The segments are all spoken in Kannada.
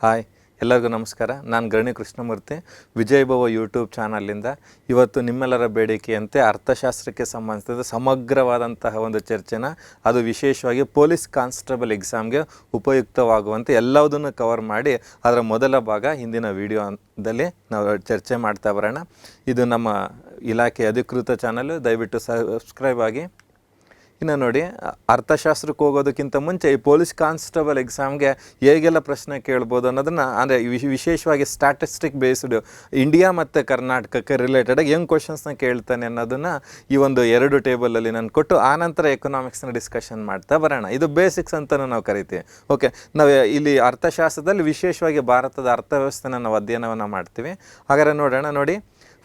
ಹಾಯ್ ಎಲ್ಲರಿಗೂ ನಮಸ್ಕಾರ. ನಾನು ಗರಣಿ ಕೃಷ್ಣಮೂರ್ತಿ, ವಿಜಯಭವ ಯೂಟ್ಯೂಬ್ ಚಾನಲಿಂದ ಇವತ್ತು ನಿಮ್ಮೆಲ್ಲರ ಬೇಡಿಕೆಯಂತೆ ಅರ್ಥಶಾಸ್ತ್ರಕ್ಕೆ ಸಂಬಂಧಿಸಿದ ಸಮಗ್ರವಾದಂತಹ ಒಂದು ಚರ್ಚೆನ, ಅದು ವಿಶೇಷವಾಗಿ ಪೊಲೀಸ್ ಕಾನ್ಸ್ಟೇಬಲ್ ಎಕ್ಸಾಮ್ಗೆ ಉಪಯುಕ್ತವಾಗುವಂತೆ ಎಲ್ಲದನ್ನು ಕವರ್ ಮಾಡಿ ಅದರ ಮೊದಲ ಭಾಗ ಹಿಂದಿನ ವಿಡಿಯೋದಲ್ಲಿ ನಾವು ಚರ್ಚೆ ಮಾಡ್ತಾ ಬರೋಣ. ಇದು ನಮ್ಮ ಇಲಾಖೆ ಅಧಿಕೃತ ಚಾನಲ್, ದಯವಿಟ್ಟು ಸಬ್ಸ್ಕ್ರೈಬ್ ಆಗಿ. ಇನ್ನು ನೋಡಿ, ಅರ್ಥಶಾಸ್ತ್ರಕ್ಕೆ ಹೋಗೋದಕ್ಕಿಂತ ಮುಂಚೆ ಈ ಪೊಲೀಸ್ ಕಾನ್ಸ್ಟೇಬಲ್ ಎಕ್ಸಾಮ್ಗೆ ಹೇಗೆಲ್ಲ ಪ್ರಶ್ನೆ ಕೇಳ್ಬೋದು ಅನ್ನೋದನ್ನು, ಅಂದರೆ ವಿಶೇಷವಾಗಿ ಸ್ಟ್ಯಾಟಿಸ್ಟಿಕ್ ಬೇಸ್ಡ್ ಇಂಡಿಯಾ ಮತ್ತು ಕರ್ನಾಟಕಕ್ಕೆ ರಿಲೇಟೆಡಾಗಿ ಹೆಂಗೆ ಕ್ವಶನ್ಸ್ನ ಕೇಳ್ತಾನೆ ಅನ್ನೋದನ್ನು ಈ ಒಂದು 2 ಟೇಬಲಲ್ಲಿ ನಾನು ಕೊಟ್ಟು ಆನಂತರ ಎಕನಾಮಿಕ್ಸ್ನ ಡಿಸ್ಕಷನ್ ಮಾಡ್ತಾ ಬರೋಣ. ಇದು ಬೇಸಿಕ್ಸ್ ಅಂತಲೂ ನಾವು ಕರಿತೀವಿ. ಓಕೆ, ನಾವು ಇಲ್ಲಿ ಅರ್ಥಶಾಸ್ತ್ರದಲ್ಲಿ ವಿಶೇಷವಾಗಿ ಭಾರತದ ಅರ್ಥವ್ಯವಸ್ಥೆನ ನಾವು ಅಧ್ಯಯನವನ್ನು ಮಾಡ್ತೀವಿ. ಹಾಗಾದ್ರೆ ನೋಡೋಣ. ನೋಡಿ,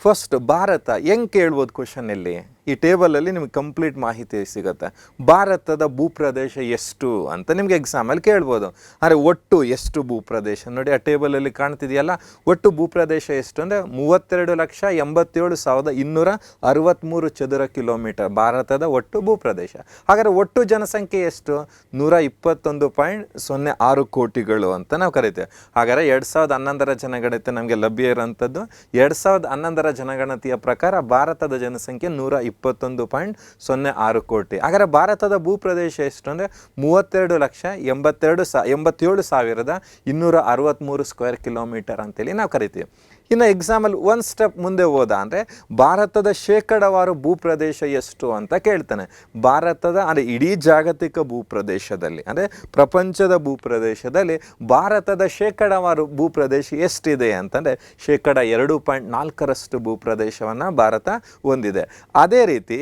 ಫಸ್ಟ್ ಭಾರತ ಹೆಂಗೆ ಕೇಳ್ಬೋದು ಕ್ವಶನ್ ಇಲ್ಲಿ. ಈ ಟೇಬಲಲ್ಲಿ ನಿಮ್ಗೆ ಕಂಪ್ಲೀಟ್ ಮಾಹಿತಿ ಸಿಗುತ್ತೆ. ಭಾರತದ ಭೂಪ್ರದೇಶ ಎಷ್ಟು ಅಂತ ನಿಮಗೆ ಎಕ್ಸಾಮಲ್ಲಿ ಕೇಳ್ಬೋದು. ಆದರೆ ಒಟ್ಟು ಎಷ್ಟು ಭೂಪ್ರದೇಶ ನೋಡಿ, ಆ ಟೇಬಲಲ್ಲಿ ಕಾಣ್ತಿದೆಯಲ್ಲ, ಒಟ್ಟು ಭೂಪ್ರದೇಶ ಎಷ್ಟು ಅಂದರೆ 32,87,263 ಚದುರ ಕಿಲೋಮೀಟರ್ ಭಾರತದ ಒಟ್ಟು ಭೂಪ್ರದೇಶ. ಹಾಗಾದರೆ ಒಟ್ಟು ಜನಸಂಖ್ಯೆ ಎಷ್ಟು? 121.06 ಕೋಟಿಗಳು ಅಂತ ನಾವು ಕರಿತೇವೆ. ಹಾಗಾದರೆ 2011ರ ಜನಗಣತಿ ನಮಗೆ ಲಭ್ಯ ಇರೋಂಥದ್ದು. 2011ರ ಜನಗಣತಿಯ ಪ್ರಕಾರ ಭಾರತದ ಜನಸಂಖ್ಯೆ 121.06 ಕೋಟಿ. ಹಾಗಾದರೆ ಭಾರತದ ಭೂಪ್ರದೇಶ ಎಷ್ಟು ಅಂದರೆ 32,87,263 ಸ್ಕ್ವೇರ್ ಕಿಲೋಮೀಟರ್ ಅಂತೇಳಿ ನಾವು ಕರಿತೀವಿ. ಇನ್ನು ಎಕ್ಸಾಮಲ್ಲಿ ಒಂದು ಸ್ಟೆಪ್ ಮುಂದೆ ಹೋದ ಅಂದರೆ ಭಾರತದ ಶೇಕಡವಾರು ಭೂಪ್ರದೇಶ ಎಷ್ಟು ಅಂತ ಕೇಳ್ತಾನೆ. ಭಾರತದ ಅಂದರೆ ಇಡೀ ಜಾಗತಿಕ ಭೂಪ್ರದೇಶದಲ್ಲಿ, ಅಂದರೆ ಪ್ರಪಂಚದ ಭೂಪ್ರದೇಶದಲ್ಲಿ ಭಾರತದ ಶೇಕಡವಾರು ಭೂಪ್ರದೇಶ ಎಷ್ಟಿದೆ ಅಂತಂದರೆ 2.4% ಭೂಪ್ರದೇಶವನ್ನು ಭಾರತ ಹೊಂದಿದೆ. ಅದೇ ರೀತಿ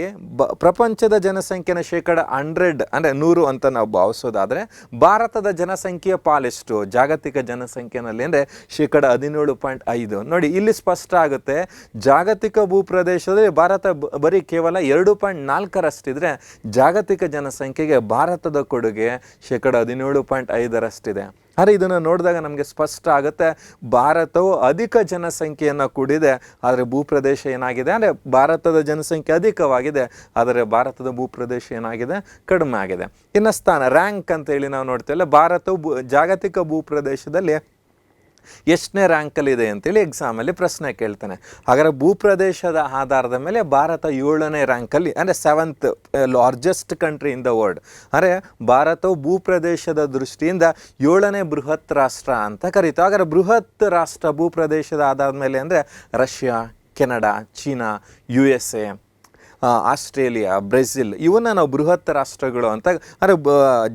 ಪ್ರಪಂಚದ ಜನಸಂಖ್ಯೆನ 100 ಅಂದರೆ 100 ಅಂತ ನಾವು ಭಾವಿಸೋದಾದರೆ ಭಾರತದ ಜನಸಂಖ್ಯೆಯ ಪಾಲೆಷ್ಟು ಜಾಗತಿಕ ಜನಸಂಖ್ಯೆನಲ್ಲಿ ಅಂದರೆ 17.5. ನೋಡಿ, ಇಲ್ಲಿ ಸ್ಪಷ್ಟ ಆಗುತ್ತೆ, ಜಾಗತಿಕ ಭೂಪ್ರದೇಶದಲ್ಲಿ ಭಾರತ ಬರೀ ಕೇವಲ 2.4ರಷ್ಟಿದ್ರೆ ಜಾಗತಿಕ ಜನಸಂಖ್ಯೆಗೆ ಭಾರತದ ಕೊಡುಗೆ 17.5ರಷ್ಟಿದೆ. ಆದರೆ ಇದನ್ನು ನೋಡಿದಾಗ ನಮಗೆ ಸ್ಪಷ್ಟ ಆಗುತ್ತೆ, ಭಾರತವು ಅಧಿಕ ಜನಸಂಖ್ಯೆಯನ್ನು ಕೂಡಿದೆ, ಆದರೆ ಭೂಪ್ರದೇಶ ಏನಾಗಿದೆ ಅಂದರೆ ಭಾರತದ ಜನಸಂಖ್ಯೆ ಅಧಿಕವಾಗಿದೆ, ಆದರೆ ಭಾರತದ ಭೂಪ್ರದೇಶ ಏನಾಗಿದೆ, ಕಡಿಮೆ ಆಗಿದೆ. ಇನ್ನು ಸ್ಥಾನ ರ್ಯಾಂಕ್ ಅಂತೇಳಿ ನಾವು ನೋಡ್ತೇವಲ್ಲ, ಭಾರತವು ಜಾಗತಿಕ ಭೂಪ್ರದೇಶದಲ್ಲಿ ಎಷ್ಟನೇ ರ್ಯಾಂಕಲ್ಲಿದೆ ಅಂತೇಳಿ ಎಕ್ಸಾಮಲ್ಲಿ ಪ್ರಶ್ನೆ ಕೇಳ್ತಾನೆ. ಹಾಗಾದರೆ ಭೂಪ್ರದೇಶದ ಆಧಾರದ ಮೇಲೆ ಭಾರತ 7ನೇ ರ್ಯಾಂಕಲ್ಲಿ, ಅಂದರೆ 7th largest country in the world. ಅಂದರೆ ಭಾರತವು ಭೂಪ್ರದೇಶದ ದೃಷ್ಟಿಯಿಂದ 7ನೇ ಬೃಹತ್ ರಾಷ್ಟ್ರ ಅಂತ ಕರೀತಾರೆ. ಹಾಗಾದರೆ ಬೃಹತ್ ರಾಷ್ಟ್ರ ಭೂಪ್ರದೇಶದ ಆಧಾರದ ಮೇಲೆ ಅಂದರೆ Russia, Canada, China, USA, Australia, Brazil, ಇವನ್ನ ನಾವು ಬೃಹತ್ ರಾಷ್ಟ್ರಗಳು ಅಂತ, ಅಂದರೆ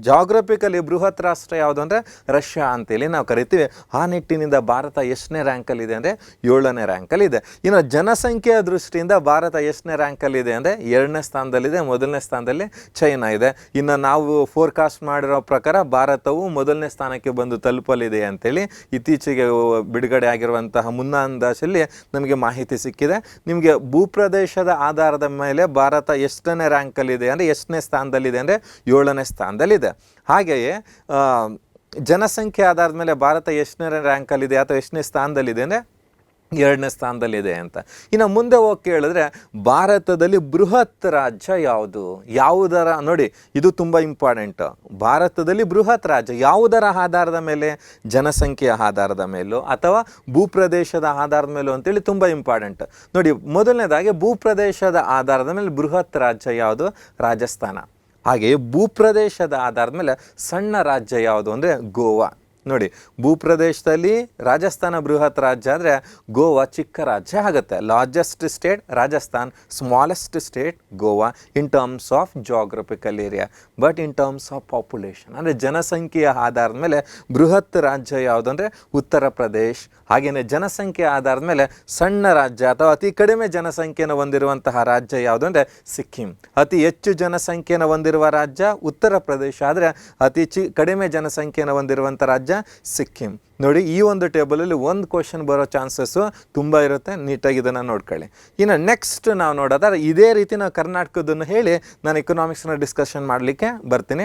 ಜಾಗ್ರಫಿಕಲಿ ಬೃಹತ್ ರಾಷ್ಟ್ರ ಯಾವುದು ಅಂದರೆ ರಷ್ಯಾ ಅಂತೇಳಿ ನಾವು ಕರಿತೀವಿ. ಆ ನಿಟ್ಟಿನಿಂದ ಭಾರತ ಎಷ್ಟನೇ ರ್ಯಾಂಕಲ್ಲಿದೆ ಅಂದರೆ 7ನೇ ರ್ಯಾಂಕಲ್ಲಿದೆ. ಇನ್ನು ಜನಸಂಖ್ಯೆಯ ದೃಷ್ಟಿಯಿಂದ ಭಾರತ ಎಷ್ಟನೇ ರ್ಯಾಂಕಲ್ಲಿದೆ ಅಂದರೆ 2ನೇ ಸ್ಥಾನದಲ್ಲಿದೆ. 1ನೇ ಸ್ಥಾನದಲ್ಲಿ ಚೈನಾ ಇದೆ. ಇನ್ನು ನಾವು ಫೋರ್ಕಾಸ್ಟ್ ಮಾಡಿರೋ ಪ್ರಕಾರ ಭಾರತವು 1ನೇ ಸ್ಥಾನಕ್ಕೆ ಬಂದು ತಲುಪಲಿದೆ ಅಂತೇಳಿ ಇತ್ತೀಚೆಗೆ ಬಿಡುಗಡೆ ಆಗಿರುವಂತಹ ಮುನ್ನಾಂದಾಜಲ್ಲಿ ನಮಗೆ ಮಾಹಿತಿ ಸಿಕ್ಕಿದೆ. ನಿಮಗೆ ಭೂಪ್ರದೇಶದ ಆಧಾರದ ಮೇಲೆ ಭಾರತ ಎಷ್ಟನೇ ರ್ಯಾಂಕಲ್ಲಿದೆ ಅಂದರೆ ಎಷ್ಟನೇ ಸ್ಥಾನದಲ್ಲಿದೆ ಅಂದರೆ 7ನೇ ಸ್ಥಾನದಲ್ಲಿದೆ. ಹಾಗೆಯೇ ಜನಸಂಖ್ಯೆ ಆಧಾರದ ಮೇಲೆ ಭಾರತ ಎಷ್ಟನೇ ರ್ಯಾಂಕಲ್ಲಿದೆ ಅಥವಾ ಎಷ್ಟನೇ ಸ್ಥಾನದಲ್ಲಿದೆ ಅಂದರೆ 2ನೇ ಸ್ಥಾನದಲ್ಲಿದೆ ಅಂತ. ಇನ್ನು ಮುಂದೆ ಹೋಗಿ ಕೇಳಿದ್ರೆ ಭಾರತದಲ್ಲಿ ಬೃಹತ್ ರಾಜ್ಯ ಯಾವುದು, ಯಾವುದರ, ನೋಡಿ ಇದು ತುಂಬ ಇಂಪಾರ್ಟೆಂಟ್. ಭಾರತದಲ್ಲಿ ಬೃಹತ್ ರಾಜ್ಯ ಯಾವುದರ ಆಧಾರದ ಮೇಲೆ, ಜನಸಂಖ್ಯೆಯ ಆಧಾರದ ಮೇಲೂ ಅಥವಾ ಭೂಪ್ರದೇಶದ ಆಧಾರದ ಮೇಲೂ ಅಂತೇಳಿ ತುಂಬ ಇಂಪಾರ್ಟೆಂಟ್. ನೋಡಿ, ಮೊದಲನೇದಾಗಿ ಭೂಪ್ರದೇಶದ ಆಧಾರದ ಮೇಲೆ ಬೃಹತ್ ರಾಜ್ಯ ಯಾವುದು, ರಾಜಸ್ಥಾನ. ಹಾಗೆಯೇ ಭೂಪ್ರದೇಶದ ಆಧಾರದ ಮೇಲೆ ಸಣ್ಣ ರಾಜ್ಯ ಯಾವುದು ಅಂದರೆ ಗೋವಾ. ನೋಡಿ, ಭೂಪ್ರದೇಶದಲ್ಲಿ ರಾಜಸ್ಥಾನ ಬೃಹತ್ ರಾಜ್ಯ ಆದರೆ ಗೋವಾ ಚಿಕ್ಕ ರಾಜ್ಯ ಆಗುತ್ತೆ. Largest state Rajasthan, smallest state Goa in terms of geographical area, but in terms of population ಅಂದರೆ ಜನಸಂಖ್ಯೆಯ ಆಧಾರದ ಮೇಲೆ ಬೃಹತ್ ರಾಜ್ಯ ಯಾವುದು ಅಂದರೆ ಉತ್ತರ ಪ್ರದೇಶ್. ಹಾಗೆಯೇ ಜನಸಂಖ್ಯೆ ಆಧಾರದ ಮೇಲೆ ಸಣ್ಣ ರಾಜ್ಯ ಅಥವಾ ಅತಿ ಕಡಿಮೆ ಜನಸಂಖ್ಯೆಯನ್ನು ಹೊಂದಿರುವಂತಹ ರಾಜ್ಯ ಯಾವುದು ಅಂದರೆ ಸಿಕ್ಕಿಂ. ಅತಿ ಹೆಚ್ಚು ಜನಸಂಖ್ಯೆಯನ್ನು ಹೊಂದಿರುವ ರಾಜ್ಯ ಉತ್ತರ ಪ್ರದೇಶ, ಆದರೆ ಅತಿ ಕಡಿಮೆ ಜನಸಂಖ್ಯೆಯನ್ನು ಹೊಂದಿರುವಂಥ ರಾಜ್ಯ ಸಿಕ್ಕಿಂ. ನೋಡಿ, ಈ ಒಂದು ಟೇಬಲಲ್ಲಿ ಒಂದು ಕ್ವಶನ್ ಬರೋ ಚಾನ್ಸಸ್ಸು ತುಂಬ ಇರುತ್ತೆ. ನೀಟಾಗಿ ಇದನ್ನು ನೋಡ್ಕೊಳ್ಳಿ. ಇನ್ನು ನೆಕ್ಸ್ಟ್ ನಾವು ನೋಡೋದಾದ್ರೆ ಇದೇ ರೀತಿ ನಾವು ಕರ್ನಾಟಕದನ್ನು ಹೇಳಿ ನಾನು ಎಕನಾಮಿಕ್ಸ್ನ ಡಿಸ್ಕಷನ್ ಮಾಡಲಿಕ್ಕೆ ಬರ್ತೀನಿ.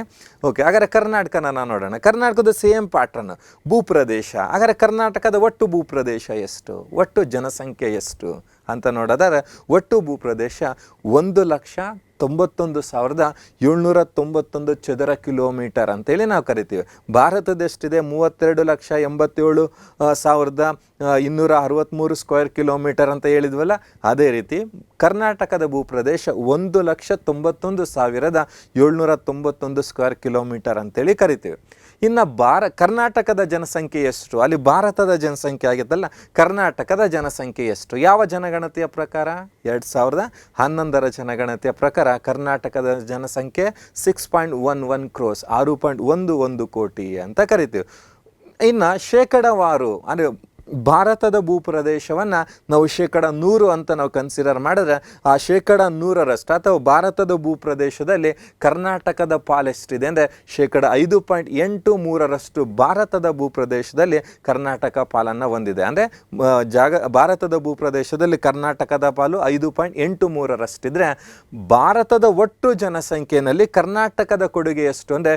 ಓಕೆ, ಹಾಗಾದರೆ ಕರ್ನಾಟಕನ ನಾವು ನೋಡೋಣ. ಕರ್ನಾಟಕದ ಸೇಮ್ ಪ್ಯಾಟ್ರನ್, ಭೂಪ್ರದೇಶ. ಹಾಗಾದರೆ ಕರ್ನಾಟಕದ ಒಟ್ಟು ಭೂಪ್ರದೇಶ ಎಷ್ಟು, ಒಟ್ಟು ಜನಸಂಖ್ಯೆ ಎಷ್ಟು ಅಂತ ನೋಡೋದಾದ್ರೆ ಒಟ್ಟು ಭೂಪ್ರದೇಶ 1,91,791 ಚದರ ಕಿಲೋಮೀಟರ್ ಅಂತೇಳಿ ನಾವು ಕರಿತೀವಿ. ಭಾರತದೆಷ್ಟಿದೆ? 32,87,263 ಸ್ಕ್ವೇರ್ ಕಿಲೋಮೀಟರ್ ಅಂತ ಹೇಳಿದ್ವಲ್ಲ, ಅದೇ ರೀತಿ ಕರ್ನಾಟಕದ ಭೂಪ್ರದೇಶ 1,91,791 ಸ್ಕ್ವೇರ್ ಕಿಲೋಮೀಟರ್ ಅಂತೇಳಿ ಕರಿತೀವಿ. ಇನ್ನು ಕರ್ನಾಟಕದ ಜನಸಂಖ್ಯೆ ಎಷ್ಟು? ಅಲ್ಲಿ ಭಾರತದ ಜನಸಂಖ್ಯೆ ಆಗಿತ್ತಲ್ಲ, ಕರ್ನಾಟಕದ ಜನಸಂಖ್ಯೆ ಎಷ್ಟು? ಯಾವ ಜನಗಣತಿಯ ಪ್ರಕಾರ? 2011ರ ಜನಗಣತಿಯ ಪ್ರಕಾರ ಕರ್ನಾಟಕದ ಜನಸಂಖ್ಯೆ 6.11 crores, 6.11 ಕೋಟಿ ಅಂತ ಕರಿತೀವಿ. ಇನ್ನು ಶೇಕಡವಾರು ಅಂದರೆ ಭಾರತದ ಭೂಪ್ರದೇಶವನ್ನು ನಾವು 100% ಅಂತ ನಾವು ಕನ್ಸಿಡರ್ ಮಾಡಿದ್ರೆ, ಆ 100% ಅಥವಾ ಭಾರತದ ಭೂಪ್ರದೇಶದಲ್ಲಿ ಕರ್ನಾಟಕದ ಪಾಲೆಷ್ಟಿದೆ ಅಂದರೆ 5.83% ಭಾರತದ ಭೂಪ್ರದೇಶದಲ್ಲಿ ಕರ್ನಾಟಕ ಪಾಲನ್ನು ಹೊಂದಿದೆ. ಅಂದರೆ ಭಾರತದ ಭೂಪ್ರದೇಶದಲ್ಲಿ ಕರ್ನಾಟಕದ ಪಾಲು 5.83%ಇದ್ರೆ, ಭಾರತದ ಒಟ್ಟು ಜನಸಂಖ್ಯೆಯಲ್ಲಿ ಕರ್ನಾಟಕದ ಕೊಡುಗೆ ಎಷ್ಟು ಅಂದರೆ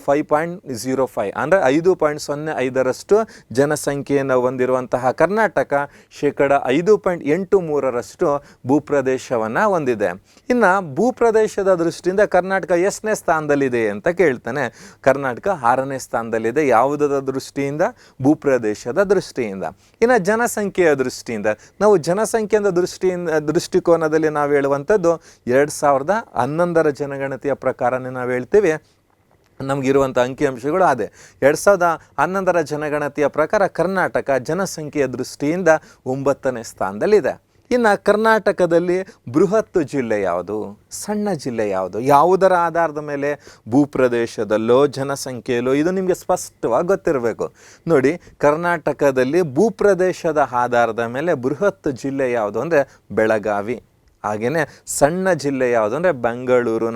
5.05, ಅಂದರೆ 5.05% ಜನಸಂಖ್ಯೆ ಹೊಂದಿರುವಂತಹ ಕರ್ನಾಟಕ 5.83% ಭೂಪ್ರದೇಶವನ್ನು ಹೊಂದಿದೆ. ಇನ್ನು ಭೂಪ್ರದೇಶದ ದೃಷ್ಟಿಯಿಂದ ಕರ್ನಾಟಕ ಎಷ್ಟನೇ ಸ್ಥಾನದಲ್ಲಿದೆ ಅಂತ ಕೇಳ್ತಾನೆ. ಕರ್ನಾಟಕ 6ನೇ ಸ್ಥಾನದಲ್ಲಿದೆ. ಯಾವುದರ ದೃಷ್ಟಿಯಿಂದ? ಭೂಪ್ರದೇಶದ ದೃಷ್ಟಿಯಿಂದ. ಇನ್ನು ಜನಸಂಖ್ಯೆಯ ದೃಷ್ಟಿಯಿಂದ ನಾವು ಜನಸಂಖ್ಯೆಯ ದೃಷ್ಟಿಕೋನದಲ್ಲಿ ನಾವು ಹೇಳುವಂಥದ್ದು 2011ರ ಜನಗಣತಿಯ ಪ್ರಕಾರನೇ ನಾವು ಹೇಳ್ತೀವಿ. ನಮಗಿರುವಂಥ ಅಂಕಿಅಂಶಗಳು ಅದೇ. 2011ರ ಜನಗಣತಿಯ ಪ್ರಕಾರ ಕರ್ನಾಟಕ ಜನಸಂಖ್ಯೆಯ ದೃಷ್ಟಿಯಿಂದ 9ನೇ ಸ್ಥಾನದಲ್ಲಿದೆ. ಇನ್ನು ಕರ್ನಾಟಕದಲ್ಲಿ ಬೃಹತ್ ಜಿಲ್ಲೆ ಯಾವುದು, ಸಣ್ಣ ಜಿಲ್ಲೆ ಯಾವುದು, ಯಾವುದರ ಆಧಾರದ ಮೇಲೆ? ಭೂಪ್ರದೇಶದಲ್ಲೋ ಜನಸಂಖ್ಯೆಯಲ್ಲೋ? ಇದು ನಿಮಗೆ ಸ್ಪಷ್ಟವಾಗಿ ಗೊತ್ತಿರಬೇಕು. ನೋಡಿ, ಕರ್ನಾಟಕದಲ್ಲಿ ಭೂಪ್ರದೇಶದ ಆಧಾರದ ಮೇಲೆ ಬೃಹತ್ ಜಿಲ್ಲೆ ಯಾವುದು ಅಂದರೆ ಬೆಳಗಾವಿ. ಹಾಗೆಯೇ ಸಣ್ಣ ಜಿಲ್ಲೆ ಯಾವುದು ಅಂದರೆ ಬೆಂಗಳೂರು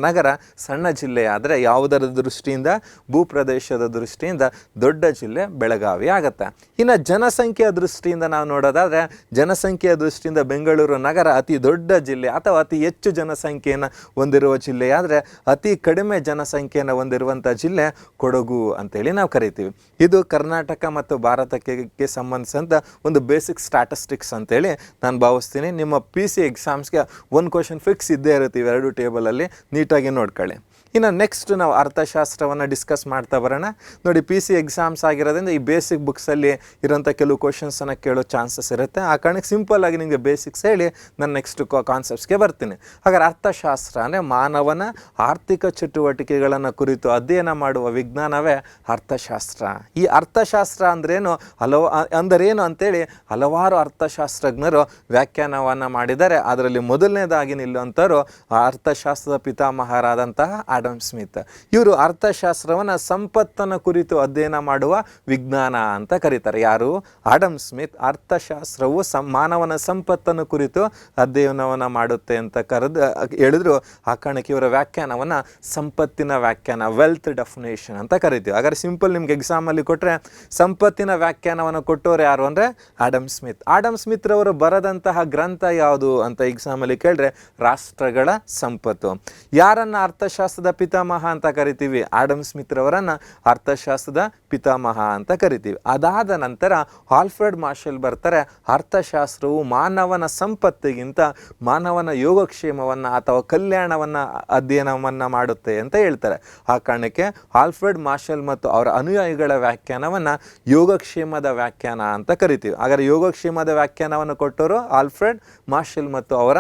ನಗರ ಸಣ್ಣ ಜಿಲ್ಲೆ ಆದರೆ ಯಾವುದರ ದೃಷ್ಟಿಯಿಂದ? ಭೂಪ್ರದೇಶದ ದೃಷ್ಟಿಯಿಂದ ದೊಡ್ಡ ಜಿಲ್ಲೆ ಬೆಳಗಾವಿ ಆಗುತ್ತೆ. ಇನ್ನು ಜನಸಂಖ್ಯೆಯ ದೃಷ್ಟಿಯಿಂದ ನಾವು ನೋಡೋದಾದರೆ, ಜನಸಂಖ್ಯೆಯ ದೃಷ್ಟಿಯಿಂದ ಬೆಂಗಳೂರು ನಗರ ಅತಿ ದೊಡ್ಡ ಜಿಲ್ಲೆ ಅಥವಾ ಅತಿ ಹೆಚ್ಚು ಜನಸಂಖ್ಯೆಯನ್ನು ಹೊಂದಿರುವ ಜಿಲ್ಲೆಯಾದರೆ, ಅತಿ ಕಡಿಮೆ ಜನಸಂಖ್ಯೆಯನ್ನು ಹೊಂದಿರುವಂಥ ಜಿಲ್ಲೆ ಕೊಡಗು ಅಂತೇಳಿ ನಾವು ಕರಿತೀವಿ. ಇದು ಕರ್ನಾಟಕ ಮತ್ತು ಭಾರತಕ್ಕೆ ಸಂಬಂಧಿಸಿದಂಥ ಒಂದು ಬೇಸಿಕ್ ಸ್ಟ್ಯಾಟಿಸ್ಟಿಕ್ಸ್ ಅಂತೇಳಿ ನಾನು ಭಾವಿಸ್ತೀನಿ. ನಿಮ್ಮ PC ಎಕ್ಸಾಮ್ಸ್ಗೆ ಒಂದು ಕ್ವಶನ್ ಫಿಕ್ಸ್ ಇದ್ದೇ ಇರುತ್ತೆ ಇವೆರಡು ಟೇಬಲಲ್ಲಿ, ನೀಟಾಗಿ ನೋಡ್ಕೊಳ್ಳಿ. ಇನ್ನು ನೆಕ್ಸ್ಟ್ ನಾವು ಅರ್ಥಶಾಸ್ತ್ರವನ್ನು ಡಿಸ್ಕಸ್ ಮಾಡ್ತಾ ಬರೋಣ. ನೋಡಿ, PC ಎಕ್ಸಾಮ್ಸ್ ಆಗಿರೋದ್ರಿಂದ ಈ ಬೇಸಿಕ್ ಬುಕ್ಸಲ್ಲಿ ಇರೋಂಥ ಕೆಲವು ಕ್ವಶನ್ಸನ್ನು ಕೇಳೋ ಚಾನ್ಸಸ್ ಇರುತ್ತೆ. ಆ ಕಾರಣಕ್ಕೆ ಸಿಂಪಲ್ಲಾಗಿ ನಿಮಗೆ ಬೇಸಿಕ್ಸ್ ಹೇಳಿ ನಾನು ನೆಕ್ಸ್ಟ್ ಕಾನ್ಸೆಪ್ಟ್ಸ್ಗೆ ಬರ್ತೀನಿ. ಹಾಗಾದ್ರೆ ಅರ್ಥಶಾಸ್ತ್ರ ಅಂದರೆ ಮಾನವನ ಆರ್ಥಿಕ ಚಟುವಟಿಕೆಗಳನ್ನು ಕುರಿತು ಅಧ್ಯಯನ ಮಾಡುವ ವಿಜ್ಞಾನವೇ ಅರ್ಥಶಾಸ್ತ್ರ. ಈ ಅರ್ಥಶಾಸ್ತ್ರ ಅಂದರೇನು ಅಂತೇಳಿ ಹಲವಾರು ಅರ್ಥಶಾಸ್ತ್ರಜ್ಞರು ವ್ಯಾಖ್ಯಾನವನ್ನು ಮಾಡಿದ್ದಾರೆ. ಅದರಲ್ಲಿ ಮೊದಲನೇದಾಗಿ ನಿಲ್ಲುವಂಥವ್ರು ಅರ್ಥಶಾಸ್ತ್ರದ ಪಿತಾಮಹರಾದಂತಹ ಆಡಮ್ ಸ್ಮಿತ್. ಇವರು ಅರ್ಥಶಾಸ್ತ್ರವನ್ನು ಸಂಪತ್ತನ್ನು ಕುರಿತು ಅಧ್ಯಯನ ಮಾಡುವ ವಿಜ್ಞಾನ ಅಂತ ಕರೀತಾರೆ. ಯಾರು? Adam Smith. ಅರ್ಥಶಾಸ್ತ್ರವು ಮಾನವನ ಸಂಪತ್ತನ್ನು ಕುರಿತು ಅಧ್ಯಯನವನ್ನು ಮಾಡುತ್ತೆ ಅಂತ ಹೇಳಿದ್ರು. ಆ ಕಾರಣಕ್ಕೆ ಇವರ ವ್ಯಾಖ್ಯಾನವನ್ನು ಸಂಪತ್ತಿನ ವ್ಯಾಖ್ಯಾನ, ವೆಲ್ತ್ ಡೆಫಿನೇಷನ್ ಅಂತ ಕರಿತೀವಿ. ಹಾಗಾದ್ರೆ ಸಿಂಪಲ್ ನಿಮ್ಗೆ ಎಕ್ಸಾಮಲ್ಲಿ ಕೊಟ್ಟರೆ ಸಂಪತ್ತಿನ ವ್ಯಾಖ್ಯಾನವನ್ನು ಕೊಟ್ಟವರು ಯಾರು ಅಂದರೆ ಆಡಮ್ ಸ್ಮಿತ್. ಆಡಮ್ ಸ್ಮಿತ್ ರವರು ಬರೆದಂತಹ ಗ್ರಂಥ ಯಾವುದು ಅಂತ ಎಕ್ಸಾಮಲ್ಲಿ ಕೇಳಿದ್ರೆ ರಾಷ್ಟ್ರಗಳ ಸಂಪತ್ತು. ಯಾರನ್ನ ಅರ್ಥಶಾಸ್ತ್ರದ ಪಿತಾಮಹ ಅಂತ ಕರಿತೀವಿ? ಆಡಮ್ ಸ್ಮಿತ್ ರವರನ್ನ ಅರ್ಥಶಾಸ್ತ್ರದ ಪಿತಾಮಹ ಅಂತ ಕರಿತೀವಿ. ಅದಾದ ನಂತರ ಆಲ್ಫ್ರೆಡ್ ಮಾರ್ಷಲ್ ಬರ್ತಾರೆ. ಅರ್ಥಶಾಸ್ತ್ರವು ಮಾನವನ ಸಂಪತ್ತಿಗಿಂತ ಮಾನವನ ಯೋಗಕ್ಷೇಮವನ್ನು ಅಥವಾ ಕಲ್ಯಾಣವನ್ನು ಅಧ್ಯಯನವನ್ನು ಮಾಡುತ್ತೆ ಅಂತ ಹೇಳ್ತಾರೆ. ಆ ಕಾರಣಕ್ಕೆ ಆಲ್ಫ್ರೆಡ್ ಮಾರ್ಷಲ್ ಮತ್ತು ಅವರ ಅನುಯಾಯಿಗಳ ವ್ಯಾಖ್ಯಾನವನ್ನು ಯೋಗಕ್ಷೇಮದ ವ್ಯಾಖ್ಯಾನ ಅಂತ ಕರಿತೀವಿ. ಹಾಗಾದರೆ ಯೋಗಕ್ಷೇಮದ ವ್ಯಾಖ್ಯಾನವನ್ನು ಕೊಟ್ಟವರು ಆಲ್ಫ್ರೆಡ್ ಮಾರ್ಷಲ್ ಮತ್ತು ಅವರ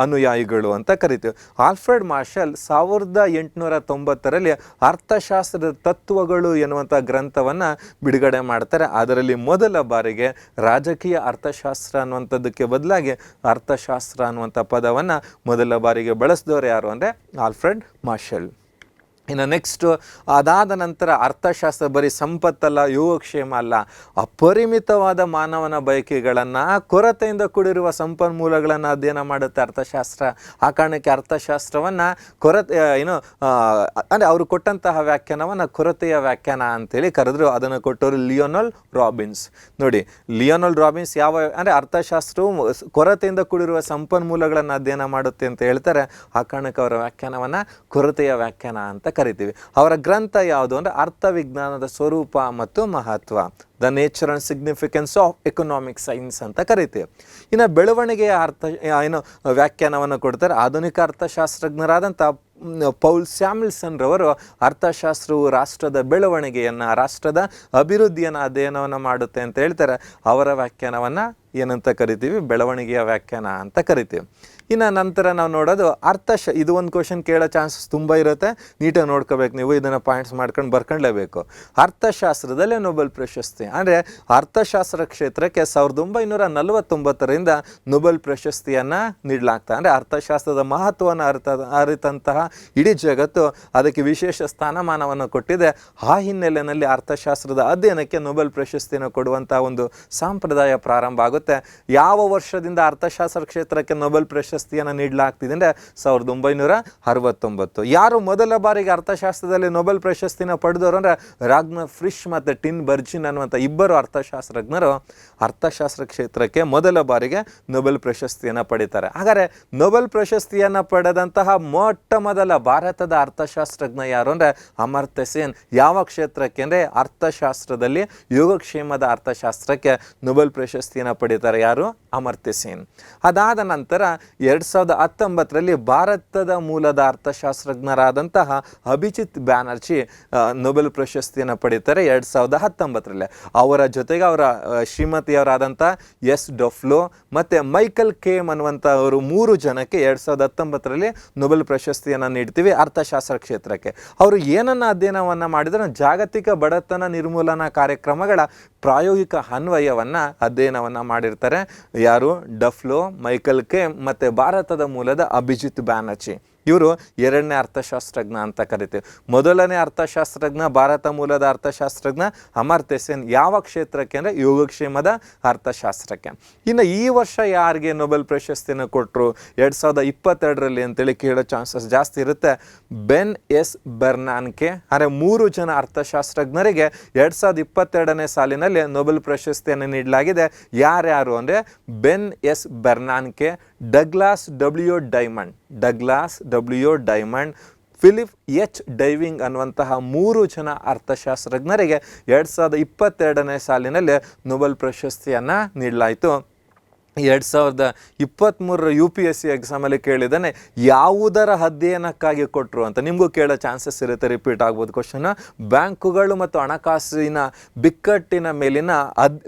ಅನುಯಾಯಿಗಳು ಅಂತ ಕರಿತೀವಿ. ಆಲ್ಫ್ರೆಡ್ ಮಾರ್ಷಲ್ 1890ರಲ್ಲಿ ಅರ್ಥಶಾಸ್ತ್ರದ ತತ್ವಗಳು ಎನ್ನುವಂಥ ಗ್ರಂಥವನ್ನು ಬಿಡುಗಡೆ ಮಾಡ್ತಾರೆ. ಅದರಲ್ಲಿ ಮೊದಲ ಬಾರಿಗೆ ರಾಜಕೀಯ ಅರ್ಥಶಾಸ್ತ್ರ ಅನ್ನುವಂಥದ್ದಕ್ಕೆ ಬದಲಾಗಿ ಅರ್ಥಶಾಸ್ತ್ರ ಅನ್ನುವಂಥ ಪದವನ್ನು ಮೊದಲ ಬಾರಿಗೆ ಬಳಸಿದವರು ಯಾರು ಅಂದರೆ ಆಲ್ಫ್ರೆಡ್ ಮಾರ್ಷಲ್. ಇನ್ನು ನೆಕ್ಸ್ಟು ಅದಾದ ನಂತರ ಅರ್ಥಶಾಸ್ತ್ರ ಬರೀ ಸಂಪತ್ತಲ್ಲ, ಯೋಗಕ್ಷೇಮ ಅಲ್ಲ, ಅಪರಿಮಿತವಾದ ಮಾನವನ ಬಯಕೆಗಳನ್ನು, ಕೊರತೆಯಿಂದ ಕೂಡಿರುವ ಸಂಪನ್ಮೂಲಗಳನ್ನು ಅಧ್ಯಯನ ಮಾಡುತ್ತೆ ಅರ್ಥಶಾಸ್ತ್ರ. ಆ ಕಾರಣಕ್ಕೆ ಅರ್ಥಶಾಸ್ತ್ರವನ್ನು ಅಂದರೆ ಅವರು ಕೊಟ್ಟಂತಹ ವ್ಯಾಖ್ಯಾನವನ್ನು ಕೊರತೆಯ ವ್ಯಾಖ್ಯಾನ ಅಂತೇಳಿ ಕರೆದ್ರು. ಅದನ್ನು ಕೊಟ್ಟವರು ಲಿಯೋನಲ್ ರಾಬಿನ್ಸ್. ನೋಡಿ, ಲಿಯೋನಲ್ ರಾಬಿನ್ಸ್ ಅಂದರೆ ಅರ್ಥಶಾಸ್ತ್ರವು ಕೊರತೆಯಿಂದ ಕೂಡಿರುವ ಸಂಪನ್ಮೂಲಗಳನ್ನು ಅಧ್ಯಯನ ಮಾಡುತ್ತೆ ಅಂತ ಹೇಳ್ತಾರೆ. ಆ ಕಾರಣಕ್ಕೆ ಅವರ ವ್ಯಾಖ್ಯಾನವನ್ನು ಕೊರತೆಯ ವ್ಯಾಖ್ಯಾನ ಅಂತ ಕರಿತೀವಿ. ಅವರ ಗ್ರಂಥ ಯಾವುದು ಅಂದರೆ ಅರ್ಥವಿಜ್ಞಾನದ ಸ್ವರೂಪ ಮತ್ತು ಮಹತ್ವ, the nature and significance of economic science ಅಂತ ಕರಿತೀವಿ. ಇನ್ನು ಬೆಳವಣಿಗೆಯ ಏನು ವ್ಯಾಖ್ಯಾನವನ್ನು ಕೊಡ್ತಾರೆ ಆಧುನಿಕ ಅರ್ಥಶಾಸ್ತ್ರಜ್ಞರಾದಂಥ ಪೌಲ್ ಸ್ಯಾಮ್ಯುಲ್ಸನ್ ರವರು ಅರ್ಥಶಾಸ್ತ್ರವು ರಾಷ್ಟ್ರದ ಬೆಳವಣಿಗೆಯನ್ನು, ರಾಷ್ಟ್ರದ ಅಭಿವೃದ್ಧಿಯನ್ನು ಅಧ್ಯಯನವನ್ನು ಮಾಡುತ್ತೆ ಅಂತ ಹೇಳ್ತಾರೆ. ಅವರ ವ್ಯಾಖ್ಯಾನವನ್ನು ಏನಂತ ಕರಿತೀವಿ? ಬೆಳವಣಿಗೆಯ ವ್ಯಾಖ್ಯಾನ ಅಂತ ಕರಿತೀವಿ. ಇನ್ನು ನಂತರ ನಾವು ನೋಡೋದು ಇದು ಒಂದು ಕ್ವಶನ್ ಕೇಳೋ ಚಾನ್ಸಸ್ ತುಂಬ ಇರುತ್ತೆ, ನೀಟಾಗಿ ನೋಡ್ಕೋಬೇಕು ನೀವು, ಇದನ್ನು ಪಾಯಿಂಟ್ಸ್ ಮಾಡ್ಕೊಂಡು ಬರ್ಕೊಳ್ಳೇಬೇಕು. ಅರ್ಥಶಾಸ್ತ್ರದಲ್ಲೇ ನೊಬೆಲ್ ಪ್ರಶಸ್ತಿ ಅಂದರೆ ಅರ್ಥಶಾಸ್ತ್ರ ಕ್ಷೇತ್ರಕ್ಕೆ 1949ರಿಂದ ನೊಬೆಲ್ ಪ್ರಶಸ್ತಿಯನ್ನು ನೀಡಲಾಗ್ತದೆ. ಅಂದರೆ ಅರ್ಥಶಾಸ್ತ್ರದ ಮಹತ್ವವನ್ನು ಅರಿತಂತಹ ಇಡೀ ಜಗತ್ತು ಅದಕ್ಕೆ ವಿಶೇಷ ಸ್ಥಾನಮಾನವನ್ನು ಕೊಟ್ಟಿದೆ. ಆ ಹಿನ್ನೆಲೆಯಲ್ಲಿ ಅರ್ಥಶಾಸ್ತ್ರದ ಅಧ್ಯಯನಕ್ಕೆ ನೊಬೆಲ್ ಪ್ರಶಸ್ತಿಯನ್ನು ಕೊಡುವಂಥ ಒಂದು ಸಂಪ್ರದಾಯ ಪ್ರಾರಂಭ ಆಗುತ್ತೆ. ಯಾವ ವರ್ಷದಿಂದ ಅರ್ಥಶಾಸ್ತ್ರ ಕ್ಷೇತ್ರಕ್ಕೆ ನೊಬೆಲ್ ಪ್ರಶಸ್ತಿಯನ್ನು ನೀಡಲಾಗ್ತಿದೆ ಅಂದರೆ 1969. ಯಾರು ಮೊದಲ ಬಾರಿಗೆ ಅರ್ಥಶಾಸ್ತ್ರದಲ್ಲಿ ನೊಬೆಲ್ ಪ್ರಶಸ್ತಿನ ಪಡೆದವರು ಅಂದರೆ ರಾಗ್ನರ್ ಫ್ರಿಶ್ ಮತ್ತು ಟಿನ್ ಬರ್ಜಿನ್ ಅನ್ನುವಂಥ ಇಬ್ಬರು ಅರ್ಥಶಾಸ್ತ್ರಜ್ಞರು ಅರ್ಥಶಾಸ್ತ್ರ ಕ್ಷೇತ್ರಕ್ಕೆ ಮೊದಲ ಬಾರಿಗೆ ನೊಬೆಲ್ ಪ್ರಶಸ್ತಿಯನ್ನು ಪಡೀತಾರೆ. ಹಾಗಾದರೆ ನೊಬೆಲ್ ಪ್ರಶಸ್ತಿಯನ್ನು ಪಡೆದಂತಹ ಮೊಟ್ಟ ಮೊದಲ ಭಾರತದ ಅರ್ಥಶಾಸ್ತ್ರಜ್ಞ ಯಾರು ಅಂದರೆ ಅಮರ್ತ್ಯ ಸೇನ್. ಯಾವ ಕ್ಷೇತ್ರಕ್ಕೆ ಅಂದರೆ ಅರ್ಥಶಾಸ್ತ್ರದಲ್ಲಿ ಯೋಗಕ್ಷೇಮದ ಅರ್ಥಶಾಸ್ತ್ರಕ್ಕೆ ನೊಬೆಲ್ ಪ್ರಶಸ್ತಿಯನ್ನು ಪಡೀತಾರೆ. ಯಾರು? ಅಮರ್ತ್ಯ ಸೇನ್. ಅದಾದ ನಂತರ 2019ರಲ್ಲಿ ಭಾರತದ ಮೂಲದ ಅರ್ಥಶಾಸ್ತ್ರಜ್ಞರಾದಂತಹ ಅಭಿಜಿತ್ ಬ್ಯಾನರ್ಜಿ ನೊಬೆಲ್ ಪ್ರಶಸ್ತಿಯನ್ನು ಪಡೀತಾರೆ 2019ರಲ್ಲಿ. ಅವರ ಜೊತೆಗೆ ಅವರ ಶ್ರೀಮತಿಯವರಾದಂಥ ಎಸ್ ಡಫ್ಲೋ ಮತ್ತು ಮೈಕಲ್ ಕೇಮ್ ಅನ್ನುವಂಥ ಅವರು 3 ಜನಕ್ಕೆ 2019ರಲ್ಲಿ ನೊಬೆಲ್ ಪ್ರಶಸ್ತಿಯನ್ನು ನೀಡ್ತೀವಿ ಅರ್ಥಶಾಸ್ತ್ರ ಕ್ಷೇತ್ರಕ್ಕೆ. ಅವರು ಏನನ್ನು ಅಧ್ಯಯನವನ್ನು ಮಾಡಿದರೆ ಜಾಗತಿಕ ಬಡತನ ನಿರ್ಮೂಲನಾ ಕಾರ್ಯಕ್ರಮಗಳ ಪ್ರಾಯೋಗಿಕ ಅನ್ವಯವನ್ನು ಅಧ್ಯಯನವನ್ನು ಮಾಡಿರ್ತಾರೆ. ಯಾರು? ಡಫ್ಲೋ, ಮೈಕಲ್ ಕೇಮ್ ಮತ್ತು ಭಾರತದ ಮೂಲದ ಅಭಿಜಿತ್ ಬ್ಯಾನರ್ಜಿ. ಇವರು ಎರಡನೇ ಅರ್ಥಶಾಸ್ತ್ರಜ್ಞ ಅಂತ ಕರಿತೀವಿ. ಮೊದಲನೇ ಅರ್ಥಶಾಸ್ತ್ರಜ್ಞ ಭಾರತ ಮೂಲದ ಅರ್ಥಶಾಸ್ತ್ರಜ್ಞ ಅಮರ್ತ್ಯ ಸೇನ್. ಯಾವ ಕ್ಷೇತ್ರಕ್ಕೆ ಅಂದರೆ ಯೋಗಕ್ಷೇಮದ ಅರ್ಥಶಾಸ್ತ್ರಕ್ಕೆ. ಇನ್ನು ಈ ವರ್ಷ ಯಾರಿಗೆ ನೊಬೆಲ್ ಪ್ರಶಸ್ತಿಯನ್ನು ಕೊಟ್ಟರು 2022ರಲ್ಲಿ ಅಂತೇಳಿ ಕೇಳೋ ಚಾನ್ಸಸ್ ಜಾಸ್ತಿ ಇರುತ್ತೆ. ಬೆನ್ ಎಸ್ ಬೆರ್ನಾನ್ಕೆ. ಅಂದರೆ 3 ಜನ ಅರ್ಥಶಾಸ್ತ್ರಜ್ಞರಿಗೆ 2022ನೇ ಸಾಲಿನಲ್ಲಿ ನೊಬೆಲ್ ಪ್ರಶಸ್ತಿಯನ್ನು ನೀಡಲಾಗಿದೆ. ಯಾರ್ಯಾರು ಅಂದರೆ Ben S Bernanke, Douglas W Diamond, Philip H Dybvig ಅನ್ನುವಂತಹ 3 ಜನ ಅರ್ಥಶಾಸ್ತ್ರಜ್ಞರಿಗೆ 2022ನೇ ಸಾಲಿನಲ್ಲಿ ನೊಬೆಲ್ ಪ್ರಶಸ್ತಿಯನ್ನು ನೀಡಲಾಯಿತು. 2023 UPSC ಎಕ್ಸಾಮಲ್ಲಿ ಕೇಳಿದ್ದಾನೆ ಯಾವುದರ ಅಧ್ಯಯನಕ್ಕಾಗಿ ಕೊಟ್ಟರು ಅಂತ. ನಿಮಗೂ ಕೇಳೋ ಚಾನ್ಸಸ್ ಇರುತ್ತೆ, ರಿಪೀಟ್ ಆಗ್ಬೋದು ಕ್ವಶನ್. ಬ್ಯಾಂಕುಗಳು ಮತ್ತು ಹಣಕಾಸಿನ ಬಿಕ್ಕಟ್ಟಿನ ಮೇಲಿನ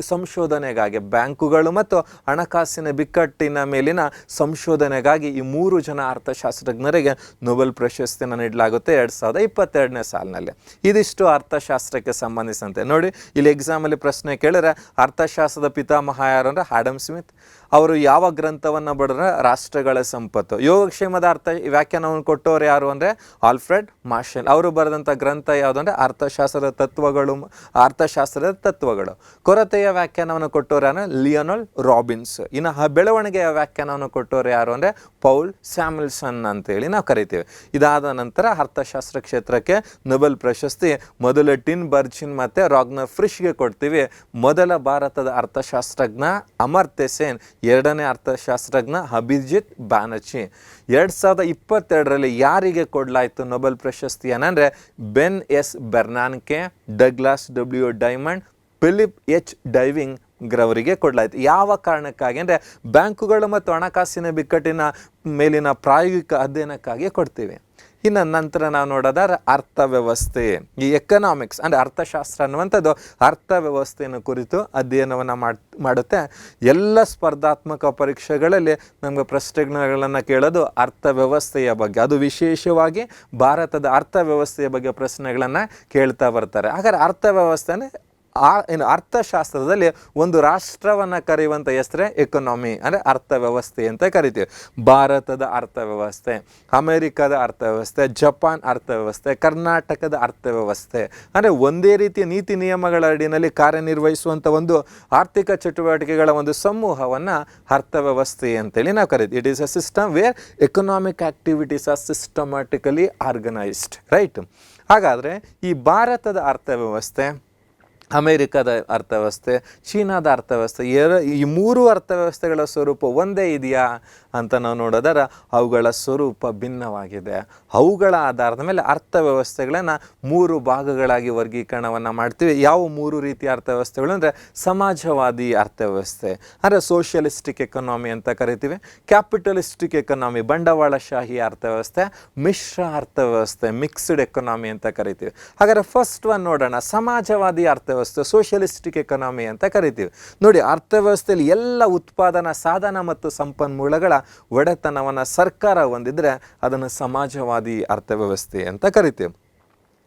ಸಂಶೋಧನೆಗಾಗಿ, ಬ್ಯಾಂಕುಗಳು ಮತ್ತು ಹಣಕಾಸಿನ ಬಿಕ್ಕಟ್ಟಿನ ಮೇಲಿನ ಸಂಶೋಧನೆಗಾಗಿ ಈ 3 ಜನ ಅರ್ಥಶಾಸ್ತ್ರಜ್ಞರಿಗೆ ನೊಬೆಲ್ ಪ್ರಶಸ್ತಿಯನ್ನು ನೀಡಲಾಗುತ್ತೆ 2022ನೇ ಸಾಲಿನಲ್ಲಿ. ಇದಿಷ್ಟು ಅರ್ಥಶಾಸ್ತ್ರಕ್ಕೆ ಸಂಬಂಧಿಸಿದಂತೆ. ನೋಡಿ ಇಲ್ಲಿ ಎಕ್ಸಾಮಲ್ಲಿ ಪ್ರಶ್ನೆ ಕೇಳಿದ್ರೆ ಅರ್ಥಶಾಸ್ತ್ರದ ಪಿತಾಮಹ ಯಾರು ಅಂದರೆ ಆಡಮ್ ಸ್ಮಿತ್. ಅವರು ಯಾವ ಗ್ರಂಥವನ್ನು ಬರೆದ್ರೆ ರಾಷ್ಟ್ರಗಳ ಸಂಪತ್ತು. ಯೋಗಕ್ಷೇಮದ ವ್ಯಾಖ್ಯಾನವನ್ನು ಕೊಟ್ಟವರು ಯಾರು ಅಂದರೆ ಆಲ್ಫ್ರೆಡ್ ಮಾರ್ಷಲ್. ಅವರು ಬರೆದಂಥ ಗ್ರಂಥ ಯಾವುದು ಅಂದರೆ ಅರ್ಥಶಾಸ್ತ್ರದ ತತ್ವಗಳು. ಕೊರತೆಯ ವ್ಯಾಖ್ಯಾನವನ್ನು ಕೊಟ್ಟವರು ಯಾರು? Leonard Robbins. ಇನ್ನು ಬೆಳವಣಿಗೆಯ ವ್ಯಾಖ್ಯಾನವನ್ನು ಕೊಟ್ಟವರು ಯಾರು ಅಂದರೆ ಪೌಲ್ ಸ್ಯಾಮ್ಯುಲ್ಸನ್ ಅಂತೇಳಿ ನಾವು ಕರಿತೀವಿ. ಇದಾದ ನಂತರ ಅರ್ಥಶಾಸ್ತ್ರ ಕ್ಷೇತ್ರಕ್ಕೆ ನೊಬೆಲ್ ಪ್ರಶಸ್ತಿ ಮೊದಲು ಟಿನ್ ಬರ್ಜಿನ್ ಮತ್ತು ರಾಗ್ನರ್ ಫ್ರಿಶ್ಗೆ ಕೊಡ್ತೀವಿ. ಮೊದಲ ಭಾರತದ ಅರ್ಥಶಾಸ್ತ್ರಜ್ಞ ಅಮರ್ತ್ಯ ಸೇನ್, ಎರಡನೇ ಅರ್ಥಶಾಸ್ತ್ರಜ್ಞ ಅಭಿಜಿತ್ ಬ್ಯಾನರ್ಜಿ. 2022ರಲ್ಲಿ ಯಾರಿಗೆ ಕೊಡಲಾಯಿತು ನೊಬೆಲ್ ಪ್ರಶಸ್ತಿಯನ್ನು ಅಂದರೆ Ben S Bernanke, Douglas W Diamond, Philip H Dybvig ಅವರಿಗೆ ಕೊಡಲಾಯಿತು. ಯಾವ ಕಾರಣಕ್ಕಾಗಿ ಅಂದರೆ ಬ್ಯಾಂಕುಗಳು ಮತ್ತು ಹಣಕಾಸಿನ ಬಿಕ್ಕಟ್ಟಿನ ಮೇಲಿನ ಪ್ರಾಯೋಗಿಕ ಅಧ್ಯಯನಕ್ಕಾಗಿ ಕೊಡ್ತೀವಿ. ಇನ್ನು ನಂತರ ನಾವು ನೋಡೋದಾದ್ರೆ ಅರ್ಥವ್ಯವಸ್ಥೆ. ಈ ಎಕನಾಮಿಕ್ಸ್ ಅಂದರೆ ಅರ್ಥಶಾಸ್ತ್ರ ಅನ್ನುವಂಥದ್ದು ಅರ್ಥವ್ಯವಸ್ಥೆಯನ್ನು ಕುರಿತು ಅಧ್ಯಯನವನ್ನು ಮಾಡುತ್ತೆ. ಎಲ್ಲ ಸ್ಪರ್ಧಾತ್ಮಕ ಪರೀಕ್ಷೆಗಳಲ್ಲಿ ನಮಗೆ ಪ್ರಶ್ನೆಗಳನ್ನು ಕೇಳೋದು ಅರ್ಥವ್ಯವಸ್ಥೆಯ ಬಗ್ಗೆ. ಅದು ವಿಶೇಷವಾಗಿ ಭಾರತದ ಅರ್ಥವ್ಯವಸ್ಥೆಯ ಬಗ್ಗೆ ಪ್ರಶ್ನೆಗಳನ್ನು ಕೇಳ್ತಾ ಬರ್ತಾರೆ. ಹಾಗಾದ್ರೆ ಅರ್ಥವ್ಯವಸ್ಥೆನೇ ಅರ್ಥಶಾಸ್ತ್ರದಲ್ಲಿ ಒಂದು ರಾಷ್ಟ್ರವನ್ನು ಕರೆಯುವಂಥ ಹೆಸರೇ ಎಕನಾಮಿ ಅಂದರೆ ಅರ್ಥವ್ಯವಸ್ಥೆ ಅಂತ ಕರಿತೀವಿ. ಭಾರತದ ಅರ್ಥವ್ಯವಸ್ಥೆ, ಅಮೆರಿಕದ ಅರ್ಥವ್ಯವಸ್ಥೆ, ಜಪಾನ್ ಅರ್ಥವ್ಯವಸ್ಥೆ, ಕರ್ನಾಟಕದ ಅರ್ಥವ್ಯವಸ್ಥೆ ಅಂದರೆ ಒಂದೇ ರೀತಿಯ ನೀತಿ ನಿಯಮಗಳ ಅಡಿಯಲ್ಲಿ ಕಾರ್ಯನಿರ್ವಹಿಸುವಂಥ ಒಂದು ಆರ್ಥಿಕ ಚಟುವಟಿಕೆಗಳ ಒಂದು ಸಮೂಹವನ್ನು ಅರ್ಥವ್ಯವಸ್ಥೆ ಅಂತೇಳಿ ನಾವು ಕರಿತೀವಿ. It is a system wear economic activities are systematically organised, right. ಹಾಗಾದರೆ ಈ ಭಾರತದ ಅರ್ಥವ್ಯವಸ್ಥೆ ಅಮೇರಿಕದ ಅರ್ಥವ್ಯವಸ್ಥೆ, ಚೀನಾದ ಅರ್ಥವ್ಯವಸ್ಥೆ, ಈ ಮೂರು ಅರ್ಥವ್ಯವಸ್ಥೆಗಳ ಸ್ವರೂಪ ಒಂದೇ ಇದೆಯಾ ಅಂತ ನಾವು ನೋಡೋದಾರ ಅವುಗಳ ಸ್ವರೂಪ ಭಿನ್ನವಾಗಿದೆ. ಅವುಗಳ ಆಧಾರದ ಮೇಲೆ ಅರ್ಥವ್ಯವಸ್ಥೆಗಳನ್ನು ಮೂರು ಭಾಗಗಳಾಗಿ ವರ್ಗೀಕರಣವನ್ನು ಮಾಡ್ತೀವಿ. ಯಾವ ಮೂರು ರೀತಿಯ ಅರ್ಥವ್ಯವಸ್ಥೆಗಳು ಅಂದರೆ ಸಮಾಜವಾದಿ ಅರ್ಥವ್ಯವಸ್ಥೆ ಅಂದರೆ ಸೋಷಿಯಲಿಸ್ಟಿಕ್ ಎಕನಾಮಿ ಅಂತ ಕರಿತೀವಿ, ಕ್ಯಾಪಿಟಲಿಸ್ಟಿಕ್ ಎಕನಾಮಿ ಬಂಡವಾಳಶಾಹಿ ಅರ್ಥವ್ಯವಸ್ಥೆ, ಮಿಶ್ರ ಅರ್ಥವ್ಯವಸ್ಥೆ ಮಿಕ್ಸ್ಡ್ ಎಕನಾಮಿ ಅಂತ ಕರಿತೀವಿ. ಹಾಗಾದರೆ ಫಸ್ಟ್ ಒನ್ ನೋಡೋಣ, ಸಮಾಜವಾದಿ ಅರ್ಥವ್ಯವಸ್ಥೆ ಸೋಷಿಯಲಿಸ್ಟಿಕ್ ಎಕನಾಮಿ ಅಂತ ಕರಿತೀವಿ. ನೋಡಿ, ಅರ್ಥವ್ಯವಸ್ಥೆಯಲ್ಲಿ ಎಲ್ಲ ಉತ್ಪಾದನಾ ಸಾಧನ ಮತ್ತು ಸಂಪನ್ಮೂಲಗಳ ಒಡೆತನವನ್ನು ಸರ್ಕಾರ ಹೊಂದಿದ್ರೆ ಅದನ್ನು ಸಮಾಜವಾದಿ ಅರ್ಥವ್ಯವಸ್ಥೆ ಅಂತ ಕರಿತೀವಿ.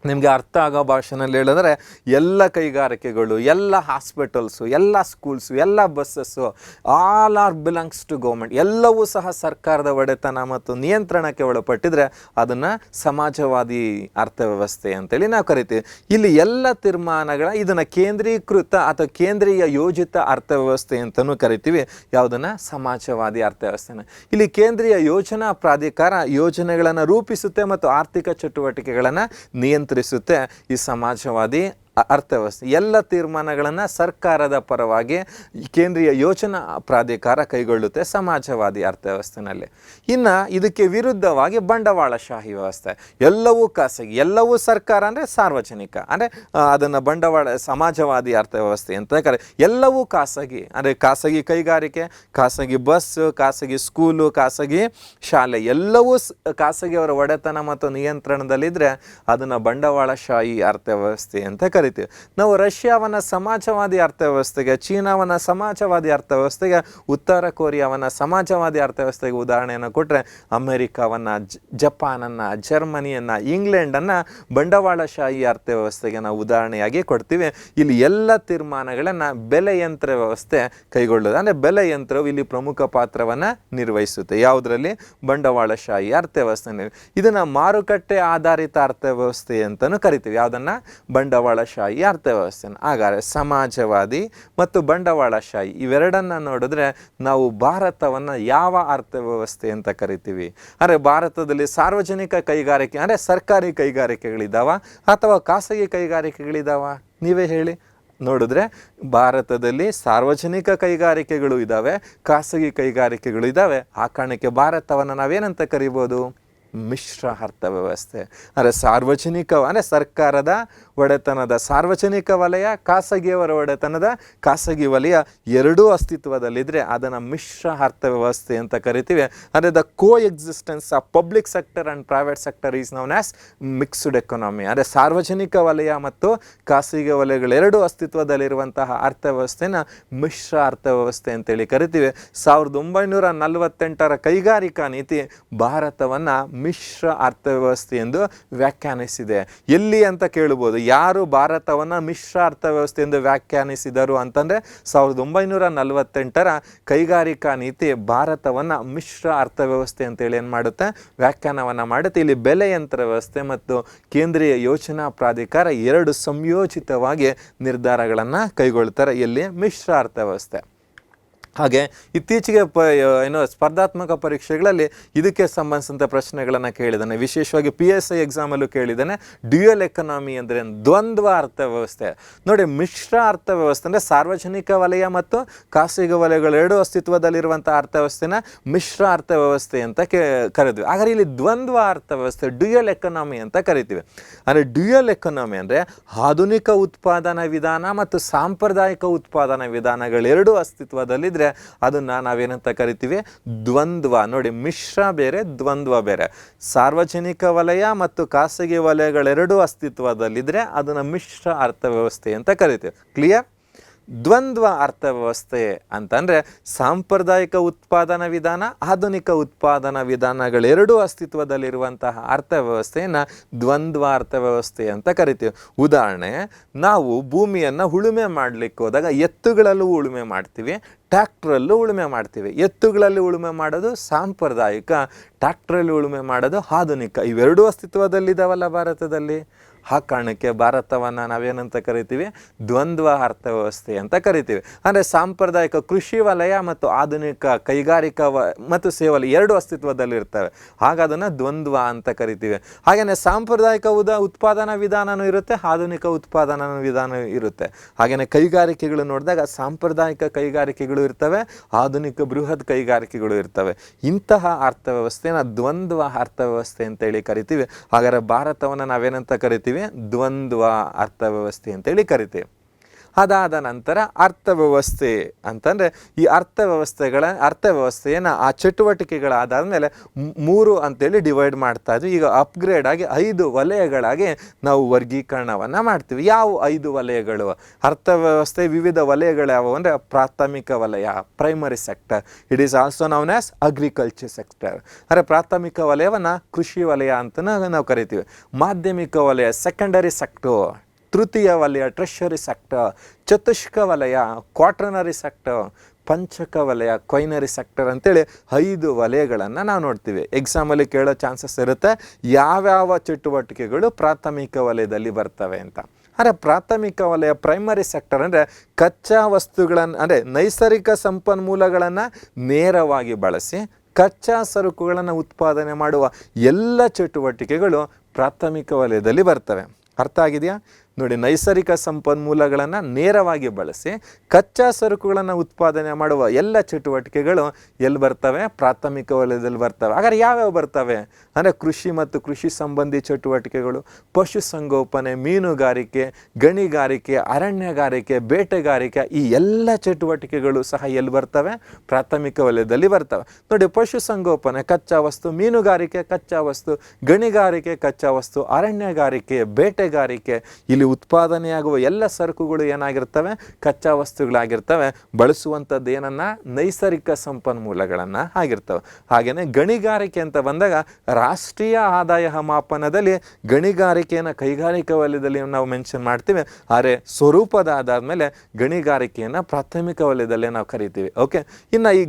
ನಿಮಗೆ ಅರ್ಥ ಆಗೋ ಭಾಷೆನಲ್ಲಿ ಹೇಳಿದ್ರೆ ಎಲ್ಲ ಕೈಗಾರಿಕೆಗಳು, ಎಲ್ಲ ಹಾಸ್ಪಿಟಲ್ಸು, ಎಲ್ಲ ಸ್ಕೂಲ್ಸು, ಎಲ್ಲ buses all are belongs to government, ಎಲ್ಲವೂ ಸಹ ಸರ್ಕಾರದ ಒಡೆತನ ಮತ್ತು ನಿಯಂತ್ರಣಕ್ಕೆ ಒಳಪಟ್ಟಿದ್ರೆ ಅದನ್ನು ಸಮಾಜವಾದಿ ಅರ್ಥವ್ಯವಸ್ಥೆ ಅಂತೇಳಿ ನಾವು ಕರಿತೀವಿ. ಇಲ್ಲಿ ಎಲ್ಲ ತೀರ್ಮಾನಗಳ ಇದನ್ನು ಕೇಂದ್ರೀಕೃತ ಅಥವಾ ಕೇಂದ್ರೀಯ ಯೋಜಿತ ಅರ್ಥವ್ಯವಸ್ಥೆ ಅಂತಲೂ ಕರಿತೀವಿ. ಯಾವುದನ್ನು? ಸಮಾಜವಾದಿ ಅರ್ಥವ್ಯವಸ್ಥೆನ. ಇಲ್ಲಿ ಕೇಂದ್ರೀಯ ಯೋಜನಾ ಪ್ರಾಧಿಕಾರ ಯೋಜನೆಗಳನ್ನು ರೂಪಿಸುತ್ತೆ ಮತ್ತು ಆರ್ಥಿಕ ಚಟುವಟಿಕೆಗಳನ್ನು ನಿಯಂತ್ರಿಸುತ್ತೆ. ಈ ಸಮಾಜವಾದಿ ಅರ್ಥವ್ಯವಸ್ಥೆ ಎಲ್ಲ ತೀರ್ಮಾನಗಳನ್ನು ಸರ್ಕಾರದ ಪರವಾಗಿ ಕೇಂದ್ರೀಯ ಯೋಜನಾ ಪ್ರಾಧಿಕಾರ ಕೈಗೊಳ್ಳುತ್ತೆ ಸಮಾಜವಾದಿ ಅರ್ಥವ್ಯವಸ್ಥೆನಲ್ಲಿ. ಇನ್ನು ಇದಕ್ಕೆ ವಿರುದ್ಧವಾಗಿ ಬಂಡವಾಳಶಾಹಿ ವ್ಯವಸ್ಥೆ, ಎಲ್ಲವೂ ಖಾಸಗಿ, ಎಲ್ಲವೂ ಸರ್ಕಾರ ಅಂದರೆ ಸಾರ್ವಜನಿಕ, ಅಂದರೆ ಅದನ್ನು ಬಂಡವಾಳ ಸಮಾಜವಾದಿ ಅರ್ಥವ್ಯವಸ್ಥೆ ಅಂತ ಎಲ್ಲವೂ ಖಾಸಗಿ ಅಂದರೆ ಖಾಸಗಿ ಕೈಗಾರಿಕೆ, ಖಾಸಗಿ ಬಸ್ಸು, ಖಾಸಗಿ ಸ್ಕೂಲು, ಖಾಸಗಿ ಶಾಲೆ, ಎಲ್ಲವೂ ಖಾಸಗಿಯವರ ಒಡೆತನ ಮತ್ತು ನಿಯಂತ್ರಣದಲ್ಲಿದ್ದರೆ ಅದನ್ನು ಬಂಡವಾಳಶಾಹಿ ಅರ್ಥವ್ಯವಸ್ಥೆ ಅಂತ ಕರಿತೀವಿ. ನಾವು ರಷ್ಯಾವನ್ನ ಸಮಾಜವಾದಿ ಅರ್ಥವ್ಯವಸ್ಥೆಗೆ, ಚೀನಾವನ್ನ ಸಮಾಜವಾದಿ ಅರ್ಥವ್ಯವಸ್ಥೆಗೆ, ಉತ್ತರ ಕೊರಿಯಾವನ್ನ ಸಮಾಜವಾದಿ ಅರ್ಥವ್ಯವಸ್ಥೆಗೆ ಉದಾಹರಣೆಯನ್ನು ಕೊಟ್ಟರೆ ಅಮೆರಿಕವನ್ನ, ಜಪಾನನ್ನು, ಜರ್ಮನಿಯನ್ನು, ಇಂಗ್ಲೆಂಡನ್ನು ಬಂಡವಾಳಶಾಹಿ ಅರ್ಥವ್ಯವಸ್ಥೆಗೆ ನಾವು ಉದಾಹರಣೆಯಾಗಿ ಕೊಡ್ತೀವಿ. ಇಲ್ಲಿ ಎಲ್ಲ ತೀರ್ಮಾನಗಳನ್ನು ಬೆಲೆ ಯಂತ್ರ ವ್ಯವಸ್ಥೆ ಕೈಗೊಳ್ಳೋದು, ಅಂದರೆ ಬೆಲೆ ಯಂತ್ರವು ಇಲ್ಲಿ ಪ್ರಮುಖ ಪಾತ್ರವನ್ನು ನಿರ್ವಹಿಸುತ್ತೆ. ಯಾವುದರಲ್ಲಿ? ಬಂಡವಾಳಶಾಹಿ ಅರ್ಥವ್ಯವಸ್ಥೆ. ಇದನ್ನು ಮಾರುಕಟ್ಟೆ ಆಧಾರಿತ ಅರ್ಥವ್ಯವಸ್ಥೆ ಅಂತಲೂ ಕರಿತೀವಿ. ಯಾವುದನ್ನು? ಬಂಡವಾಳಶಾಹಿ ಅರ್ಥವ್ಯವಸ್ಥೆ. ಹಾಗಾದರೆ ಸಮಾಜವಾದಿ ಮತ್ತು ಬಂಡವಾಳಶಾಹಿ ಇವೆರಡನ್ನ ನೋಡಿದ್ರೆ ನಾವು ಭಾರತವನ್ನು ಯಾವ ಅರ್ಥವ್ಯವಸ್ಥೆ ಅಂತ ಕರಿತೀವಿ? ಅಂದರೆ ಭಾರತದಲ್ಲಿ ಸಾರ್ವಜನಿಕ ಕೈಗಾರಿಕೆ ಅಂದರೆ ಸರ್ಕಾರಿ ಕೈಗಾರಿಕೆಗಳಿದ್ದಾವ ಅಥವಾ ಖಾಸಗಿ ಕೈಗಾರಿಕೆಗಳಿದ್ದಾವ? ನೀವೇ ಹೇಳಿ. ನೋಡಿದ್ರೆ ಭಾರತದಲ್ಲಿ ಸಾರ್ವಜನಿಕ ಕೈಗಾರಿಕೆಗಳು ಇದ್ದಾವೆ, ಖಾಸಗಿ ಕೈಗಾರಿಕೆಗಳು ಇದ್ದಾವೆ. ಆ ಕಾರಣಕ್ಕೆ ಭಾರತವನ್ನು ನಾವೇನಂತ ಕರಿಬೋದು? ಮಿಶ್ರ ಅರ್ಥವ್ಯವಸ್ಥೆ. ಅಂದರೆ ಸಾರ್ವಜನಿಕ ಅಂದರೆ ಸರ್ಕಾರದ ಒಡೆತನದ ಸಾರ್ವಜನಿಕ ವಲಯ, ಖಾಸಗಿಯವರ ಒಡೆತನದ ಖಾಸಗಿ ವಲಯ ಎರಡೂ ಅಸ್ತಿತ್ವದಲ್ಲಿದ್ದರೆ ಅದನ್ನು ಮಿಶ್ರ ಅರ್ಥವ್ಯವಸ್ಥೆ ಅಂತ ಕರಿತೀವಿ. ಅಂದರೆ the coexistence of public sector and private sector is known as mixed economy. ಅಂದರೆ ಸಾರ್ವಜನಿಕ ವಲಯ ಮತ್ತು ಖಾಸಗಿ ವಲಯಗಳೆರಡೂ ಅಸ್ತಿತ್ವದಲ್ಲಿರುವಂತಹ ಅರ್ಥವ್ಯವಸ್ಥೆನ ಮಿಶ್ರ ಅರ್ಥವ್ಯವಸ್ಥೆ ಅಂತೇಳಿ ಕರಿತೀವಿ. 1948 ಕೈಗಾರಿಕಾ ನೀತಿ ಭಾರತವನ್ನು ಮಿಶ್ರ ಅರ್ಥವ್ಯವಸ್ಥೆ ಎಂದು ವ್ಯಾಖ್ಯಾನಿಸಿದೆ. ಎಲ್ಲಿ ಅಂತ ಕೇಳಬಹುದು, ಯಾರು ಭಾರತವನ್ನು ಮಿಶ್ರ ಅರ್ಥವ್ಯವಸ್ಥೆ ಎಂದು ವ್ಯಾಖ್ಯಾನಿಸಿದರು ಅಂತಂದರೆ 1948 ಕೈಗಾರಿಕಾ ನೀತಿ ಭಾರತವನ್ನು ಮಿಶ್ರ ಅರ್ಥವ್ಯವಸ್ಥೆ ಅಂತೇಳಿ ಏನು ಮಾಡುತ್ತೆ? ವ್ಯಾಖ್ಯಾನವನ್ನು ಮಾಡುತ್ತೆ. ಇಲ್ಲಿ ಬೆಲೆ ಯಂತ್ರ ವ್ಯವಸ್ಥೆ ಮತ್ತು ಕೇಂದ್ರೀಯ ಯೋಜನಾ ಪ್ರಾಧಿಕಾರ ಎರಡು ಸಂಯೋಜಿತವಾಗಿ ನಿರ್ಧಾರಗಳನ್ನು ಕೈಗೊಳ್ತಾರೆ. ಎಲ್ಲಿ? ಮಿಶ್ರ ಅರ್ಥವ್ಯವಸ್ಥೆ. ಹಾಗೆ ಇತ್ತೀಚೆಗೆ ಸ್ಪರ್ಧಾತ್ಮಕ ಪರೀಕ್ಷೆಗಳಲ್ಲಿ ಇದಕ್ಕೆ ಸಂಬಂಧಿಸಿದಂಥ ಪ್ರಶ್ನೆಗಳನ್ನು ಕೇಳಿದ್ದಾನೆ. ವಿಶೇಷವಾಗಿ PSI ಎಕ್ಸಾಮಲ್ಲೂ ಕೇಳಿದ್ದಾನೆ. ಡ್ಯುಯಲ್ ಎಕನಾಮಿ ಅಂದರೆ ದ್ವಂದ್ವ ಅರ್ಥವ್ಯವಸ್ಥೆ. ನೋಡಿ, ಮಿಶ್ರ ಅರ್ಥವ್ಯವಸ್ಥೆ ಅಂದರೆ ಸಾರ್ವಜನಿಕ ವಲಯ ಮತ್ತು ಖಾಸಗಿ ವಲಯಗಳೆರಡೂ ಅಸ್ತಿತ್ವದಲ್ಲಿರುವಂಥ ಅರ್ಥವ್ಯವಸ್ಥೆನ ಮಿಶ್ರ ಅರ್ಥವ್ಯವಸ್ಥೆ ಅಂತ ಕರಿತೀವಿ. ಹಾಗಾದ್ರೆ ಇಲ್ಲಿ ದ್ವಂದ್ವ ಅರ್ಥವ್ಯವಸ್ಥೆ ಡ್ಯುಯಲ್ ಎಕನಾಮಿ ಅಂತ ಕರಿತೀವಿ. ಅಂದರೆ ಡ್ಯುಯಲ್ ಎಕನಾಮಿ ಅಂದರೆ ಆಧುನಿಕ ಉತ್ಪಾದನಾ ವಿಧಾನ ಮತ್ತು ಸಾಂಪ್ರದಾಯಿಕ ಉತ್ಪಾದನಾ ವಿಧಾನಗಳೆರಡೂ ಅಸ್ತಿತ್ವದಲ್ಲಿದ್ದರೆ ಅದನ್ನು ನಾವೇನಂತ ಕರಿತೀವಿ? ದ್ವಂದ್ವ. ನೋಡಿ, ಮಿಶ್ರ ಬೇರೆ, ದ್ವಂದ್ವ ಬೇರೆ. ಸಾರ್ವಜನಿಕ ವಲಯ ಮತ್ತು ಖಾಸಗಿ ವಲಯಗಳೆರಡೂ ಅಸ್ತಿತ್ವದಲ್ಲಿದ್ದರೆ ಅದನ್ನು ಮಿಶ್ರ ಅರ್ಥವ್ಯವಸ್ಥೆ ಅಂತ ಕರಿತೀವಿ. ಕ್ಲಿಯರ್? ದ್ವಂದ್ವ ಅರ್ಥವ್ಯವಸ್ಥೆ ಅಂತಂದರೆ ಸಾಂಪ್ರದಾಯಿಕ ಉತ್ಪಾದನಾ ವಿಧಾನ, ಆಧುನಿಕ ಉತ್ಪಾದನಾ ವಿಧಾನಗಳೆರಡೂ ಅಸ್ತಿತ್ವದಲ್ಲಿರುವಂತಹ ಅರ್ಥವ್ಯವಸ್ಥೆಯನ್ನು ದ್ವಂದ್ವ ಅರ್ಥವ್ಯವಸ್ಥೆ ಅಂತ ಕರಿತೀವಿ. ಉದಾಹರಣೆ, ನಾವು ಭೂಮಿಯನ್ನು ಉಳುಮೆ ಮಾಡಲಿಕ್ಕೆ ಹೋದಾಗ ಎತ್ತುಗಳಲ್ಲೂ ಉಳುಮೆ ಮಾಡ್ತೀವಿ, ಟ್ರ್ಯಾಕ್ಟ್ರಲ್ಲೂ ಉಳುಮೆ ಮಾಡ್ತೀವಿ. ಎತ್ತುಗಳಲ್ಲಿ ಉಳುಮೆ ಮಾಡೋದು ಸಾಂಪ್ರದಾಯಿಕ, ಟ್ರ್ಯಾಕ್ಟ್ರಲ್ಲಿ ಉಳುಮೆ ಮಾಡೋದು ಆಧುನಿಕ. ಇವೆರಡೂ ಅಸ್ತಿತ್ವದಲ್ಲಿದ್ದಾವಲ್ಲ ಭಾರತದಲ್ಲಿ. ಆ ಕಾರಣಕ್ಕೆ ಭಾರತವನ್ನು ನಾವೇನಂತ ಕರಿತೀವಿ, ದ್ವಂದ್ವ ಅರ್ಥವ್ಯವಸ್ಥೆ ಅಂತ ಕರಿತೀವಿ. ಅಂದರೆ ಸಾಂಪ್ರದಾಯಿಕ ಕೃಷಿ ವಲಯ ಮತ್ತು ಆಧುನಿಕ ಕೈಗಾರಿಕಾ ಮತ್ತು ಸೇವೆ ವಲಯ ಎರಡು ಅಸ್ತಿತ್ವದಲ್ಲಿರ್ತವೆ, ಆಗ ಅದನ್ನು ದ್ವಂದ್ವ ಅಂತ ಕರಿತೀವಿ. ಹಾಗೆಯೇ ಸಾಂಪ್ರದಾಯಿಕ ಉತ್ಪಾದನಾ ವಿಧಾನವೂ ಇರುತ್ತೆ, ಆಧುನಿಕ ಉತ್ಪಾದನಾ ವಿಧಾನ ಇರುತ್ತೆ. ಹಾಗೆಯೇ ಕೈಗಾರಿಕೆಗಳು ನೋಡಿದಾಗ ಸಾಂಪ್ರದಾಯಿಕ ಕೈಗಾರಿಕೆಗಳು ಇರ್ತವೆ, ಆಧುನಿಕ ಬೃಹತ್ ಕೈಗಾರಿಕೆಗಳು ಇರ್ತವೆ. ಇಂತಹ ಅರ್ಥವ್ಯವಸ್ಥೆನ ದ್ವಂದ್ವ ಅರ್ಥವ್ಯವಸ್ಥೆ ಅಂತೇಳಿ ಕರಿತೀವಿ. ಹಾಗಾದರೆ ಭಾರತವನ್ನು ನಾವೇನಂತ ಕರಿತೀವಿ, ದ್ವಂದ್ವ ಅರ್ಥವ್ಯವಸ್ಥೆ ಅಂತೇಳಿ ಕರಿತೀವಿ. ಅದಾದ ನಂತರ ಅರ್ಥವ್ಯವಸ್ಥೆ ಅಂತಂದರೆ ಈ ಅರ್ಥವ್ಯವಸ್ಥೆಯನ್ನು ಆ ಚಟುವಟಿಕೆಗಳಾದಾದಮೇಲೆ 3 ಅಂತೇಳಿ ಡಿವೈಡ್ ಮಾಡ್ತಾ ಇದ್ವಿ. ಈಗ ಅಪ್ಗ್ರೇಡ್ ಆಗಿ 5 ವಲಯಗಳಾಗಿ ನಾವು ವರ್ಗೀಕರಣವನ್ನು ಮಾಡ್ತೀವಿ. ಯಾವ 5 ವಲಯಗಳು? ಅರ್ಥವ್ಯವಸ್ಥೆ ವಿವಿಧ ವಲಯಗಳು ಯಾವುವು ಅಂದರೆ ಪ್ರಾಥಮಿಕ ವಲಯ, primary sector. It is also known as agriculture sector. ಅಂದರೆ ಪ್ರಾಥಮಿಕ ವಲಯವನ್ನು ಕೃಷಿ ವಲಯ ಅಂತ ನಾವು ಕರಿತೀವಿ. ಮಾಧ್ಯಮಿಕ ವಲಯ, ಸೆಕೆಂಡರಿ ಸೆಕ್ಟರ್. ತೃತೀಯ ವಲಯ, ಟ್ರೆಷರಿ ಸೆಕ್ಟರ್. ಚತುಷ್ಕ ವಲಯ, ಕ್ವಾಟರ್ನರಿ ಸೆಕ್ಟರ್. ಪಂಚಕ ವಲಯ, ಕೊಯ್ನರಿ ಸೆಕ್ಟರ್ ಅಂತೇಳಿ 5 ವಲಯಗಳನ್ನು ನಾವು ನೋಡ್ತೀವಿ. ಎಕ್ಸಾಮಲ್ಲಿ ಕೇಳೋ ಚಾನ್ಸಸ್ ಇರುತ್ತೆ, ಯಾವ್ಯಾವ ಚಟುವಟಿಕೆಗಳು ಪ್ರಾಥಮಿಕ ವಲಯದಲ್ಲಿ ಬರ್ತವೆ ಅಂತ. ಅಂದರೆ ಪ್ರಾಥಮಿಕ ವಲಯ, ಪ್ರೈಮರಿ ಸೆಕ್ಟರ್ ಅಂದರೆ ಕಚ್ಚಾ ವಸ್ತುಗಳನ್ನು ಅಂದರೆ ನೈಸರ್ಗಿಕ ಸಂಪನ್ಮೂಲಗಳನ್ನು ನೇರವಾಗಿ ಬಳಸಿ ಕಚ್ಚಾ ಸರಕುಗಳನ್ನು ಉತ್ಪಾದನೆ ಮಾಡುವ ಎಲ್ಲ ಚಟುವಟಿಕೆಗಳು ಪ್ರಾಥಮಿಕ ವಲಯದಲ್ಲಿ ಬರ್ತವೆ. ಅರ್ಥ ಆಗಿದೆಯಾ? ನೋಡಿ, ನೈಸರ್ಗಿಕ ಸಂಪನ್ಮೂಲಗಳನ್ನು ನೇರವಾಗಿ ಬಳಸಿ ಕಚ್ಚಾ ಸರಕುಗಳನ್ನು ಉತ್ಪಾದನೆ ಮಾಡುವ ಎಲ್ಲ ಚಟುವಟಿಕೆಗಳು ಎಲ್ಲಿ ಬರ್ತವೆ? ಪ್ರಾಥಮಿಕ ವಲಯದಲ್ಲಿ ಬರ್ತವೆ. ಹಾಗಾದ್ರೆ ಯಾವ್ಯಾವ ಬರ್ತವೆ ಅಂದರೆ ಕೃಷಿ ಮತ್ತು ಕೃಷಿ ಸಂಬಂಧಿ ಚಟುವಟಿಕೆಗಳು, ಪಶುಸಂಗೋಪನೆ, ಮೀನುಗಾರಿಕೆ, ಗಣಿಗಾರಿಕೆ, ಅರಣ್ಯಗಾರಿಕೆ, ಬೇಟೆಗಾರಿಕೆ, ಈ ಎಲ್ಲ ಚಟುವಟಿಕೆಗಳು ಸಹ ಎಲ್ಲಿ ಬರ್ತವೆ? ಪ್ರಾಥಮಿಕ ವಲಯದಲ್ಲಿ ಬರ್ತವೆ. ನೋಡಿ, ಪಶುಸಂಗೋಪನೆ ಕಚ್ಚಾ ವಸ್ತು, ಮೀನುಗಾರಿಕೆ ಕಚ್ಚಾ ವಸ್ತು, ಗಣಿಗಾರಿಕೆ ಕಚ್ಚಾ ವಸ್ತು, ಅರಣ್ಯಗಾರಿಕೆ, ಬೇಟೆಗಾರಿಕೆ, ಇಲ್ಲಿ ಉತ್ಪಾದನೆಯಾಗುವ ಎಲ್ಲ ಸರಕುಗಳು ಏನಾಗಿರ್ತವೆ? ಕಚ್ಚಾ ವಸ್ತುಗಳಾಗಿರ್ತವೆ. ಬಳಸುವಂಥದ್ದು ಏನನ್ನ? ನೈಸರ್ಗಿಕ ಸಂಪನ್ಮೂಲಗಳನ್ನು ಆಗಿರ್ತವೆ. ಹಾಗೆಯೇ ಗಣಿಗಾರಿಕೆ ಅಂತ ಬಂದಾಗ ರಾಷ್ಟ್ರೀಯ ಆದಾಯ ಮಾಪನದಲ್ಲಿ ಗಣಿಗಾರಿಕೆಯನ್ನು ಕೈಗಾರಿಕಾ ವಲಯದಲ್ಲಿ ನಾವು ಮೆನ್ಷನ್ ಮಾಡ್ತೀವಿ. ಆದರೆ ಸ್ವರೂಪದ ಆದಾದ್ಮೇಲೆ ಗಣಿಗಾರಿಕೆಯನ್ನು ಪ್ರಾಥಮಿಕ ವಲಯದಲ್ಲೇ ನಾವು ಕರಿತೀವಿ. ಓಕೆ, ಇನ್ನು ಈ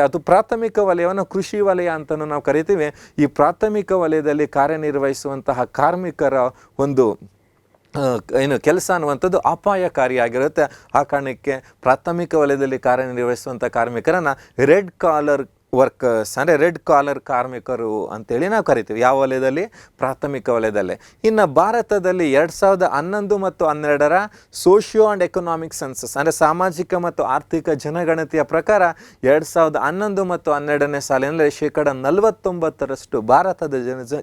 ಅದು ಪ್ರಾಥಮಿಕ ವಲಯವನ್ನು ಕೃಷಿ ವಲಯ ಅಂತಲೂ ನಾವು ಕರಿತೀವಿ. ಈ ಪ್ರಾಥಮಿಕ ವಲಯದಲ್ಲಿ ಕಾರ್ಯನಿರ್ವಹಿಸುವಂತಹ ಕಾರ್ಮಿಕರ ಒಂದು ಕೆಲಸ ಅನ್ನುವಂಥದ್ದು ಅಪಾಯಕಾರಿಯಾಗಿರುತ್ತೆ. ಆ ಕಾರಣಕ್ಕೆ ಪ್ರಾಥಮಿಕ ವಲಯದಲ್ಲಿ ಕಾರ್ಯನಿರ್ವಹಿಸುವಂಥ ಕಾರ್ಮಿಕರನ್ನು ರೆಡ್ ಕಾಲರ್ ವರ್ಕರ್ಸ್ ಅಂದರೆ ರೆಡ್ ಕಾಲರ್ ಕಾರ್ಮಿಕರು ಅಂತೇಳಿ ನಾವು ಕರಿತೀವಿ. ಯಾವ ವಲಯದಲ್ಲಿ? ಪ್ರಾಥಮಿಕ ವಲಯದಲ್ಲೇ. ಇನ್ನು ಭಾರತದಲ್ಲಿ 2011 ಮತ್ತು 2012 ಸೋಷಿಯೋ ಆ್ಯಂಡ್ ಎಕನಾಮಿಕ್ ಸೆನ್ಸಸ್ ಅಂದರೆ ಸಾಮಾಜಿಕ ಮತ್ತು ಆರ್ಥಿಕ ಜನಗಣತಿಯ ಪ್ರಕಾರ 2011 ಮತ್ತು 2012ನೇ ಸಾಲಿನಲ್ಲಿ 49% ಭಾರತದ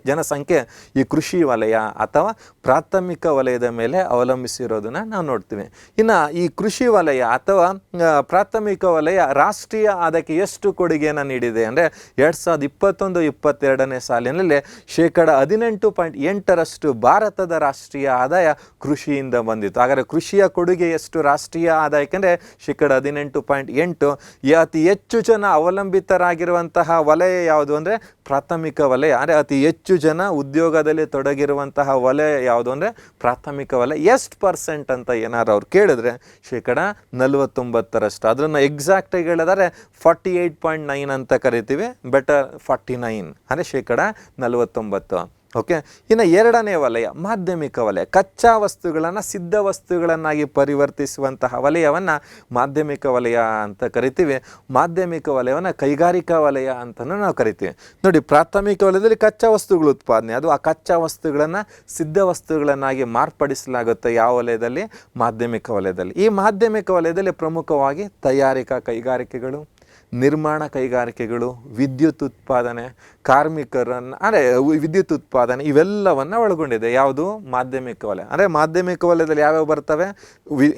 ಜನಸಂಖ್ಯೆ ಈ ಕೃಷಿ ವಲಯ ಅಥವಾ ಪ್ರಾಥಮಿಕ ವಲಯದ ಮೇಲೆ ಅವಲಂಬಿಸಿರೋದನ್ನು ನಾವು ನೋಡ್ತೀವಿ. ಇನ್ನು ಈ ಕೃಷಿ ವಲಯ ಅಥವಾ ಪ್ರಾಥಮಿಕ ವಲಯ ರಾಷ್ಟ್ರೀಯ ಆದಾಯಕ್ಕೆ ಎಷ್ಟು ಕೊಡುಗೆಯನ್ನು ನೀಡಿದೆ ಅಂದರೆ 2021-22ನೇ ಸಾಲಿನಲ್ಲಿ 18.8% ಭಾರತದ ರಾಷ್ಟ್ರೀಯ ಆದಾಯ ಕೃಷಿಯಿಂದ ಬಂದಿತ್ತು. ಹಾಗಾದರೆ ಕೃಷಿಯ ಕೊಡುಗೆ ಎಷ್ಟು ರಾಷ್ಟ್ರೀಯ ಆದಾಯಕ್ಕೆ ಅಂದರೆ 18.8%. ಅತಿ ಹೆಚ್ಚು ಜನ ಅವಲಂಬಿತರಾಗಿರುವಂತಹ ವಲಯ ಯಾವುದು ಅಂದರೆ ಪ್ರಾಥಮಿಕ ವಲಯ. ಅಂದರೆ ಅತಿ ಹೆಚ್ಚು ಜನ ಉದ್ಯೋಗದಲ್ಲಿ ತೊಡಗಿರುವಂತಹ ವಲಯ ಯಾವುದು ಅಂದರೆ ಪ್ರಾಥಮಿಕ ವಲಯ. ಎಷ್ಟು % ಅಂತ ಏನಾರು ಅವ್ರು ಕೇಳಿದ್ರೆ 49%. ಅದನ್ನು ಎಕ್ಸಾಕ್ಟಾಗಿ ಹೇಳಿದರೆ 48.9 ಅಂತ ಕರಿತೀವಿ. ಬೆಟರ್ 49 ಅಂದರೆ 49%. ಓಕೆ, ಇನ್ನು ಎರಡನೇ ವಲಯ ಮಾಧ್ಯಮಿಕ ವಲಯ. ಕಚ್ಚಾ ವಸ್ತುಗಳನ್ನು ಸಿದ್ಧ ವಸ್ತುಗಳನ್ನಾಗಿ ಪರಿವರ್ತಿಸುವಂತಹ ವಲಯವನ್ನು ಮಾಧ್ಯಮಿಕ ವಲಯ ಅಂತ ಕರಿತೀವಿ. ಮಾಧ್ಯಮಿಕ ವಲಯವನ್ನು ಕೈಗಾರಿಕಾ ವಲಯ ಅಂತಲೂ ನಾವು ಕರಿತೀವಿ. ನೋಡಿ, ಪ್ರಾಥಮಿಕ ವಲಯದಲ್ಲಿ ಕಚ್ಚಾ ವಸ್ತುಗಳ ಉತ್ಪಾದನೆ, ಅದು ಆ ಕಚ್ಚಾ ವಸ್ತುಗಳನ್ನು ಸಿದ್ಧ ವಸ್ತುಗಳನ್ನಾಗಿ ಮಾರ್ಪಡಿಸಲಾಗುತ್ತೆ. ಯಾವ ವಲಯದಲ್ಲಿ? ಮಾಧ್ಯಮಿಕ ವಲಯದಲ್ಲಿ. ಈ ಮಾಧ್ಯಮಿಕ ವಲಯದಲ್ಲಿ ಪ್ರಮುಖವಾಗಿ ತಯಾರಿಕಾ ಕೈಗಾರಿಕೆಗಳು, ನಿರ್ಮಾಣ ಕೈಗಾರಿಕೆಗಳು, ವಿದ್ಯುತ್ ಉತ್ಪಾದನೆ, ಕಾರ್ಮಿಕರನ್ನು ಅಂದರೆ ವಿದ್ಯುತ್ ಉತ್ಪಾದನೆ ಇವೆಲ್ಲವನ್ನು ಒಳಗೊಂಡಿದೆ. ಯಾವುದು? ಮಾಧ್ಯಮಿಕ ವಲಯ. ಅಂದರೆ ಮಾಧ್ಯಮಿಕ ವಲಯದಲ್ಲಿ ಯಾವ್ಯಾವ ಬರ್ತವೆ?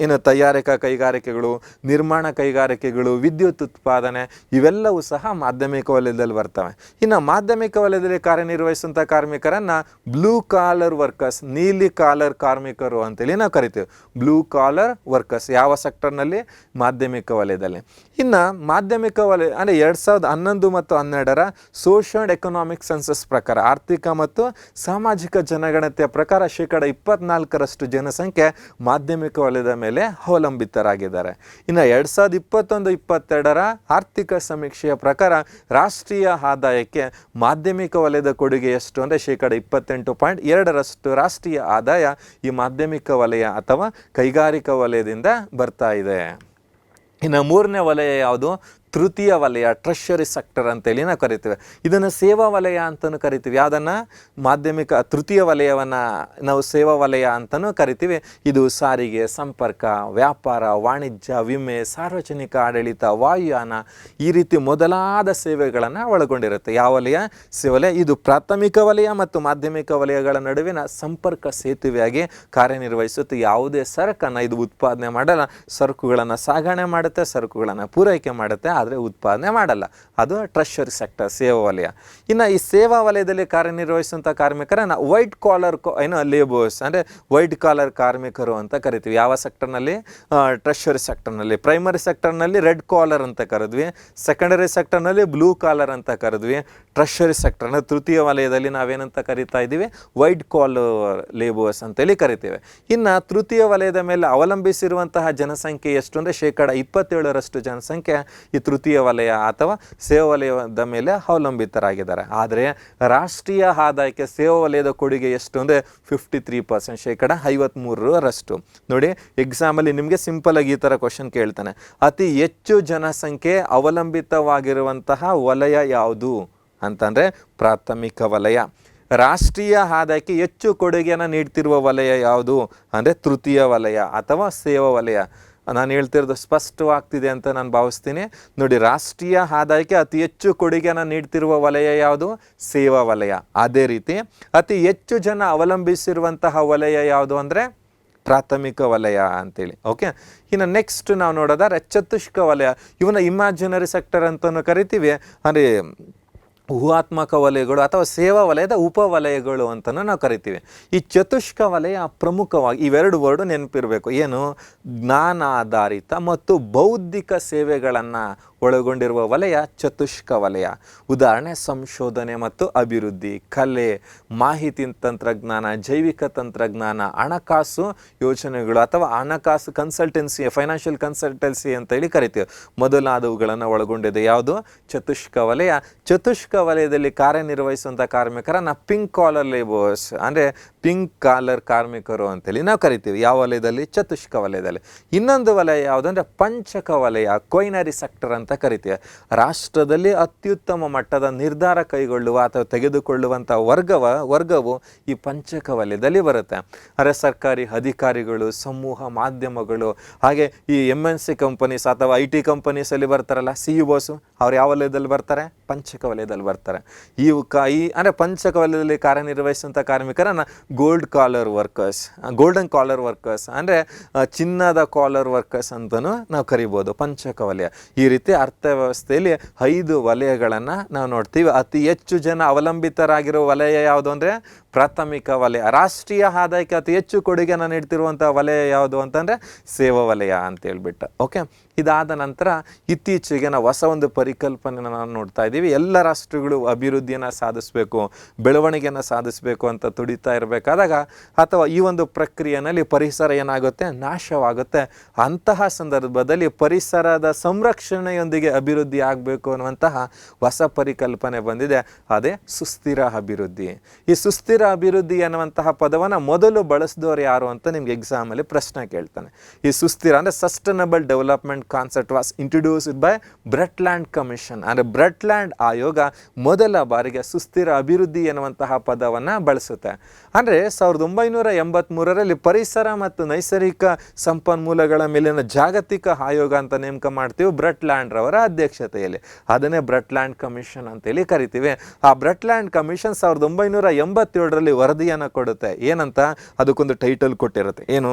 ಇನ್ನು ತಯಾರಿಕಾ ಕೈಗಾರಿಕೆಗಳು, ನಿರ್ಮಾಣ ಕೈಗಾರಿಕೆಗಳು, ವಿದ್ಯುತ್ ಉತ್ಪಾದನೆ ಇವೆಲ್ಲವೂ ಸಹ ಮಾಧ್ಯಮಿಕ ವಲಯದಲ್ಲಿ ಬರ್ತವೆ. ಇನ್ನು ಮಾಧ್ಯಮಿಕ ವಲಯದಲ್ಲಿ ಕಾರ್ಯನಿರ್ವಹಿಸುವಂಥ ಕಾರ್ಮಿಕರನ್ನು ಬ್ಲೂ ಕಾಲರ್ ವರ್ಕರ್ಸ್, ನೀಲಿ ಕಾಲರ್ ಕಾರ್ಮಿಕರು ಅಂತೇಳಿ ನಾವು ಕರಿತೀವಿ. ಬ್ಲೂ ಕಾಲರ್ ವರ್ಕರ್ಸ್ ಯಾವ ಸೆಕ್ಟರ್ನಲ್ಲಿ? ಮಾಧ್ಯಮಿಕ ವಲಯದಲ್ಲಿ. ಇನ್ನು ಮಾಧ್ಯಮಿಕ ವಲಯ ಅಂದರೆ 2011 ಮತ್ತು 12 ಸೋಷಿಯಲ್ ಎಕನಾಮಿಕ್ ಸೆನ್ಸಸ್ ಪ್ರಕಾರ, ಆರ್ಥಿಕ ಮತ್ತು ಸಾಮಾಜಿಕ ಜನಗಣತಿಯ ಪ್ರಕಾರ 24% ಜನಸಂಖ್ಯೆ ಮಾಧ್ಯಮಿಕ ವಲಯದ ಮೇಲೆ ಅವಲಂಬಿತರಾಗಿದ್ದಾರೆ. ಇನ್ನು 2021-22 ಆರ್ಥಿಕ ಸಮೀಕ್ಷೆಯ ಪ್ರಕಾರ ರಾಷ್ಟ್ರೀಯ ಆದಾಯಕ್ಕೆ ಮಾಧ್ಯಮಿಕ ವಲಯದ ಕೊಡುಗೆ ಎಷ್ಟು ಅಂದರೆ 28.2% ರಾಷ್ಟ್ರೀಯ ಆದಾಯ ಈ ಮಾಧ್ಯಮಿಕ ವಲಯ ಅಥವಾ ಕೈಗಾರಿಕಾ ವಲಯದಿಂದ ಬರ್ತಾ ಇದೆ. ಇನ್ನು ಮೂರನೇ ವಲಯ ಯಾವುದು? ತೃತೀಯ ವಲಯ, ಟ್ರೆಷರಿ ಸೆಕ್ಟರ್ ಅಂತೇಳಿ ನಾವು ಕರಿತೀವಿ. ಇದನ್ನು ಸೇವಾ ವಲಯ ಅಂತಲೂ ಕರಿತೀವಿ. ಯಾವುದನ್ನು? ಮಾಧ್ಯಮಿಕ ತೃತೀಯ ವಲಯವನ್ನು ನಾವು ಸೇವಾ ವಲಯ ಅಂತಲೂ ಕರಿತೀವಿ. ಇದು ಸಾರಿಗೆ, ಸಂಪರ್ಕ, ವ್ಯಾಪಾರ, ವಾಣಿಜ್ಯ, ವಿಮೆ, ಸಾರ್ವಜನಿಕ ಆಡಳಿತ, ವಾಯುಯಾನ ಈ ರೀತಿ ಮೊದಲಾದ ಸೇವೆಗಳನ್ನು ಒಳಗೊಂಡಿರುತ್ತೆ. ಯಾವ ವಲಯ? ಸೇವಲಯ. ಇದು ಪ್ರಾಥಮಿಕ ವಲಯ ಮತ್ತು ಮಾಧ್ಯಮಿಕ ವಲಯಗಳ ನಡುವಿನ ಸಂಪರ್ಕ ಸೇತುವೆಯಾಗಿ ಕಾರ್ಯನಿರ್ವಹಿಸುತ್ತೆ. ಯಾವುದೇ ಸರಕನ್ನು ಇದು ಉತ್ಪಾದನೆ ಮಾಡಲ್ಲ, ಸರಕುಗಳನ್ನು ಸಾಗಣೆ ಮಾಡುತ್ತೆ, ಸರಕುಗಳನ್ನು ಪೂರೈಕೆ ಮಾಡುತ್ತೆ, ಆದರೆ ಉತ್ಪಾದನೆ ಮಾಡಲ್ಲ. ಅದು ಟ್ರೆಷರಿ ಸೆಕ್ಟರ್, ಸೇವಾ ವಲಯ. ಇನ್ನು ಈ ಸೇವಾ ವಲಯದಲ್ಲಿ ಕಾರ್ಯನಿರ್ವಹಿಸುವಂಥ ಕಾರ್ಮಿಕರನ್ನು ವೈಟ್ ಕಾಲರ್ ಲೇಬರ್ಸ್ ಅಂದರೆ ವೈಟ್ ಕಾಲರ್ ಕಾರ್ಮಿಕರು ಅಂತ ಕರಿತೀವಿ. ಯಾವ ಸೆಕ್ಟರ್ನಲ್ಲಿ? ಟ್ರೆಷರಿ ಸೆಕ್ಟರ್ನಲ್ಲಿ. ಪ್ರೈಮರಿ ಸೆಕ್ಟರ್ನಲ್ಲಿ ರೆಡ್ ಕಾಲರ್ ಅಂತ ಕರೆದ್ವಿ, ಸೆಕೆಂಡರಿ ಸೆಕ್ಟರ್ನಲ್ಲಿ ಬ್ಲೂ ಕಾಲರ್ ಅಂತ ಕರೆದ್ವಿ. ಟ್ರೆಷರಿ ಸೆಕ್ಟರ್ನ ತೃತೀಯ ವಲಯದಲ್ಲಿ ನಾವೇನಂತ ಕರಿತಾ ಇದ್ದೀವಿ? ವೈಟ್ ಕಾಲರ್ ಲೇಬರ್ಸ್ ಅಂತೇಳಿ ಕರಿತೇವೆ. ಇನ್ನು ತೃತೀಯ ವಲಯದ ಮೇಲೆ ಅವಲಂಬಿಸಿರುವಂತಹ ಜನಸಂಖ್ಯೆ ಎಷ್ಟು ಅಂದರೆ 27% ಜನಸಂಖ್ಯೆ ಈ ತೃತೀಯ ವಲಯ ಅಥವಾ ಸೇವಾ ವಲಯದ ಮೇಲೆ ಅವಲಂಬಿತರಾಗಿದ್ದಾರೆ. ಆದರೆ ರಾಷ್ಟ್ರೀಯ ಆದಾಯಕ್ಕೆ ಸೇವಾ ವಲಯದ ಕೊಡುಗೆ ಎಷ್ಟು ಅಂದರೆ 53%, 53%. ನೋಡಿ, ಎಕ್ಸಾಮಲ್ಲಿ ನಿಮಗೆ ಸಿಂಪಲ್ ಆಗಿ ಈ ಥರ ಕ್ವಶನ್ ಕೇಳ್ತಾನೆ, ಅತಿ ಹೆಚ್ಚು ಜನಸಂಖ್ಯೆ ಅವಲಂಬಿತವಾಗಿರುವಂತಹ ವಲಯ ಯಾವುದು ಅಂತಂದರೆ ಪ್ರಾಥಮಿಕ ವಲಯ. ರಾಷ್ಟ್ರೀಯ ಆದಾಯಕ್ಕೆ ಹೆಚ್ಚು ಕೊಡುಗೆಯನ್ನು ನೀಡ್ತಿರುವ ವಲಯ ಯಾವುದು ಅಂದರೆ ತೃತೀಯ ವಲಯ ಅಥವಾ ಸೇವಾ ವಲಯ. ನಾನು ಹೇಳ್ತಿರೋದು ಸ್ಪಷ್ಟವಾಗ್ತಿದೆ ಅಂತ ನಾನು ಭಾವಿಸ್ತೀನಿ. ನೋಡಿ, ರಾಷ್ಟ್ರೀಯ ಆದಾಯಕ್ಕೆ ಅತಿ ಹೆಚ್ಚು ಕೊಡುಗೆಯನ್ನು ನೀಡ್ತಿರುವ ವಲಯ ಯಾವುದು? ಸೇವಾ ವಲಯ. ಅದೇ ರೀತಿ ಅತಿ ಹೆಚ್ಚು ಜನ ಅವಲಂಬಿಸಿರುವಂತಹ ವಲಯ ಯಾವುದು ಅಂದರೆ ಪ್ರಾಥಮಿಕ ವಲಯ ಅಂತೇಳಿ. ಓಕೆ, ಇನ್ನು ನೆಕ್ಸ್ಟ್ ನಾವು ನೋಡೋದಾದ್ರೆ ಚತುಷ್ಕ ವಲಯ. ಇವನ್ನ ಇಮ್ಯಾಜಿನರಿ ಸೆಕ್ಟರ್ ಅಂತಲೂ ಕರಿತೀವಿ, ಅಂದರೆ ಊಹಾತ್ಮಕ ವಲಯಗಳು ಅಥವಾ ಸೇವಾ ವಲಯದ ಉಪವಲಯಗಳು ಅಂತಲೂ ನಾವು ಕರಿತೀವಿ. ಈ ಚತುಷ್ಕ ವಲಯ ಪ್ರಮುಖವಾಗಿ ಇವೆರಡು ವರ್ಡು ನೆನಪಿರಬೇಕು. ಏನು? ಜ್ಞಾನಾಧಾರಿತ ಮತ್ತು ಬೌದ್ಧಿಕ ಸೇವೆಗಳನ್ನು ಒಳಗೊಂಡಿರುವ ವಲಯ ಚತುಷ್ಕ ವಲಯ. ಉದಾಹರಣೆ ಸಂಶೋಧನೆ ಮತ್ತು ಅಭಿವೃದ್ಧಿ, ಕಲೆ, ಮಾಹಿತಿ ತಂತ್ರಜ್ಞಾನ, ಜೈವಿಕ ತಂತ್ರಜ್ಞಾನ, ಹಣಕಾಸು ಯೋಜನೆಗಳು ಅಥವಾ ಹಣಕಾಸು ಕನ್ಸಲ್ಟೆನ್ಸಿ, ಫೈನಾನ್ಷಿಯಲ್ ಕನ್ಸಲ್ಟೆನ್ಸಿ ಅಂತೇಳಿ ಕರಿತೀವಿ. ಮೊದಲಾದವುಗಳನ್ನು ಒಳಗೊಂಡಿದೆ ಯಾವುದು? ಚತುಷ್ಕ ವಲಯ. ಚತುಷ್ಕ ವಲಯದಲ್ಲಿ ಕಾರ್ಯನಿರ್ವಹಿಸುವಂಥ ಕಾರ್ಮಿಕರನ್ನು ಪಿಂಕ್ ಕಾಲರ್ ಲೇಬರ್ಸ್ ಅಂದರೆ ಪಿಂಕ್ ಕಾಲರ್ ಕಾರ್ಮಿಕರು ಅಂತೇಳಿ ನಾವು ಕರಿತೀವಿ. ಯಾವ ವಲಯದಲ್ಲಿ? ಚತುಷ್ಕ ವಲಯದಲ್ಲಿ. ಇನ್ನೊಂದು ವಲಯ ಯಾವುದಂದ್ರೆ ಪಂಚಕ ವಲಯ, ಕೊಯ್ನರಿ ಸೆಕ್ಟರ್ ಅಂತ ಕರಿತೀವಿ. ರಾಷ್ಟ್ರದಲ್ಲಿ ಅತ್ಯುತ್ತಮ ಮಟ್ಟದ ನಿರ್ಧಾರ ಕೈಗೊಳ್ಳುವ ಅಥವಾ ತೆಗೆದುಕೊಳ್ಳುವಂಥ ವರ್ಗವು ಈ ಪಂಚಕ ವಲಯದಲ್ಲಿ ಬರುತ್ತೆ. ಅಂದರೆ ಸರ್ಕಾರಿ ಅಧಿಕಾರಿಗಳು, ಸಮೂಹ ಮಾಧ್ಯಮಗಳು, ಹಾಗೆ ಈ MNC ಕಂಪನೀಸ್ ಅಥವಾ IT ಕಂಪನೀಸಲ್ಲಿ ಬರ್ತಾರಲ್ಲ CEOs, ಅವ್ರು ಯಾವ ವಲಯದಲ್ಲಿ ಬರ್ತಾರೆ? ಪಂಚಕ ವಲಯದಲ್ಲಿ ಬರ್ತಾರೆ. ಈ ಅಂದರೆ ಪಂಚಕ ವಲಯದಲ್ಲಿ ಕಾರ್ಯನಿರ್ವಹಿಸುವಂಥ ಕಾರ್ಮಿಕರನ್ನು ಗೋಲ್ಡನ್ ಕಾಲರ್ ವರ್ಕರ್ಸ್ ಅಂದರೆ ಚಿನ್ನದ ಕಾಲರ್ ವರ್ಕರ್ಸ್ ಅಂತಲೂ ನಾವು ಕರಿಬೋದು. ಪಂಚಕ ವಲಯ. ಈ ರೀತಿ ಅರ್ಥವ್ಯವಸ್ಥೆಯಲ್ಲಿ 5 ವಲಯಗಳನ್ನು ನಾವು ನೋಡ್ತೀವಿ. ಅತಿ ಹೆಚ್ಚು ಜನ ಅವಲಂಬಿತರಾಗಿರೋ ವಲಯ ಯಾವುದು ಅಂದರೆ ಪ್ರಾಥಮಿಕ ವಲಯ. ರಾಷ್ಟ್ರೀಯ ಆದಾಯಕ್ಕೆ ಅತಿ ಹೆಚ್ಚು ಕೊಡುಗೆಯನ್ನು ನೀಡ್ತಿರುವಂಥ ವಲಯ ಯಾವುದು ಅಂತಂದರೆ ಸೇವಾ ವಲಯ ಅಂತ ಹೇಳ್ಬಿಟ್ಟು. ಓಕೆ, ಇದಾದ ನಂತರ ಇತ್ತೀಚೆಗೆ ನಾವು ಹೊಸ ಒಂದು ಪರಿಕಲ್ಪನೆಯನ್ನು ನಾವು ನೋಡ್ತಾ ಇದ್ದೀವಿ. ಎಲ್ಲ ರಾಷ್ಟ್ರಗಳು ಅಭಿವೃದ್ಧಿಯನ್ನು ಸಾಧಿಸಬೇಕು, ಬೆಳವಣಿಗೆಯನ್ನು ಸಾಧಿಸಬೇಕು ಅಂತ ತುಡಿತಾ ಇರಬೇಕಾದಾಗ ಅಥವಾ ಈ ಒಂದು ಪ್ರಕ್ರಿಯೆಯಲ್ಲಿ ಪರಿಸರ ಏನಾಗುತ್ತೆ? ನಾಶವಾಗುತ್ತೆ. ಅಂತಹ ಸಂದರ್ಭದಲ್ಲಿ ಪರಿಸರದ ಸಂರಕ್ಷಣೆಯೊಂದಿಗೆ ಅಭಿವೃದ್ಧಿ ಆಗಬೇಕು ಅನ್ನುವಂತಹ ಹೊಸ ಪರಿಕಲ್ಪನೆ ಬಂದಿದೆ. ಅದೇ ಸುಸ್ಥಿರ ಅಭಿವೃದ್ಧಿ. ಈ ಸುಸ್ಥಿರ ಅಭಿವೃದ್ಧಿ ಅನ್ನುವಂತಹ ಪದವನ್ನು ಮೊದಲು ಬಳಸಿದವರು ಯಾರು ಅಂತ ನಿಮ್ಗೆ ಎಕ್ಸಾಮಲ್ಲಿ ಪ್ರಶ್ನೆ ಕೇಳ್ತಾನೆ. ಈ ಸುಸ್ಥಿರ ಅಂದರೆ sustainable development concept was introduced by Brundtland commission. ಅಂದರೆ ಬ್ರೆಟ್ಲ್ಯಾಂಡ್ ಆಯೋಗ ಮೊದಲ ಬಾರಿಗೆ ಸುಸ್ಥಿರ ಅಭಿವೃದ್ಧಿ ಎನ್ನುವಂತಹ ಪದವನ್ನು ಬಳಸುತ್ತೆ. ಅಂದರೆ 1983ರಲ್ಲಿ ಪರಿಸರ ಮತ್ತು ನೈಸರ್ಗಿಕ ಸಂಪನ್ಮೂಲಗಳ ಮೇಲಿನ ಜಾಗತಿಕ ಆಯೋಗ ಅಂತ ನೇಮಕ ಮಾಡ್ತೀವಿ ಬ್ರೆಟ್ಲ್ಯಾಂಡ್ ರವರ ಅಧ್ಯಕ್ಷತೆಯಲ್ಲಿ. ಅದನ್ನೇ ಬ್ರೆಟ್ಲ್ಯಾಂಡ್ ಕಮಿಷನ್ ಅಂತೇಳಿ ಕರಿತೀವಿ. ಆ ಬ್ರೆಟ್ಲ್ಯಾಂಡ್ ಕಮಿಷನ್ 1987 2017ರಲ್ಲಿ ವರದಿಯನ್ನು ಕೊಡುತ್ತೆ. ಏನಂತ ಅದಕ್ಕೊಂದು ಟೈಟಲ್ ಕೊಟ್ಟಿರುತ್ತೆ, ಏನು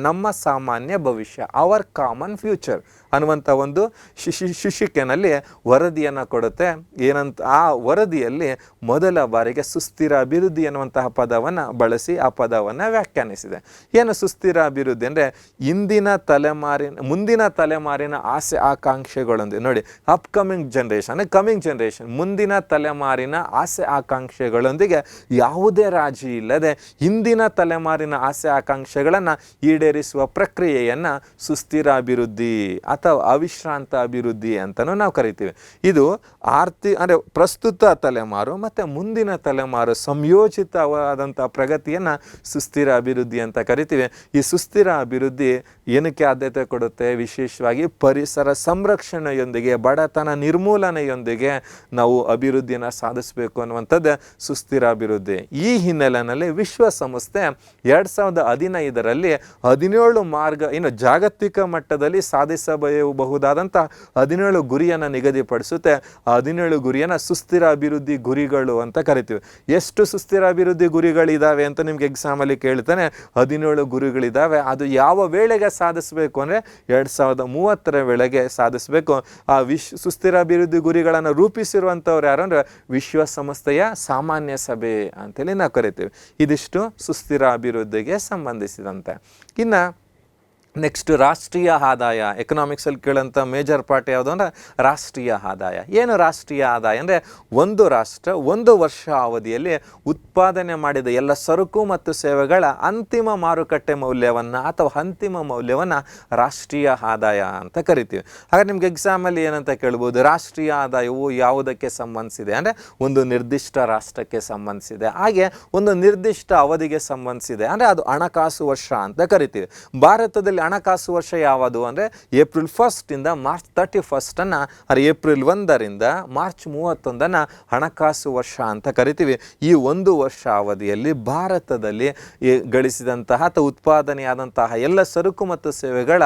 ನಮ್ಮ ಸಾಮಾನ್ಯ ಭವಿಷ್ಯ, ಅವರ್ ಕಾಮನ್ ಫ್ಯೂಚರ್ ಅನ್ನುವಂಥ ಒಂದು ಶೀರ್ಷಿಕೆನಲ್ಲಿ ವರದಿಯನ್ನು ಕೊಡುತ್ತೆ. ಏನಂತ ಆ ವರದಿಯಲ್ಲಿ ಮೊದಲ ಬಾರಿಗೆ ಸುಸ್ಥಿರ ಅಭಿವೃದ್ಧಿ ಅನ್ನುವಂತಹ ಪದವನ್ನು ಬಳಸಿ ಆ ಪದವನ್ನು ವ್ಯಾಖ್ಯಾನಿಸಿದೆ. ಏನು ಸುಸ್ಥಿರ ಅಭಿವೃದ್ಧಿ ಅಂದರೆ ಮುಂದಿನ ತಲೆಮಾರಿನ ಆಸೆ ಆಕಾಂಕ್ಷೆಗಳೊಂದಿಗೆ, ನೋಡಿ ಅಪ್ಕಮಿಂಗ್ ಜನ್ರೇಷನ್, ಕಮಿಂಗ್ ಜನ್ರೇಷನ್, ಮುಂದಿನ ತಲೆಮಾರಿನ ಆಸೆ ಆಕಾಂಕ್ಷೆಗಳೊಂದಿಗೆ ಯಾವುದೇ ರಾಜಿ ಇಲ್ಲದೆ ಹಿಂದಿನ ತಲೆಮಾರಿನ ಆಸೆ ಆಕಾಂಕ್ಷೆಗಳನ್ನು ಈಡೇರಿಸುವ ಪ್ರಕ್ರಿಯೆಯನ್ನು ಸುಸ್ಥಿರ ಅಭಿವೃದ್ಧಿ ಅಥವಾ ಅವಿಶ್ರಾಂತ ಅಭಿವೃದ್ಧಿ ಅಂತಲೂ ನಾವು ಕರಿತೀವಿ. ಇದು ಅಂದರೆ ಪ್ರಸ್ತುತ ತಲೆಮಾರು ಮತ್ತು ಮುಂದಿನ ತಲೆಮಾರು ಸಂಯೋಜಿತವಾದಂಥ ಪ್ರಗತಿಯನ್ನು ಸುಸ್ಥಿರ ಅಭಿವೃದ್ಧಿ ಅಂತ ಕರಿತೀವಿ. ಈ ಸುಸ್ಥಿರ ಅಭಿವೃದ್ಧಿ ಏನಕ್ಕೆ ಆದ್ಯತೆ ಕೊಡುತ್ತೆ? ವಿಶೇಷವಾಗಿ ಪರಿಸರ ಸಂರಕ್ಷಣೆಯೊಂದಿಗೆ, ಬಡತನ ನಿರ್ಮೂಲನೆಯೊಂದಿಗೆ ನಾವು ಅಭಿವೃದ್ಧಿಯನ್ನು ಸಾಧಿಸಬೇಕು ಅನ್ನುವಂಥದ್ದು ಸುಸ್ಥಿರ ಅಭಿವೃದ್ಧಿ. ಈ ಹಿನ್ನೆಲೆಯಲ್ಲಿ ವಿಶ್ವಸಂಸ್ಥೆ 2015ರಲ್ಲಿ 17 ಇನ್ನು ಜಾಗತಿಕ ಮಟ್ಟದಲ್ಲಿ ಸಾಧಿಸಬಹುದಾದಂಥ 17 ಗುರಿಯನ್ನು ನಿಗದಿಪಡಿಸುತ್ತೆ. 17 ಗುರಿಯನ್ನು ಸುಸ್ಥಿರ ಅಭಿವೃದ್ಧಿ ಗುರಿಗಳು ಅಂತ ಕರಿತೀವಿ. ಎಷ್ಟು ಸುಸ್ಥಿರ ಅಭಿವೃದ್ಧಿ ಗುರಿಗಳಿದ್ದಾವೆ ಅಂತ ನಿಮ್ಗೆ ಎಕ್ಸಾಮಲ್ಲಿ ಕೇಳ್ತಾನೆ. 17 ಗುರಿಗಳಿದ್ದಾವೆ. ಅದು ಯಾವ ವೇಳೆಗೆ ಸಾಧಿಸಬೇಕು ಅಂದರೆ 2030ರ ವೇಳೆಗೆ ಸಾಧಿಸಬೇಕು. ಆ ಸುಸ್ಥಿರ ಅಭಿವೃದ್ಧಿ ಗುರಿಗಳನ್ನು ರೂಪಿಸಿರುವಂಥವ್ರು ಯಾರು ಅಂದರೆ ವಿಶ್ವಸಂಸ್ಥೆಯ ಸಾಮಾನ್ಯ ಸಭೆ ಅಂತೇಳಿ ನಾವು ಕರಿತೀವಿ. ಇದಿಷ್ಟು ಸುಸ್ಥಿರ ಅಭಿವೃದ್ಧಿಗೆ ಸಂಬಂಧಿಸಿದಂತೆ. ಇನ್ನು ನೆಕ್ಸ್ಟ್ ರಾಷ್ಟ್ರೀಯ ಆದಾಯ. ಎಕನಾಮಿಕ್ಸಲ್ಲಿ ಕೇಳೋಂಥ ಮೇಜರ್ ಪಾರ್ಟ್ ಯಾವುದು ಅಂದರೆ ರಾಷ್ಟ್ರೀಯ ಆದಾಯ. ಏನು ರಾಷ್ಟ್ರೀಯ ಆದಾಯ ಅಂದರೆ ಒಂದು ರಾಷ್ಟ್ರ ಒಂದು ವರ್ಷ ಅವಧಿಯಲ್ಲಿ ಉತ್ಪಾದನೆ ಮಾಡಿದ ಎಲ್ಲ ಸರಕು ಮತ್ತು ಸೇವೆಗಳ ಅಂತಿಮ ಮಾರುಕಟ್ಟೆ ಮೌಲ್ಯವನ್ನು ಅಥವಾ ಅಂತಿಮ ಮೌಲ್ಯವನ್ನು ರಾಷ್ಟ್ರೀಯ ಆದಾಯ ಅಂತ ಕರಿತೀವಿ. ಹಾಗಾದ್ರೆ ನಿಮ್ಗೆ ಎಕ್ಸಾಮಲ್ಲಿ ಏನಂತ ಕೇಳ್ಬೋದು, ರಾಷ್ಟ್ರೀಯ ಆದಾಯವು ಯಾವುದಕ್ಕೆ ಸಂಬಂಧಿಸಿದೆ ಅಂದರೆ ಒಂದು ನಿರ್ದಿಷ್ಟ ರಾಷ್ಟ್ರಕ್ಕೆ ಸಂಬಂಧಿಸಿದೆ, ಹಾಗೆ ಒಂದು ನಿರ್ದಿಷ್ಟ ಅವಧಿಗೆ ಸಂಬಂಧಿಸಿದೆ ಅಂದರೆ ಅದು ಹಣಕಾಸು ವರ್ಷ ಅಂತ ಕರಿತೀವಿ. ಭಾರತದಲ್ಲಿ ಹಣಕಾಸು ವರ್ಷ ಯಾವುದು ಅಂದರೆ ಏಪ್ರಿಲ್ 1 ಮಾರ್ಚ್ 31 ಅಂದರೆ ಏಪ್ರಿಲ್ 1ರಿಂದ ಮಾರ್ಚ್ 31 ಹಣಕಾಸು ವರ್ಷ ಅಂತ ಕರಿತೀವಿ. ಈ ಒಂದು ವರ್ಷ ಅವಧಿಯಲ್ಲಿ ಭಾರತದಲ್ಲಿ ಗಳಿಸಿದಂತಹ ಅಥವಾ ಉತ್ಪಾದನೆಯಾದಂತಹ ಎಲ್ಲ ಸರಕು ಮತ್ತು ಸೇವೆಗಳ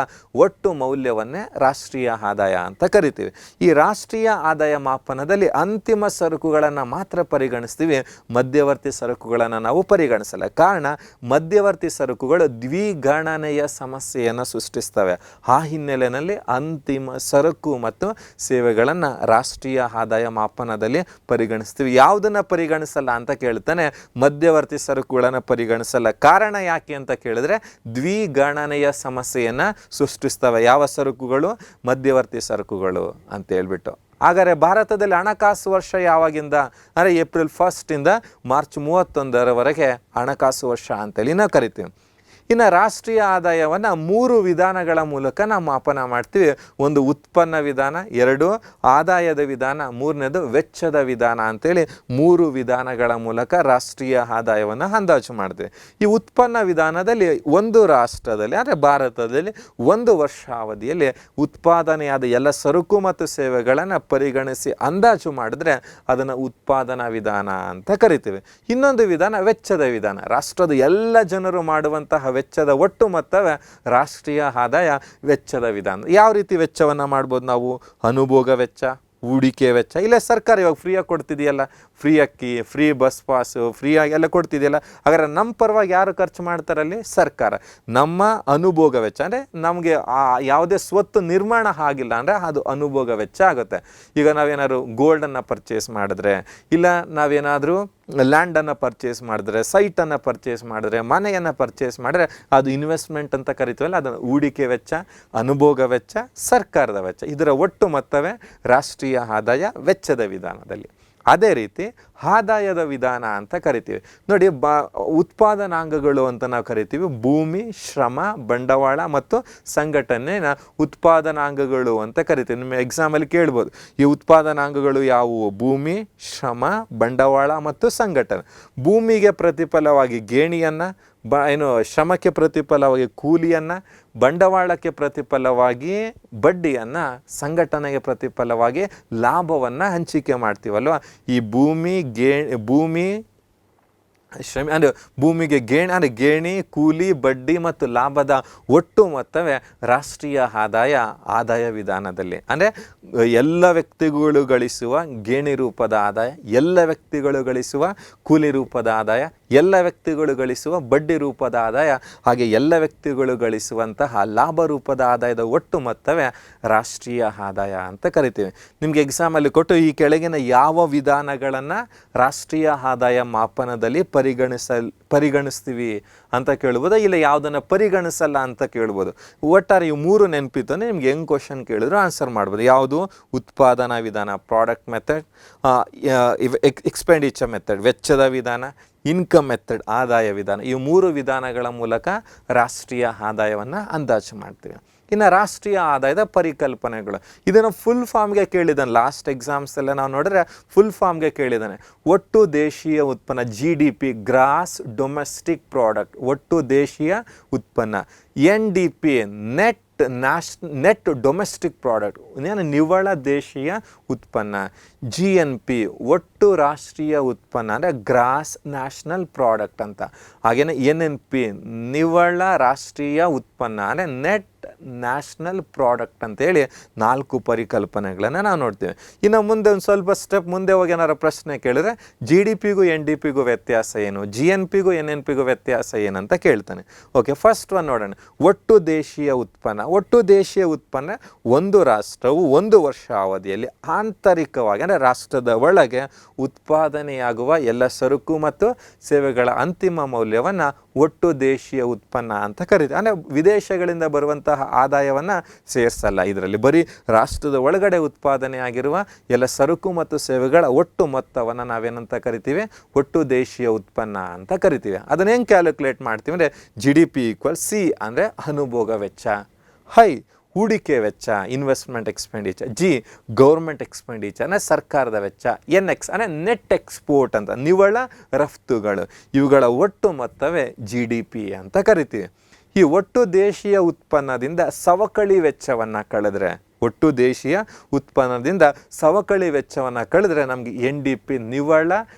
ಒಟ್ಟು ಮೌಲ್ಯವನ್ನೇ ರಾಷ್ಟ್ರೀಯ ಆದಾಯ ಅಂತ ಕರಿತೀವಿ. ಈ ರಾಷ್ಟ್ರೀಯ ಆದಾಯ ಮಾಪನದಲ್ಲಿ ಅಂತಿಮ ಸರಕುಗಳನ್ನು ಮಾತ್ರ ಪರಿಗಣಿಸ್ತೀವಿ, ಮಧ್ಯವರ್ತಿ ಸರಕುಗಳನ್ನು ನಾವು ಪರಿಗಣಿಸಲ್ಲ. ಕಾರಣ, ಮಧ್ಯವರ್ತಿ ಸರಕುಗಳು ದ್ವಿಗಣನೆಯ ಸಮಸ್ಯೆಯನ್ನು ಸೃಷ್ಟಿಸ್ತವೆ. ಆ ಹಿನ್ನೆಲೆಯಲ್ಲಿ ಅಂತಿಮ ಸರಕು ಮತ್ತು ಸೇವೆಗಳನ್ನು ರಾಷ್ಟ್ರೀಯ ಆದಾಯ ಮಾಪನದಲ್ಲಿ ಪರಿಗಣಿಸ್ತೀವಿ. ಯಾವುದನ್ನು ಪರಿಗಣಿಸಲ್ಲ ಅಂತ ಕೇಳ್ತಾನೆ, ಮಧ್ಯವರ್ತಿ ಸರಕುಗಳನ್ನು ಪರಿಗಣಿಸಲ್ಲ. ಕಾರಣ ಯಾಕೆ ಅಂತ ಕೇಳಿದ್ರೆ ದ್ವಿಗಣನೆಯ ಸಮಸ್ಯೆಯನ್ನು ಸೃಷ್ಟಿಸ್ತವೆ. ಯಾವ ಸರಕುಗಳು? ಮಧ್ಯವರ್ತಿ ಸರಕುಗಳು ಅಂತ ಹೇಳ್ಬಿಟ್ಟು. ಹಾಗಾದರೆ ಭಾರತದಲ್ಲಿ ಹಣಕಾಸು ವರ್ಷ ಯಾವಾಗಿಂದ ಅಂದರೆ ಏಪ್ರಿಲ್ 1 ಮಾರ್ಚ್ 31ರವರೆಗೆ ಹಣಕಾಸು ವರ್ಷ ಅಂತೇಳಿ ನಾವು ಕರಿತೀವಿ. ಇನ್ನು ರಾಷ್ಟ್ರೀಯ ಆದಾಯವನ್ನು 3 ವಿಧಾನಗಳ ಮೂಲಕ ನಾವು ಮಾಪನ ಮಾಡ್ತೀವಿ. ಒಂದು ಉತ್ಪನ್ನ ವಿಧಾನ, 2 ಆದಾಯದ ವಿಧಾನ, 3ನೇದು ವೆಚ್ಚದ ವಿಧಾನ ಅಂತೇಳಿ 3 ವಿಧಾನಗಳ ಮೂಲಕ ರಾಷ್ಟ್ರೀಯ ಆದಾಯವನ್ನು ಅಂದಾಜು ಮಾಡ್ತೀವಿ. ಈ ಉತ್ಪನ್ನ ವಿಧಾನದಲ್ಲಿ ಒಂದು ರಾಷ್ಟ್ರದಲ್ಲಿ ಅಂದರೆ ಭಾರತದಲ್ಲಿ ಒಂದು ವರ್ಷ ಅವಧಿಯಲ್ಲಿ ಉತ್ಪಾದನೆಯಾದ ಎಲ್ಲ ಸರಕು ಮತ್ತು ಸೇವೆಗಳನ್ನು ಪರಿಗಣಿಸಿ ಅಂದಾಜು ಮಾಡಿದ್ರೆ ಅದನ್ನು ಉತ್ಪಾದನಾ ವಿಧಾನ ಅಂತ ಕರಿತೀವಿ. ಇನ್ನೊಂದು ವಿಧಾನ ವೆಚ್ಚದ ವಿಧಾನ. ರಾಷ್ಟ್ರದ ಎಲ್ಲ ಜನರು ಮಾಡುವಂತಹ ವೆಚ್ಚದ ಒಟ್ಟು ಮೊತ್ತವೇ ರಾಷ್ಟ್ರೀಯ ಆದಾಯ ವೆಚ್ಚದ ವಿಧಾನ. ಯಾವ ರೀತಿ ವೆಚ್ಚವನ್ನು ಮಾಡ್ಬೋದು ನಾವು? ಅನುಭೋಗ ವೆಚ್ಚ, ಹೂಡಿಕೆ ವೆಚ್ಚ. ಇಲ್ಲ ಸರ್ಕಾರ ಇವಾಗ ಫ್ರೀಯಾಗಿ ಕೊಡ್ತಿದೆಯಲ್ಲ, ಫ್ರೀ ಅಕ್ಕಿ, ಫ್ರೀ ಬಸ್ ಪಾಸು, ಫ್ರೀಯಾಗಿ ಎಲ್ಲ ಕೊಡ್ತಿದೆಯಲ್ಲ, ಹಾಗಾದ್ರೆ ನಮ್ಮ ಪರವಾಗಿ ಯಾರು ಖರ್ಚು ಮಾಡ್ತಾರಲ್ಲಿ? ಸರ್ಕಾರ. ನಮ್ಮ ಅನುಭೋಗ ವೆಚ್ಚ ಅಂದರೆ ನಮಗೆ ಯಾವುದೇ ಸ್ವತ್ತು ನಿರ್ಮಾಣ ಆಗಿಲ್ಲ ಅಂದರೆ ಅದು ಅನುಭೋಗ ವೆಚ್ಚ ಆಗುತ್ತೆ. ಈಗ ನಾವೇನಾದ್ರು ಗೋಲ್ಡನ್ನು ಪರ್ಚೇಸ್ ಮಾಡಿದ್ರೆ, ಇಲ್ಲ ನಾವೇನಾದರೂ ಲ್ಯಾಂಡನ್ನು ಪರ್ಚೇಸ್ ಮಾಡಿದ್ರೆ, ಸೈಟನ್ನು ಪರ್ಚೇಸ್ ಮಾಡಿದ್ರೆ, ಮನೆಯನ್ನು ಪರ್ಚೇಸ್ ಮಾಡಿದ್ರೆ ಅದು ಇನ್ವೆಸ್ಟ್ಮೆಂಟ್ ಅಂತ ಕರಿತೀವಲ್ಲ, ಅದನ್ನು ಹೂಡಿಕೆ ವೆಚ್ಚ, ಅನುಭೋಗ ವೆಚ್ಚ, ಸರ್ಕಾರದ ವೆಚ್ಚ. ಇದರ ಒಟ್ಟು ಮೊತ್ತವೇ ರಾಷ್ಟ್ರೀಯ ಆದಾಯ ವೆಚ್ಚದ ವಿಧಾನದಲ್ಲಿ. ಅದೇ ರೀತಿ ಆದಾಯದ ವಿಧಾನ ಅಂತ ಕರಿತೀವಿ. ನೋಡಿ, ಉತ್ಪಾದನಾಂಗಗಳು ಅಂತ ನಾವು ಕರಿತೀವಿ. ಭೂಮಿ, ಶ್ರಮ, ಬಂಡವಾಳ ಮತ್ತು ಸಂಘಟನೆನ ಉತ್ಪಾದನಾಂಗಗಳು ಅಂತ ಕರಿತೀವಿ. ನಿಮ್ಮ ಎಕ್ಸಾಮಲ್ಲಿ ಕೇಳ್ಬೋದು, ಈ ಉತ್ಪಾದನಾಂಗಗಳು ಯಾವುವು? ಭೂಮಿ, ಶ್ರಮ, ಬಂಡವಾಳ ಮತ್ತು ಸಂಘಟನೆ. ಭೂಮಿಗೆ ಪ್ರತಿಫಲವಾಗಿ ಗೇಣಿಯನ್ನು, ಶ್ರಮಕ್ಕೆ ಪ್ರತಿಫಲವಾಗಿ ಕೂಲಿಯನ್ನು, ಬಂಡವಾಳಕ್ಕೆ ಪ್ರತಿಫಲವಾಗಿ ಬಡ್ಡಿಯನ್ನು, ಸಂಘಟನೆಗೆ ಪ್ರತಿಫಲವಾಗಿ ಲಾಭವನ್ನು ಹಂಚಿಕೆ ಮಾಡ್ತೀವಲ್ವ. ಈ ಭೂಮಿ, ಅಂದರೆ ಭೂಮಿಗೆ ಗೇಣಿ ಅಂದರೆ ಗೇಣಿ, ಕೂಲಿ, ಬಡ್ಡಿ ಮತ್ತು ಲಾಭದ ಒಟ್ಟು ಮೊತ್ತವೇ ರಾಷ್ಟ್ರೀಯ ಆದಾಯ ವಿಧಾನದಲ್ಲಿ. ಅಂದರೆ ಎಲ್ಲ ವ್ಯಕ್ತಿಗಳು ಗಳಿಸುವ ಗೇಣಿ ರೂಪದ ಆದಾಯ, ಎಲ್ಲ ವ್ಯಕ್ತಿಗಳು ಗಳಿಸುವ ಕೂಲಿ ರೂಪದ ಆದಾಯ, ಎಲ್ಲ ವ್ಯಕ್ತಿಗಳು ಗಳಿಸುವ ಬಡ್ಡಿ ರೂಪದ ಆದಾಯ, ಹಾಗೆ ಎಲ್ಲ ವ್ಯಕ್ತಿಗಳು ಗಳಿಸುವಂತಹ ಲಾಭ ರೂಪದ ಆದಾಯದ ಒಟ್ಟು ಮೊತ್ತವೇ ರಾಷ್ಟ್ರೀಯ ಆದಾಯ ಅಂತ ಕರಿತೀವಿ. ನಿಮಗೆ ಎಕ್ಸಾಮಲ್ಲಿ ಕೊಟ್ಟು ಈ ಕೆಳಗಿನ ಯಾವ ವಿಧಾನಗಳನ್ನು ರಾಷ್ಟ್ರೀಯ ಆದಾಯ ಮಾಪನದಲ್ಲಿ ಪರಿಗಣಿಸ್ತೀವಿ ಅಂತ ಕೇಳ್ಬೋದು, ಇಲ್ಲ ಯಾವುದನ್ನು ಪರಿಗಣಿಸಲ್ಲ ಅಂತ ಕೇಳ್ಬೋದು. ಒಟ್ಟಾರೆ ಇವು 3 ನೆನಪಿತ್ತು ಅಂದರೆ ನಿಮ್ಗೆ ಹೆಂಗೆ ಕ್ವಶನ್ ಕೇಳಿದ್ರು ಆನ್ಸರ್ ಮಾಡ್ಬೋದು. ಯಾವುದು? ಉತ್ಪಾದನಾ ವಿಧಾನ ಪ್ರಾಡಕ್ಟ್ ಮೆಥಡ್, ಎಕ್ಸ್ಪೆಂಡಿಚರ್ ಮೆಥಡ್ ವೆಚ್ಚದ ವಿಧಾನ, ಇನ್ಕಮ್ ಮೆಥಡ್ ಆದಾಯ ವಿಧಾನ. ಈ 3 ವಿಧಾನಗಳ ಮೂಲಕ ರಾಷ್ಟ್ರೀಯ ಆದಾಯವನ್ನು ಅಂದಾಜು ಮಾಡ್ತೀವಿ. ಇನ್ನು ರಾಷ್ಟ್ರೀಯ ಆದಾಯದ ಪರಿಕಲ್ಪನೆಗಳು, ಇದನ್ನು ಫುಲ್ ಫಾರ್ಮ್ಗೆ ಕೇಳಿದ್ದಾನೆ. ಲಾಸ್ಟ್ ಎಕ್ಸಾಮ್ಸೆಲ್ಲ ನಾವು ನೋಡಿದ್ರೆ ಫುಲ್ ಫಾರ್ಮ್ಗೆ ಕೇಳಿದ್ದಾನೆ. ಒಟ್ಟು ದೇಶೀಯ ಉತ್ಪನ್ನ GDP ಗ್ರಾಸ್ ಡೊಮೆಸ್ಟಿಕ್ ಪ್ರಾಡಕ್ಟ್, ಒಟ್ಟು ದೇಶೀಯ ಉತ್ಪನ್ನ. NDP ನೆಟ್ ಡೊಮೆಸ್ಟಿಕ್ ಪ್ರಾಡಕ್ಟ್, ನಿವ್ವಳ ದೇಶೀಯ ಉತ್ಪನ್ನ. GNP ಒಟ್ಟು ರಾಷ್ಟ್ರೀಯ ಉತ್ಪನ್ನ ಅಂದರೆ ಗ್ರಾಸ್ ನ್ಯಾಷನಲ್ ಪ್ರಾಡಕ್ಟ್ ಅಂತ. ಹಾಗೆಯೇ NNP ನಿವ್ವಳ ರಾಷ್ಟ್ರೀಯ ಉತ್ಪನ್ನ ಅಂದರೆ ನೆಟ್ ನ್ಯಾಷನಲ್ ಪ್ರಾಡಕ್ಟ್ ಅಂತೇಳಿ 4 ಪರಿಕಲ್ಪನೆಗಳನ್ನು ನಾವು ನೋಡ್ತೀವಿ. ಇನ್ನು ಮುಂದೆ ಒಂದು ಸ್ವಲ್ಪ ಸ್ಟೆಪ್ ಮುಂದೆ ಹೋಗಿ ಏನಾರು ಪ್ರಶ್ನೆ ಕೇಳಿದ್ರೆ GDPಗೂ NDPಗೂ ವ್ಯತ್ಯಾಸ ಏನು, GNPಗೂ NNPಗೂ ವ್ಯತ್ಯಾಸ ಏನಂತ ಕೇಳ್ತಾನೆ. ಓಕೆ, ಫಸ್ಟ್ ಒನ್ ನೋಡೋಣ. ಒಟ್ಟು ದೇಶೀಯ ಉತ್ಪನ್ನ. ಒಟ್ಟು ದೇಶೀಯ ಉತ್ಪನ್ನ ಒಂದು ರಾಷ್ಟ್ರವು 1 ವರ್ಷ ಅವಧಿಯಲ್ಲಿ ಆಂತರಿಕವಾಗಿ ಅಂದರೆ ರಾಷ್ಟ್ರದ ಒಳಗೆ ಉತ್ಪಾದನೆಯಾಗುವ ಎಲ್ಲ ಸರಕು ಮತ್ತು ಸೇವೆಗಳ ಅಂತಿಮ ಮೌಲ್ಯವನ್ನು ಒಟ್ಟು ದೇಶೀಯ ಉತ್ಪನ್ನ ಅಂತ ಕರೀತಾರೆ. ಅಂದರೆ ವಿದೇಶಗಳಿಂದ ಬರುವಂತಹ ಆದಾಯವನ್ನು ಸೇರಿಸಲ್ಲ ಇದರಲ್ಲಿ. ಬರೀ ರಾಷ್ಟ್ರದ ಒಳಗಡೆ ಉತ್ಪಾದನೆ ಆಗಿರುವ ಎಲ್ಲ ಸರಕು ಮತ್ತು ಸೇವೆಗಳ ಒಟ್ಟು ಮೊತ್ತವನ್ನು ನಾವೇನಂತ ಕರಿತೀವಿ? ಒಟ್ಟು ದೇಶೀಯ ಉತ್ಪನ್ನ ಅಂತ ಕರಿತೀವಿ. ಅದನ್ನ ಹೆಂಗೆ ಕ್ಯಾಲ್ಕುಲೇಟ್ ಮಾಡ್ತೀವಿ ಅಂದರೆ GDP = C ಅಂದರೆ ಅನುಭೋಗ ವೆಚ್ಚ, ಹೈ ಹೂಡಿಕೆ ವೆಚ್ಚ investment expenditure, G government expenditure ಅಂದರೆ ಸರ್ಕಾರದ ವೆಚ್ಚ, NX ಅಂದರೆ ನೆಟ್ ಎಕ್ಸ್ಪೋರ್ಟ್ ಅಂತ ನಿವ್ವಳ ರಫ್ತುಗಳು. ಇವುಗಳ ಒಟ್ಟು ಮೊತ್ತವೇ GDP ಅಂತ ಕರಿತೀವಿ. ಈ ಒಟ್ಟು ದೇಶೀಯ ಉತ್ಪನ್ನದಿಂದ ಸವಕಳಿ ವೆಚ್ಚವನ್ನು ಕಳೆದ್ರೆ, ಒಟ್ಟು ದೇಶೀಯ ಉತ್ಪನ್ನದಿಂದ ಸವಕಳಿ ವೆಚ್ಚವನ್ನು ಕಳೆದ್ರೆ ನಮಗೆ NDP ನಿವ್ವಳ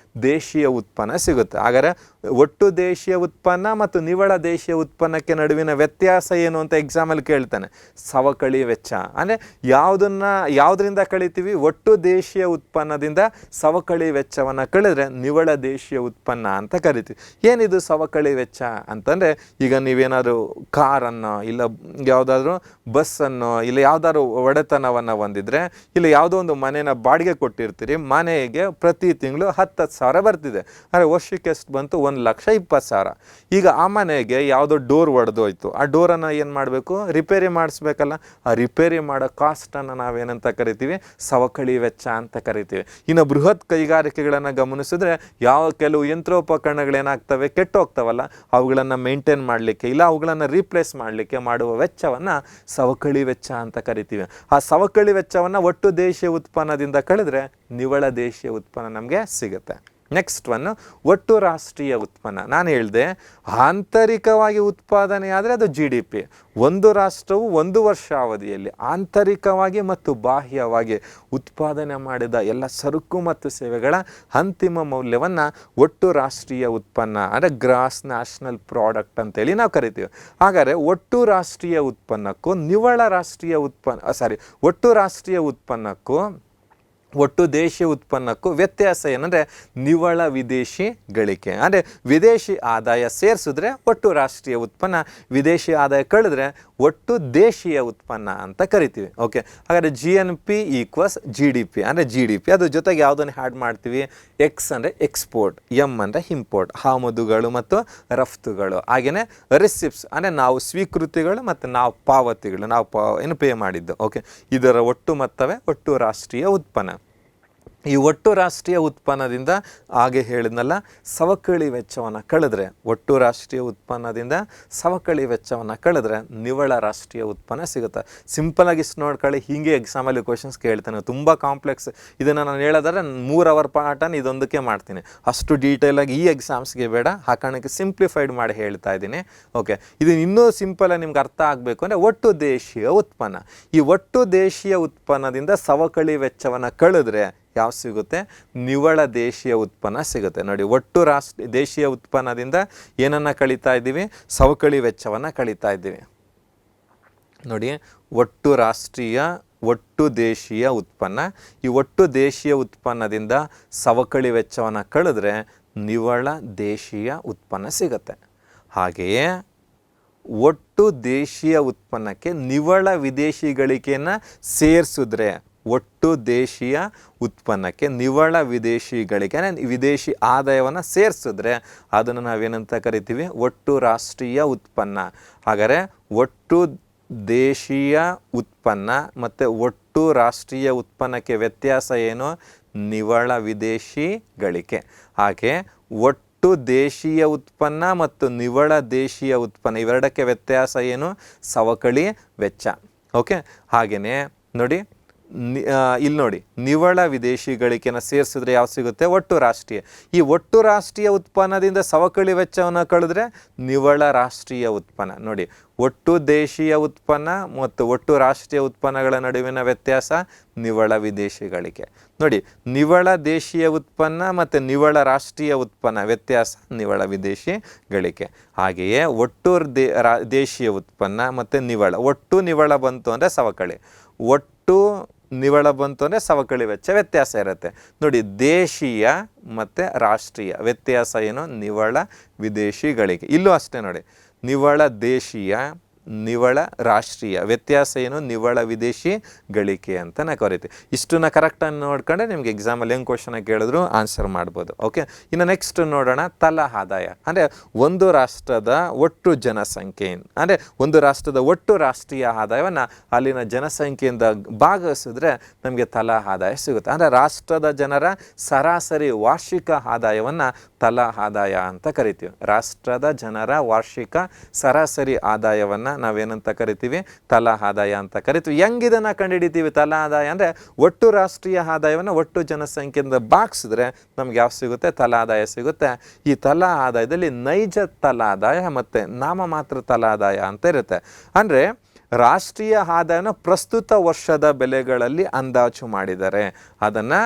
ದೇಶೀಯ ಉತ್ಪನ್ನ ಸಿಗುತ್ತೆ. ಹಾಗಾದರೆ ಒಟ್ಟು ದೇಶೀಯ ಉತ್ಪನ್ನ ಮತ್ತು ನಿವ್ವಳ ದೇಶೀಯ ಉತ್ಪನ್ನಕ್ಕೆ ನಡುವಿನ ವ್ಯತ್ಯಾಸ ಏನು ಅಂತ ಎಕ್ಸಾಮಲ್ಲಿ ಕೇಳ್ತಾನೆ. ಸವಕಳಿ ವೆಚ್ಚ ಅಂದರೆ ಯಾವುದರಿಂದ ಕಳಿತೀವಿ? ಒಟ್ಟು ದೇಶೀಯ ಉತ್ಪನ್ನದಿಂದ ಸವಕಳಿ ವೆಚ್ಚವನ್ನು ಕಳೆದ್ರೆ ನಿವ್ವಳ ದೇಶೀಯ ಉತ್ಪನ್ನ ಅಂತ ಕರಿತೀವಿ. ಏನಿದು ಸವಕಳಿ ವೆಚ್ಚ ಅಂತಂದರೆ, ಈಗ ನೀವೇನಾದರೂ ಕಾರನ್ನು ಇಲ್ಲ ಯಾವುದಾದ್ರೂ ಬಸ್ಸನ್ನು ಇಲ್ಲ ಯಾವುದಾದ್ರು ಒಡೆತನವನ್ನು ಹೊಂದಿದ್ರೆ, ಇಲ್ಲ ಯಾವುದೋ ಒಂದು ಮನೆನ ಬಾಡಿಗೆ ಕೊಟ್ಟಿರ್ತೀರಿ, ಮನೆಗೆ ಪ್ರತಿ ತಿಂಗಳು 10,000 ಬರ್ತಿದೆ. ಅಂದರೆ ವರ್ಷಕ್ಕೆ ಎಷ್ಟು ಬಂತು? 1,20,000. ಈಗ ಆ ಮನೆಗೆ ಯಾವುದೋ ಡೋರ್ ಒಡೆದೋಯ್ತು, ಆ ಡೋರನ್ನು ಏನು ಮಾಡಬೇಕು? ರಿಪೇರಿ ಮಾಡಿಸ್ಬೇಕಲ್ಲ. ಆ ರಿಪೇರಿ ಮಾಡೋ ಕಾಸ್ಟನ್ನು ನಾವೇನಂತ ಕರಿತೀವಿ? ಸವಕಳಿ ವೆಚ್ಚ ಅಂತ ಕರಿತೀವಿ. ಇನ್ನು ಬೃಹತ್ ಕೈಗಾರಿಕೆಗಳನ್ನು ಗಮನಿಸಿದ್ರೆ ಕೆಲವು ಯಂತ್ರೋಪಕರಣಗಳೇನಾಗ್ತವೆ? ಕೆಟ್ಟೋಗ್ತವಲ್ಲ, ಅವುಗಳನ್ನು ಮೇಂಟೈನ್ ಮಾಡಲಿಕ್ಕೆ ಇಲ್ಲ ಅವುಗಳನ್ನು ರೀಪ್ಲೇಸ್ ಮಾಡಲಿಕ್ಕೆ ಮಾಡುವ ವೆಚ್ಚವನ್ನು ಸವಕಳಿ ವೆಚ್ಚ ಅಂತ ಕರಿತೀವಿ. ಆ ಸವಕಳಿ ವೆಚ್ಚವನ್ನು ಒಟ್ಟು ದೇಶೀಯ ಉತ್ಪನ್ನದಿಂದ ಕಳೆದ್ರೆ ನಿವ್ವಳ ದೇಶೀಯ ಉತ್ಪನ್ನ ನಮಗೆ ಸಿಗುತ್ತೆ. ನೆಕ್ಸ್ಟ್ ಒನ್ ಒಟ್ಟು ರಾಷ್ಟ್ರೀಯ ಉತ್ಪನ್ನ. ನಾನು ಹೇಳಿದೆ ಆಂತರಿಕವಾಗಿ ಉತ್ಪಾದನೆ ಆದರೆ ಅದು GDP. ಒಂದು ರಾಷ್ಟ್ರವು 1 ವರ್ಷ ಅವಧಿಯಲ್ಲಿ ಆಂತರಿಕವಾಗಿ ಮತ್ತು ಬಾಹ್ಯವಾಗಿ ಉತ್ಪಾದನೆ ಮಾಡಿದ ಎಲ್ಲ ಸರಕು ಮತ್ತು ಸೇವೆಗಳ ಅಂತಿಮ ಮೌಲ್ಯವನ್ನು ಒಟ್ಟು ರಾಷ್ಟ್ರೀಯ ಉತ್ಪನ್ನ ಅಂದರೆ ಗ್ರಾಸ್ ನ್ಯಾಷನಲ್ ಪ್ರಾಡಕ್ಟ್ ಅಂತೇಳಿ ನಾವು ಕರಿತೀವಿ. ಹಾಗಾದರೆ ಒಟ್ಟು ರಾಷ್ಟ್ರೀಯ ಉತ್ಪನ್ನಕ್ಕೂ ನಿವ್ವಳ ರಾಷ್ಟ್ರೀಯ ಒಟ್ಟು ರಾಷ್ಟ್ರೀಯ ಉತ್ಪನ್ನಕ್ಕೂ ಒಟ್ಟು ದೇಶೀಯ ಉತ್ಪನ್ನಕ್ಕೂ ವ್ಯತ್ಯಾಸ ಏನಂದರೆ ನಿವ್ವಳ ವಿದೇಶಿ ಗಳಿಕೆ. ಅಂದರೆ ವಿದೇಶಿ ಆದಾಯ ಸೇರಿಸಿದ್ರೆ ಒಟ್ಟು ರಾಷ್ಟ್ರೀಯ ಉತ್ಪನ್ನ, ವಿದೇಶಿ ಆದಾಯ ಕಳೆದ್ರೆ ಒಟ್ಟು ದೇಶೀಯ ಉತ್ಪನ್ನ ಅಂತ ಕರಿತೀವಿ. ಓಕೆ, ಹಾಗಾದರೆ GNP = GDP ಅಂದರೆ GDP. ಅದ್ರ ಜೊತೆಗೆ ಯಾವುದನ್ನು ಆ್ಯಡ್ ಮಾಡ್ತೀವಿ? X ಅಂದರೆ ಎಕ್ಸ್ಪೋರ್ಟ್, M ಅಂದರೆ ಇಂಪೋರ್ಟ್, ಆಮದುಗಳು ಮತ್ತು ರಫ್ತುಗಳು. ಹಾಗೆಯೇ ರಿಸಿಪ್ಟ್ಸ್ ಅಂದರೆ ನಾವು ಸ್ವೀಕೃತಿಗಳು ಮತ್ತು ನಾವು ಪಾವತಿಗಳು, ನಾವು ಪೇ ಮಾಡಿದ್ದು. ಓಕೆ, ಇದರ ಒಟ್ಟು ಮೊತ್ತವೇ ಒಟ್ಟು ರಾಷ್ಟ್ರೀಯ ಉತ್ಪನ್ನ. ಈ ಒಟ್ಟು ರಾಷ್ಟ್ರೀಯ ಉತ್ಪನ್ನದಿಂದ ಹಾಗೆ ಹೇಳಿದ್ನಲ್ಲ, ಸವಕಳಿ ವೆಚ್ಚವನ್ನು ಕಳೆದ್ರೆ, ಒಟ್ಟು ರಾಷ್ಟ್ರೀಯ ಉತ್ಪನ್ನದಿಂದ ಸವಕಳಿ ವೆಚ್ಚವನ್ನು ಕಳೆದ್ರೆ ನಿವ್ವಳ ರಾಷ್ಟ್ರೀಯ ಉತ್ಪನ್ನ ಸಿಗುತ್ತೆ. ಸಿಂಪಲಾಗಿ ಇಷ್ಟು ನೋಡ್ಕೊಳ್ಳಿ. ಹೀಗೆ ಎಕ್ಸಾಮಲ್ಲಿ ಕ್ವಶನ್ಸ್ ಕೇಳ್ತಾನೆ. ತುಂಬ ಕಾಂಪ್ಲೆಕ್ಸ್. ಇದನ್ನು ನಾನು ಹೇಳೋದಾದ್ರೆ 3 ಅವರ್ ಪಾಠನ ಇದೊಂದಕ್ಕೆ ಮಾಡ್ತೀನಿ. ಅಷ್ಟು ಡೀಟೇಲಾಗಿ ಈ ಎಕ್ಸಾಮ್ಸ್ಗೆ ಬೇಡ, ಆ ಕಾರಣಕ್ಕೆ ಸಿಂಪ್ಲಿಫೈಡ್ ಮಾಡಿ ಹೇಳ್ತಾ ಇದ್ದೀನಿ. ಓಕೆ, ಇದು ಇನ್ನೂ ಸಿಂಪಲಾಗಿ ನಿಮ್ಗೆ ಅರ್ಥ ಆಗಬೇಕು ಅಂದರೆ ಒಟ್ಟು ದೇಶೀಯ ಉತ್ಪನ್ನ. ಈ ಒಟ್ಟು ದೇಶೀಯ ಉತ್ಪನ್ನದಿಂದ ಸವಕಳಿ ವೆಚ್ಚವನ್ನು ಕಳೆದ್ರೆ ಯಾವ ಸಿಗುತ್ತೆ? ನಿವ್ವಳ ದೇಶೀಯ ಉತ್ಪನ್ನ ಸಿಗುತ್ತೆ. ನೋಡಿ, ಒಟ್ಟು ದೇಶೀಯ ಉತ್ಪನ್ನದಿಂದ ಏನನ್ನು ಕಳೀತಾ ಇದ್ದೀವಿ? ಸವಕಳಿ ವೆಚ್ಚವನ್ನು ಕಳೀತಾ ಇದ್ದೀವಿ. ನೋಡಿ, ಒಟ್ಟು ದೇಶೀಯ ಉತ್ಪನ್ನ, ಈ ಒಟ್ಟು ದೇಶೀಯ ಉತ್ಪನ್ನದಿಂದ ಸವಕಳಿ ವೆಚ್ಚವನ್ನು ಕಳೆದ್ರೆ ನಿವ್ವಳ ದೇಶೀಯ ಉತ್ಪನ್ನ ಸಿಗುತ್ತೆ. ಹಾಗೆಯೇ ಒಟ್ಟು ದೇಶೀಯ ಉತ್ಪನ್ನಕ್ಕೆ ನಿವ್ವಳ ವಿದೇಶಿ ಗಳಿಕೆಯನ್ನು ಸೇರಿಸಿದ್ರೆ, ಒಟ್ಟು ದೇಶೀಯ ಉತ್ಪನ್ನಕ್ಕೆ ನಿವ್ವಳ ವಿದೇಶಿ ಗಳಿಕೆ ವಿದೇಶಿ ಆದಾಯವನ್ನು ಸೇರಿಸಿದ್ರೆ ಅದನ್ನು ನಾವೇನಂತ ಕರಿತೀವಿ? ಒಟ್ಟು ರಾಷ್ಟ್ರೀಯ ಉತ್ಪನ್ನ. ಹಾಗಾದರೆ ಒಟ್ಟು ದೇಶೀಯ ಉತ್ಪನ್ನ ಮತ್ತು ಒಟ್ಟು ರಾಷ್ಟ್ರೀಯ ಉತ್ಪನ್ನಕ್ಕೆ ವ್ಯತ್ಯಾಸ ಏನು? ನಿವ್ವಳ ವಿದೇಶಿ ಗಳಿಕೆ. ಹಾಗೆ ಒಟ್ಟು ದೇಶೀಯ ಉತ್ಪನ್ನ ಮತ್ತು ನಿವ್ವಳ ದೇಶೀಯ ಉತ್ಪನ್ನ ಇವೆರಡಕ್ಕೆ ವ್ಯತ್ಯಾಸ ಏನು? ಸವಕಳಿ ವೆಚ್ಚ. ಓಕೆ, ಹಾಗೆಯೇ ನೋಡಿ, ಇಲ್ಲಿ ನೋಡಿ, ನಿವ್ವಳ ವಿದೇಶಿ ಗಳಿಕೆಯನ್ನು ಸೇರಿಸಿದ್ರೆ ಯಾವ ಸಿಗುತ್ತೆ? ಒಟ್ಟು ರಾಷ್ಟ್ರೀಯ. ಈ ಒಟ್ಟು ರಾಷ್ಟ್ರೀಯ ಉತ್ಪನ್ನದಿಂದ ಸವಕಳಿ ವೆಚ್ಚವನ್ನು ಕಳೆದ್ರೆ ನಿವ್ವಳ ರಾಷ್ಟ್ರೀಯ ಉತ್ಪನ್ನ. ನೋಡಿ, ಒಟ್ಟು ದೇಶೀಯ ಉತ್ಪನ್ನ ಮತ್ತು ಒಟ್ಟು ರಾಷ್ಟ್ರೀಯ ಉತ್ಪನ್ನಗಳ ನಡುವಿನ ವ್ಯತ್ಯಾಸ ನಿವ್ವಳ ವಿದೇಶಿ ಗಳಿಕೆ. ನೋಡಿ, ನಿವ್ವಳ ದೇಶೀಯ ಉತ್ಪನ್ನ ಮತ್ತು ನಿವ್ವಳ ರಾಷ್ಟ್ರೀಯ ಉತ್ಪನ್ನ ವ್ಯತ್ಯಾಸ ನಿವ್ವಳ ವಿದೇಶಿ ಗಳಿಕೆ. ಹಾಗೆಯೇ ಒಟ್ಟು ದೇಶೀಯ ಉತ್ಪನ್ನ ಮತ್ತು ಒಟ್ಟು ನಿವ್ವಳ ಬಂತು ಅಂದರೆ ಸವಕಳಿ, ಒಟ್ಟು ನಿವ್ವಳ ಬಂತು ಅಂದರೆ ಸವಕಳಿ ವೆಚ್ಚ ವ್ಯತ್ಯಾಸ ಇರುತ್ತೆ. ನೋಡಿ, ದೇಶೀಯ ಮತ್ತು ರಾಷ್ಟ್ರೀಯ ವ್ಯತ್ಯಾಸ ಏನು? ನಿವ್ವಳ ವಿದೇಶಿ ಗಳಿಕೆ. ಇಲ್ಲೂ ಅಷ್ಟೇ ನೋಡಿ, ನಿವ್ವಳ ದೇಶೀಯ ನಿವ್ವಳ ರಾಷ್ಟ್ರೀಯ ವ್ಯತ್ಯಾಸ ಏನು? ನಿವ್ವಳ ವಿದೇಶಿ ಗಳಿಕೆ ಅಂತ ನಾವು ಕರಿತೀವಿ. ಇಷ್ಟನ್ನ ಕರೆಕ್ಟಾಗಿ ನೋಡ್ಕೊಂಡ್ರೆ ನಿಮ್ಗೆ ಎಕ್ಸಾಮಲ್ಲಿ ಹೆಂಗೆ ಕ್ವಶನ್ ಕೇಳಿದ್ರು ಆನ್ಸರ್ ಮಾಡ್ಬೋದು. ಓಕೆ, ಇನ್ನು ನೆಕ್ಸ್ಟ್ ನೋಡೋಣ ತಲಾ ಆದಾಯ. ಅಂದರೆ ಒಂದು ರಾಷ್ಟ್ರದ ಒಟ್ಟು ಜನಸಂಖ್ಯೆ, ಅಂದರೆ ಒಂದು ರಾಷ್ಟ್ರದ ಒಟ್ಟು ರಾಷ್ಟ್ರೀಯ ಆದಾಯವನ್ನು ಅಲ್ಲಿನ ಜನಸಂಖ್ಯೆಯಿಂದ ಭಾಗಿಸಿದ್ರೆ ನಮಗೆ ತಲಾ ಆದಾಯ ಸಿಗುತ್ತೆ. ಅಂದರೆ ರಾಷ್ಟ್ರದ ಜನರ ಸರಾಸರಿ ವಾರ್ಷಿಕ ಆದಾಯವನ್ನು ತಲಾ ಆದಾಯ ಅಂತ ಕರಿತೀವಿ. ರಾಷ್ಟ್ರದ ಜನರ ವಾರ್ಷಿಕ ಸರಾಸರಿ ಆದಾಯವನ್ನು ನಾವೇನಂತ ಕರಿತೀವಿ? ತಲಾ ಆದಾಯ ಅಂತ ಕರಿತೀವಿ. ಹೆಂಗಿದನ್ನು ಕಂಡುಹಿಡಿತೀವಿ? ತಲಾ ಆದಾಯ ಅಂದರೆ ಒಟ್ಟು ರಾಷ್ಟ್ರೀಯ ಆದಾಯವನ್ನು ಒಟ್ಟು ಜನಸಂಖ್ಯೆಯಿಂದ ಭಾಗಿಸಿದ್ರೆ ನಮ್ಗೆ ಯಾವ ಸಿಗುತ್ತೆ? ತಲಾ ಆದಾಯ ಸಿಗುತ್ತೆ. ಈ ತಲಾ ಆದಾಯದಲ್ಲಿ ನೈಜ ತಲಾ ಆದಾಯ ಮತ್ತು ನಾಮಮಾತ್ರ ತಲಾ ಆದಾಯ ಅಂತ ಇರುತ್ತೆ. ಅಂದರೆ ರಾಷ್ಟ್ರೀಯ ಆದಾಯನ ಪ್ರಸ್ತುತ ವರ್ಷದ ಬೆಲೆಗಳಲ್ಲಿ ಅಂದಾಜು ಮಾಡಿದ್ದಾರೆ, ಅದನ್ನು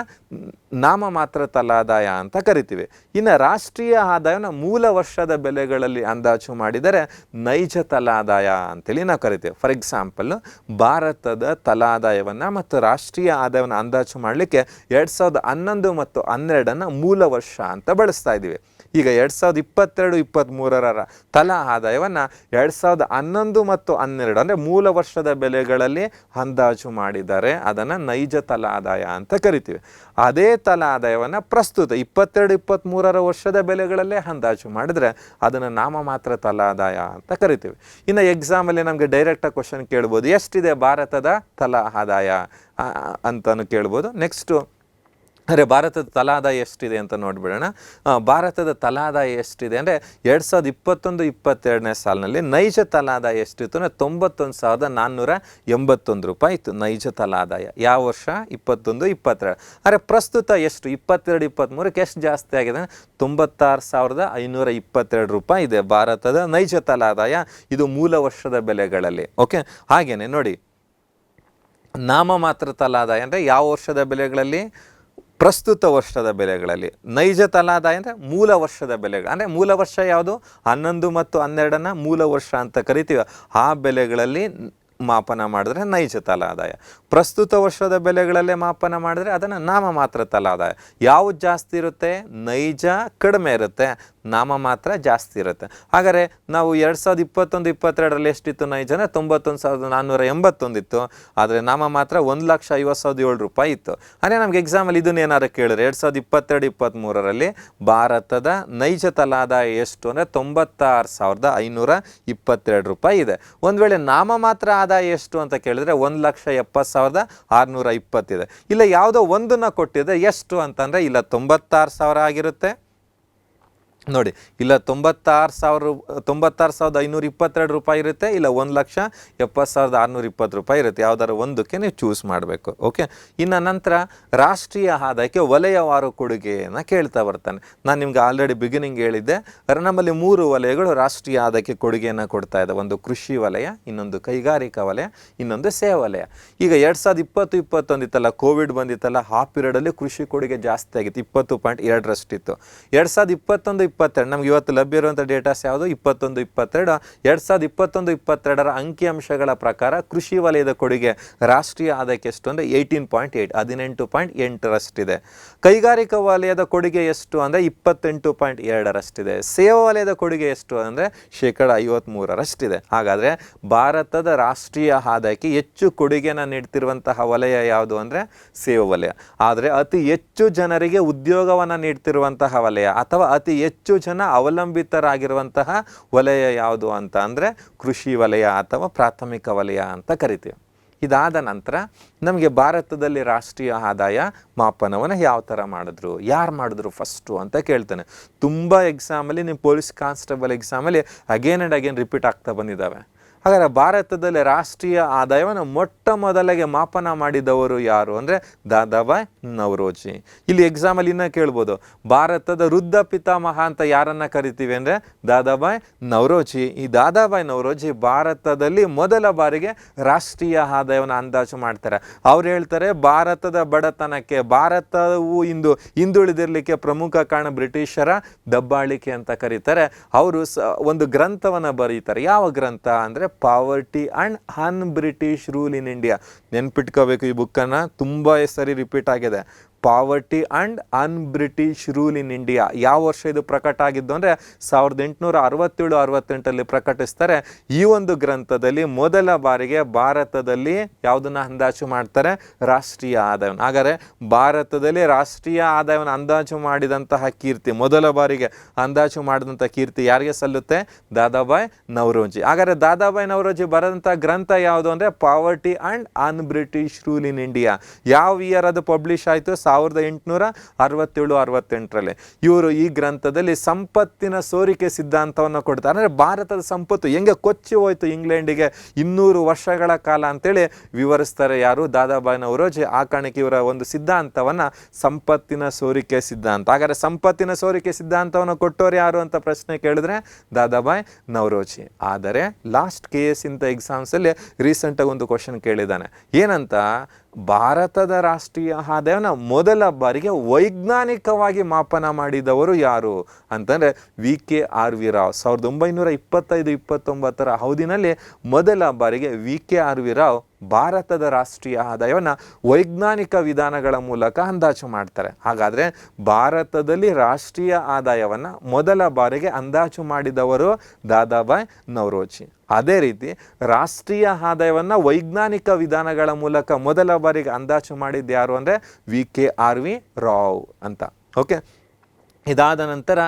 ನಾಮಮಾತ್ರ ತಲಾದಾಯ ಅಂತ ಕರಿತೀವಿ. ಇನ್ನು ರಾಷ್ಟ್ರೀಯ ಆದಾಯನ ಮೂಲ ವರ್ಷದ ಬೆಲೆಗಳಲ್ಲಿ ಅಂದಾಜು ಮಾಡಿದರೆ ನೈಜ ತಲಾದಾಯ ಅಂತೇಳಿ ನಾವು ಕರಿತೀವಿ. ಫಾರ್ ಎಕ್ಸಾಂಪಲ್, ಭಾರತದ ತಲಾದಾಯವನ್ನು ಮತ್ತು ರಾಷ್ಟ್ರೀಯ ಆದಾಯವನ್ನು ಅಂದಾಜು ಮಾಡಲಿಕ್ಕೆ 2011 ಮತ್ತು 2012 ಮೂಲ ವರ್ಷ ಅಂತ ಬಳಸ್ತಾ ಇದ್ದೀವಿ. ಈಗ 2022-23 ತಲಾ ಆದಾಯವನ್ನು 2011 ಮತ್ತು 2012 ಅಂದರೆ ಮೂಲ ವರ್ಷದ ಬೆಲೆಗಳಲ್ಲಿ ಅಂದಾಜು ಮಾಡಿದ್ದಾರೆ, ಅದನ್ನು ನೈಜ ತಲಾ ಆದಾಯ ಅಂತ ಕರಿತೀವಿ. ಅದೇ ತಲಾ ಆದಾಯವನ್ನು ಪ್ರಸ್ತುತ 22-23 ವರ್ಷದ ಬೆಲೆಗಳಲ್ಲೇ ಅಂದಾಜು ಮಾಡಿದರೆ ಅದನ್ನು ನಾಮಮಾತ್ರ ತಲಾ ಆದಾಯ ಅಂತ ಕರಿತೀವಿ. ಇನ್ನು ಎಕ್ಸಾಮಲ್ಲಿ ನಮಗೆ ಡೈರೆಕ್ಟಾಗಿ ಕ್ವಶನ್ ಕೇಳ್ಬೋದು, ಎಷ್ಟಿದೆ ಭಾರತದ ತಲಾ ಆದಾಯ ಅಂತಲೂ ಕೇಳ್ಬೋದು. ನೆಕ್ಸ್ಟು ಅಂದರೆ ಭಾರತದ ತಲಾದಾಯ ಎಷ್ಟಿದೆ ಅಂತ ನೋಡಿಬಿಡೋಣ. ಭಾರತದ ತಲಾದಾಯ ಎಷ್ಟಿದೆ ಅಂದರೆ 2021-22 ಸಾಲಿನಲ್ಲಿ ನೈಜ ತಲಾದಾಯ ಎಷ್ಟಿತ್ತು ಅಂದರೆ 91,481 ರೂಪಾಯಿ ಇತ್ತು ನೈಜ ತಲಾದಾಯ. ಯಾವ ವರ್ಷ? 21-22. ಅಂದರೆ ಪ್ರಸ್ತುತ ಎಷ್ಟು? 22-23ಕ್ಕೆ ಎಷ್ಟು ಜಾಸ್ತಿ ಆಗಿದೆ? 96,522 ರೂಪಾಯಿ ಇದೆ ಭಾರತದ ನೈಜ ತಲಾದಾಯ. ಇದು ಮೂಲ ವರ್ಷದ ಬೆಲೆಗಳಲ್ಲಿ. ಓಕೆ, ಹಾಗೆಯೇ ನೋಡಿ, ನಾಮಮಾತ್ರ ತಲಾದಾಯ ಅಂದರೆ ಯಾವ ವರ್ಷದ ಬೆಲೆಗಳಲ್ಲಿ? ಪ್ರಸ್ತುತ ವರ್ಷದ ಬೆಲೆಗಳಲ್ಲಿ. ನೈಜ ತಲಾದಾಯ ಅಂದರೆ ಮೂಲ ವರ್ಷದ ಬೆಲೆಗಳು. ಅಂದರೆ ಮೂಲ ವರ್ಷ ಯಾವುದು? 11 ಮತ್ತು 12 ಮೂಲ ವರ್ಷ ಅಂತ ಕರಿತೀವಿ. ಆ ಬೆಲೆಗಳಲ್ಲಿ ಮಾಪನ ಮಾಡಿದ್ರೆ ನೈಜ ತಲಾದಾಯ. ಪ್ರಸ್ತುತ ವರ್ಷದ ಬೆಲೆಗಳಲ್ಲೇ ಮಾಪನ ಮಾಡಿದ್ರೆ ಅದನ್ನು ನಾಮಮಾತ್ರ ತಲಾದಾಯ. ಯಾವುದು ಜಾಸ್ತಿ ಇರುತ್ತೆ? ನೈಜ ಕಡಿಮೆ ಇರುತ್ತೆ, ನಾಮಮಾತ್ರ ಜಾಸ್ತಿ ಇರುತ್ತೆ. ಹಾಗಾದರೆ ನಾವು 2021-22 ಎಷ್ಟಿತ್ತು ನೈಜ? 91,481 ಇತ್ತು. ಆದರೆ ನಾಮಮಾತ್ರ 1,50,57 ರೂಪಾಯಿ ಇತ್ತು. ಅಂದರೆ ನಮ್ಗೆ ಎಕ್ಸಾಮಲ್ಲಿ ಇದನ್ನ ಏನಾದ್ರು ಕೇಳಿದ್ರೆ 2022-23 ಭಾರತದ ನೈಜ ತಲಾದಾಯ ಎಷ್ಟು ಅಂದರೆ 96,522 ರೂಪಾಯಿ ಇದೆ. ಒಂದು ವೇಳೆ ನಾಮಮಾತ್ರ ಆದಾಯ ಎಷ್ಟು ಅಂತ ಕೇಳಿದ್ರೆ 1,70,620 ಇದೆ. ಇಲ್ಲ ಯಾವುದೋ ಒಂದನ್ನು ಕೊಟ್ಟಿದ್ರೆ ಎಷ್ಟು ಅಂತಂದರೆ ಇಲ್ಲ 96,000 ಆಗಿರುತ್ತೆ, ನೋಡಿ, ಇಲ್ಲ 96,522 ರೂಪಾಯಿ ಇರುತ್ತೆ, ಇಲ್ಲ 1,70,620 ರೂಪಾಯಿ ಇರುತ್ತೆ. ಯಾವ್ದಾದ್ರು ಒಂದಕ್ಕೆ ನೀವು ಚೂಸ್ ಮಾಡಬೇಕು. ಓಕೆ, ಇನ್ನು ನಂತರ ರಾಷ್ಟ್ರೀಯ ಆದಾಯಕ್ಕೆ ವಲಯವಾರು ಕೊಡುಗೆಯನ್ನು ಕೇಳ್ತಾ ಬರ್ತಾನೆ. ನಾನು ನಿಮ್ಗೆ ಆಲ್ರೆಡಿ ಬಿಗಿನಿಂಗ್ ಹೇಳಿದ್ದೆ, ನಮ್ಮಲ್ಲಿ 3 ವಲಯಗಳು ರಾಷ್ಟ್ರೀಯ ಆದಾಯಕ್ಕೆ ಕೊಡುಗೆಯನ್ನು ಕೊಡ್ತಾ ಇದೆ. ಒಂದು ಕೃಷಿ ವಲಯ, ಇನ್ನೊಂದು ಕೈಗಾರಿಕಾ ವಲಯ, ಇನ್ನೊಂದು ಸೇವಾ ವಲಯ. ಈಗ 2020-21 ಇತ್ತಲ್ಲ, ಕೋವಿಡ್ ಬಂದಿತ್ತಲ್ಲ, ಆ ಪೀರಿಯಡಲ್ಲಿ ಕೃಷಿ ಕೊಡುಗೆ ಜಾಸ್ತಿ ಆಗಿತ್ತು, 20.2ರಷ್ಟಿತ್ತು. 2021-22 ನಮ್ಗೆ ಇವತ್ತು ಲಭ್ಯ ಇರುವಂಥ ಡೇಟಾಸ್ ಯಾವುದು? 21-22. 2021-22 ಅಂಕಿಅಂಶಗಳ ಪ್ರಕಾರ ಕೃಷಿ ವಲಯದ ಕೊಡುಗೆ ರಾಷ್ಟ್ರೀಯ ಆದಾಯಕ್ಕೆ ಎಷ್ಟು ಅಂದರೆ 18.8, 18.8ರಷ್ಟಿದೆ. ಕೈಗಾರಿಕಾ ವಲಯದ ಕೊಡುಗೆ ಎಷ್ಟು ಅಂದರೆ 28.2ರಷ್ಟಿದೆ. ಸೇವಾ ವಲಯದ ಕೊಡುಗೆ ಎಷ್ಟು ಅಂದರೆ 53%ರಷ್ಟಿದೆ. ಹಾಗಾದರೆ ಭಾರತದ ರಾಷ್ಟ್ರೀಯ ಆದಾಯಕ್ಕೆ ಹೆಚ್ಚು ಕೊಡುಗೆಯನ್ನು ನೀಡ್ತಿರುವಂತಹ ವಲಯ ಯಾವುದು ಅಂದರೆ ಸೇವಾ ವಲಯ. ಆದರೆ ಅತಿ ಹೆಚ್ಚು ಜನರಿಗೆ ಉದ್ಯೋಗವನ್ನು ನೀಡ್ತಿರುವಂತಹ ವಲಯ ಅಥವಾ ಅತಿ ಹೆಚ್ಚು ಜನ ಅವಲಂಬಿತರಾಗಿರುವಂತಹ ವಲಯ ಯಾವುದು ಅಂತ ಅಂದರೆ ಕೃಷಿ ವಲಯ ಅಥವಾ ಪ್ರಾಥಮಿಕ ವಲಯ ಅಂತ ಕರಿತೀವಿ. ಇದಾದ ನಂತರ ನಮಗೆ ಭಾರತದಲ್ಲಿ ರಾಷ್ಟ್ರೀಯ ಆದಾಯ ಮಾಪನವನ್ನು ಯಾವ ಥರ ಮಾಡಿದ್ರು, ಯಾರು ಮಾಡಿದ್ರು ಫಸ್ಟು ಅಂತ ಕೇಳ್ತಾನೆ. ತುಂಬ ಎಕ್ಸಾಮಲ್ಲಿ ನಿಮ್ಮ ಪೊಲೀಸ್ ಕಾನ್ಸ್ಟೇಬಲ್ ಎಕ್ಸಾಮಲ್ಲಿ ಅಗೇನ್ ಆ್ಯಂಡ್ ಅಗೇನ್ ರಿಪೀಟ್ ಆಗ್ತಾ ಬಂದಿದ್ದಾವೆ. ಹಾಗಾದರೆ ಭಾರತದಲ್ಲಿ ರಾಷ್ಟ್ರೀಯ ಆದಾಯವನ್ನು ಮೊಟ್ಟ ಮೊದಲಿಗೆ ಮಾಪನ ಮಾಡಿದವರು ಯಾರು ಅಂದರೆ ದಾದಾಬಾಯ್ ನವರೋಜಿ. ಇಲ್ಲಿ ಎಕ್ಸಾಮಲ್ಲಿ ಇನ್ನೂ ಕೇಳ್ಬೋದು, ಭಾರತದ ವೃದ್ಧ ಪಿತಾಮಹ ಅಂತ ಯಾರನ್ನ ಕರಿತೀವಿ ಅಂದರೆ ದಾದಾಬಾಯ್ ನವರೋಜಿ. ಈ ದಾದಾಬಾಯ್ ನವರೋಜಿ ಭಾರತದಲ್ಲಿ ಮೊದಲ ಬಾರಿಗೆ ರಾಷ್ಟ್ರೀಯ ಆದಾಯವನ್ನು ಅಂದಾಜು ಮಾಡ್ತಾರೆ. ಅವ್ರು ಹೇಳ್ತಾರೆ, ಭಾರತದ ಬಡತನಕ್ಕೆ, ಭಾರತವು ಹಿಂದುಳಿದಿರಲಿಕ್ಕೆ ಪ್ರಮುಖ ಕಾರಣ ಬ್ರಿಟಿಷರ ದಬ್ಬಾಳಿಕೆ ಅಂತ ಕರೀತಾರೆ. ಅವರು ಒಂದು ಗ್ರಂಥವನ್ನು ಬರೀತಾರೆ. ಯಾವ ಗ್ರಂಥ ಅಂದರೆ poverty and un British rule in India. ನೆನ್ಪಿಟ್ಕೋಬೇಕು, ಈ ಬುಕ್ಕನ್ನು ತುಂಬ ಸರಿ ರಿಪೀಟ್ ಆಗಿದೆ. Poverty and un British rule in India. ಯಾವ ವರ್ಷ ಇದು ಪ್ರಕಟ ಆಗಿದ್ದು ಅಂದರೆ 1867-68 ಪ್ರಕಟಿಸ್ತಾರೆ. ಈ ಒಂದು ಗ್ರಂಥದಲ್ಲಿ ಮೊದಲ ಬಾರಿಗೆ ಭಾರತದಲ್ಲಿ ಯಾವುದನ್ನು ಅಂದಾಜು ಮಾಡ್ತಾರೆ? ರಾಷ್ಟ್ರೀಯ ಆದಾಯವನ್ನು. ಹಾಗಾದರೆ ಭಾರತದಲ್ಲಿ ರಾಷ್ಟ್ರೀಯ ಆದಾಯವನ್ನು ಅಂದಾಜು ಮಾಡಿದಂತಹ ಕೀರ್ತಿ, ಮೊದಲ ಬಾರಿಗೆ ಅಂದಾಜು ಮಾಡಿದಂಥ ಕೀರ್ತಿ ಯಾರಿಗೆ ಸಲ್ಲುತ್ತೆ? ದಾದಾಬಾಯ್ ನವರೋಜಿ. ಹಾಗಾದರೆ ದಾದಾಬಾಯ್ ನವರೋಜಿ ಬರೆದಂಥ ಗ್ರಂಥ ಯಾವುದು ಅಂದರೆ poverty and un British rule in India. ಯಾವ ಇಯರ್ ಅದು ಪಬ್ಲಿಷ್ ಆಯಿತು? 1867-68. ಇವರು ಈ ಗ್ರಂಥದಲ್ಲಿ ಸಂಪತ್ತಿನ ಸೋರಿಕೆ ಸಿದ್ಧಾಂತವನ್ನು ಕೊಡ್ತಾರೆ. ಅಂದರೆ ಭಾರತದ ಸಂಪತ್ತು ಹೆಂಗೆ ಕೊಚ್ಚಿ ಹೋಯ್ತು ಇಂಗ್ಲೆಂಡಿಗೆ 200 ವರ್ಷಗಳ ಕಾಲ ಅಂತೇಳಿ ವಿವರಿಸ್ತಾರೆ. ಯಾರು? ದಾದಾಬಾಯ್ ನವರೋಜಿ. ಆ ಕಾರಣಕ್ಕೆ ಇವರ ಒಂದು ಸಿದ್ಧಾಂತವನ್ನು ಸಂಪತ್ತಿನ ಸೋರಿಕೆ ಸಿದ್ಧಾಂತ. ಹಾಗಾದರೆ ಸಂಪತ್ತಿನ ಸೋರಿಕೆ ಸಿದ್ಧಾಂತವನ್ನು ಕೊಟ್ಟವರು ಯಾರು ಅಂತ ಪ್ರಶ್ನೆ ಕೇಳಿದ್ರೆ ದಾದಾಬಾಯ್ ನವರೋಜಿ. ಆದರೆ ಲಾಸ್ಟ್ KS ಇಂಥ ಎಕ್ಸಾಮ್ಸಲ್ಲಿ ರೀಸೆಂಟಾಗಿ ಒಂದು ಕ್ವಶನ್ ಕೇಳಿದ್ದಾನೆ. ಏನಂತ? ಭಾರತದ ರಾಷ್ಟ್ರೀಯ ಆದಾಯವನ್ನು ಮೊದಲ ಬಾರಿಗೆ ವೈಜ್ಞಾನಿಕವಾಗಿ ಮಾಪನ ಮಾಡಿದವರು ಯಾರು ಅಂತಂದರೆ VKRV ರಾವ್. 1925-29 ಅವಧಿನಲ್ಲಿ ಮೊದಲ ಬಾರಿಗೆ VKRV ರಾವ್ ಭಾರತದ ರಾಷ್ಟ್ರೀಯ ಆದಾಯವನ್ನು ವೈಜ್ಞಾನಿಕ ವಿಧಾನಗಳ ಮೂಲಕ ಅಂದಾಜು ಮಾಡ್ತಾರೆ. ಹಾಗಾದರೆ ಭಾರತದಲ್ಲಿ ರಾಷ್ಟ್ರೀಯ ಆದಾಯವನ್ನು ಮೊದಲ ಬಾರಿಗೆ ಅಂದಾಜು ಮಾಡಿದವರು ದಾದಾಬಾಯ್ ನವರೋಜಿ. ಅದೇ ರೀತಿ ರಾಷ್ಟ್ರೀಯ ಆದಾಯವನ್ನು ವೈಜ್ಞಾನಿಕ ವಿಧಾನಗಳ ಮೂಲಕ ಮೊದಲ ಬಾರಿಗೆ ಅಂದಾಜು ಮಾಡಿದ್ದು ಯಾರು ಅಂದರೆ VKRV ರಾವ್ ಅಂತ. ಓಕೆ, ಇದಾದ ನಂತರ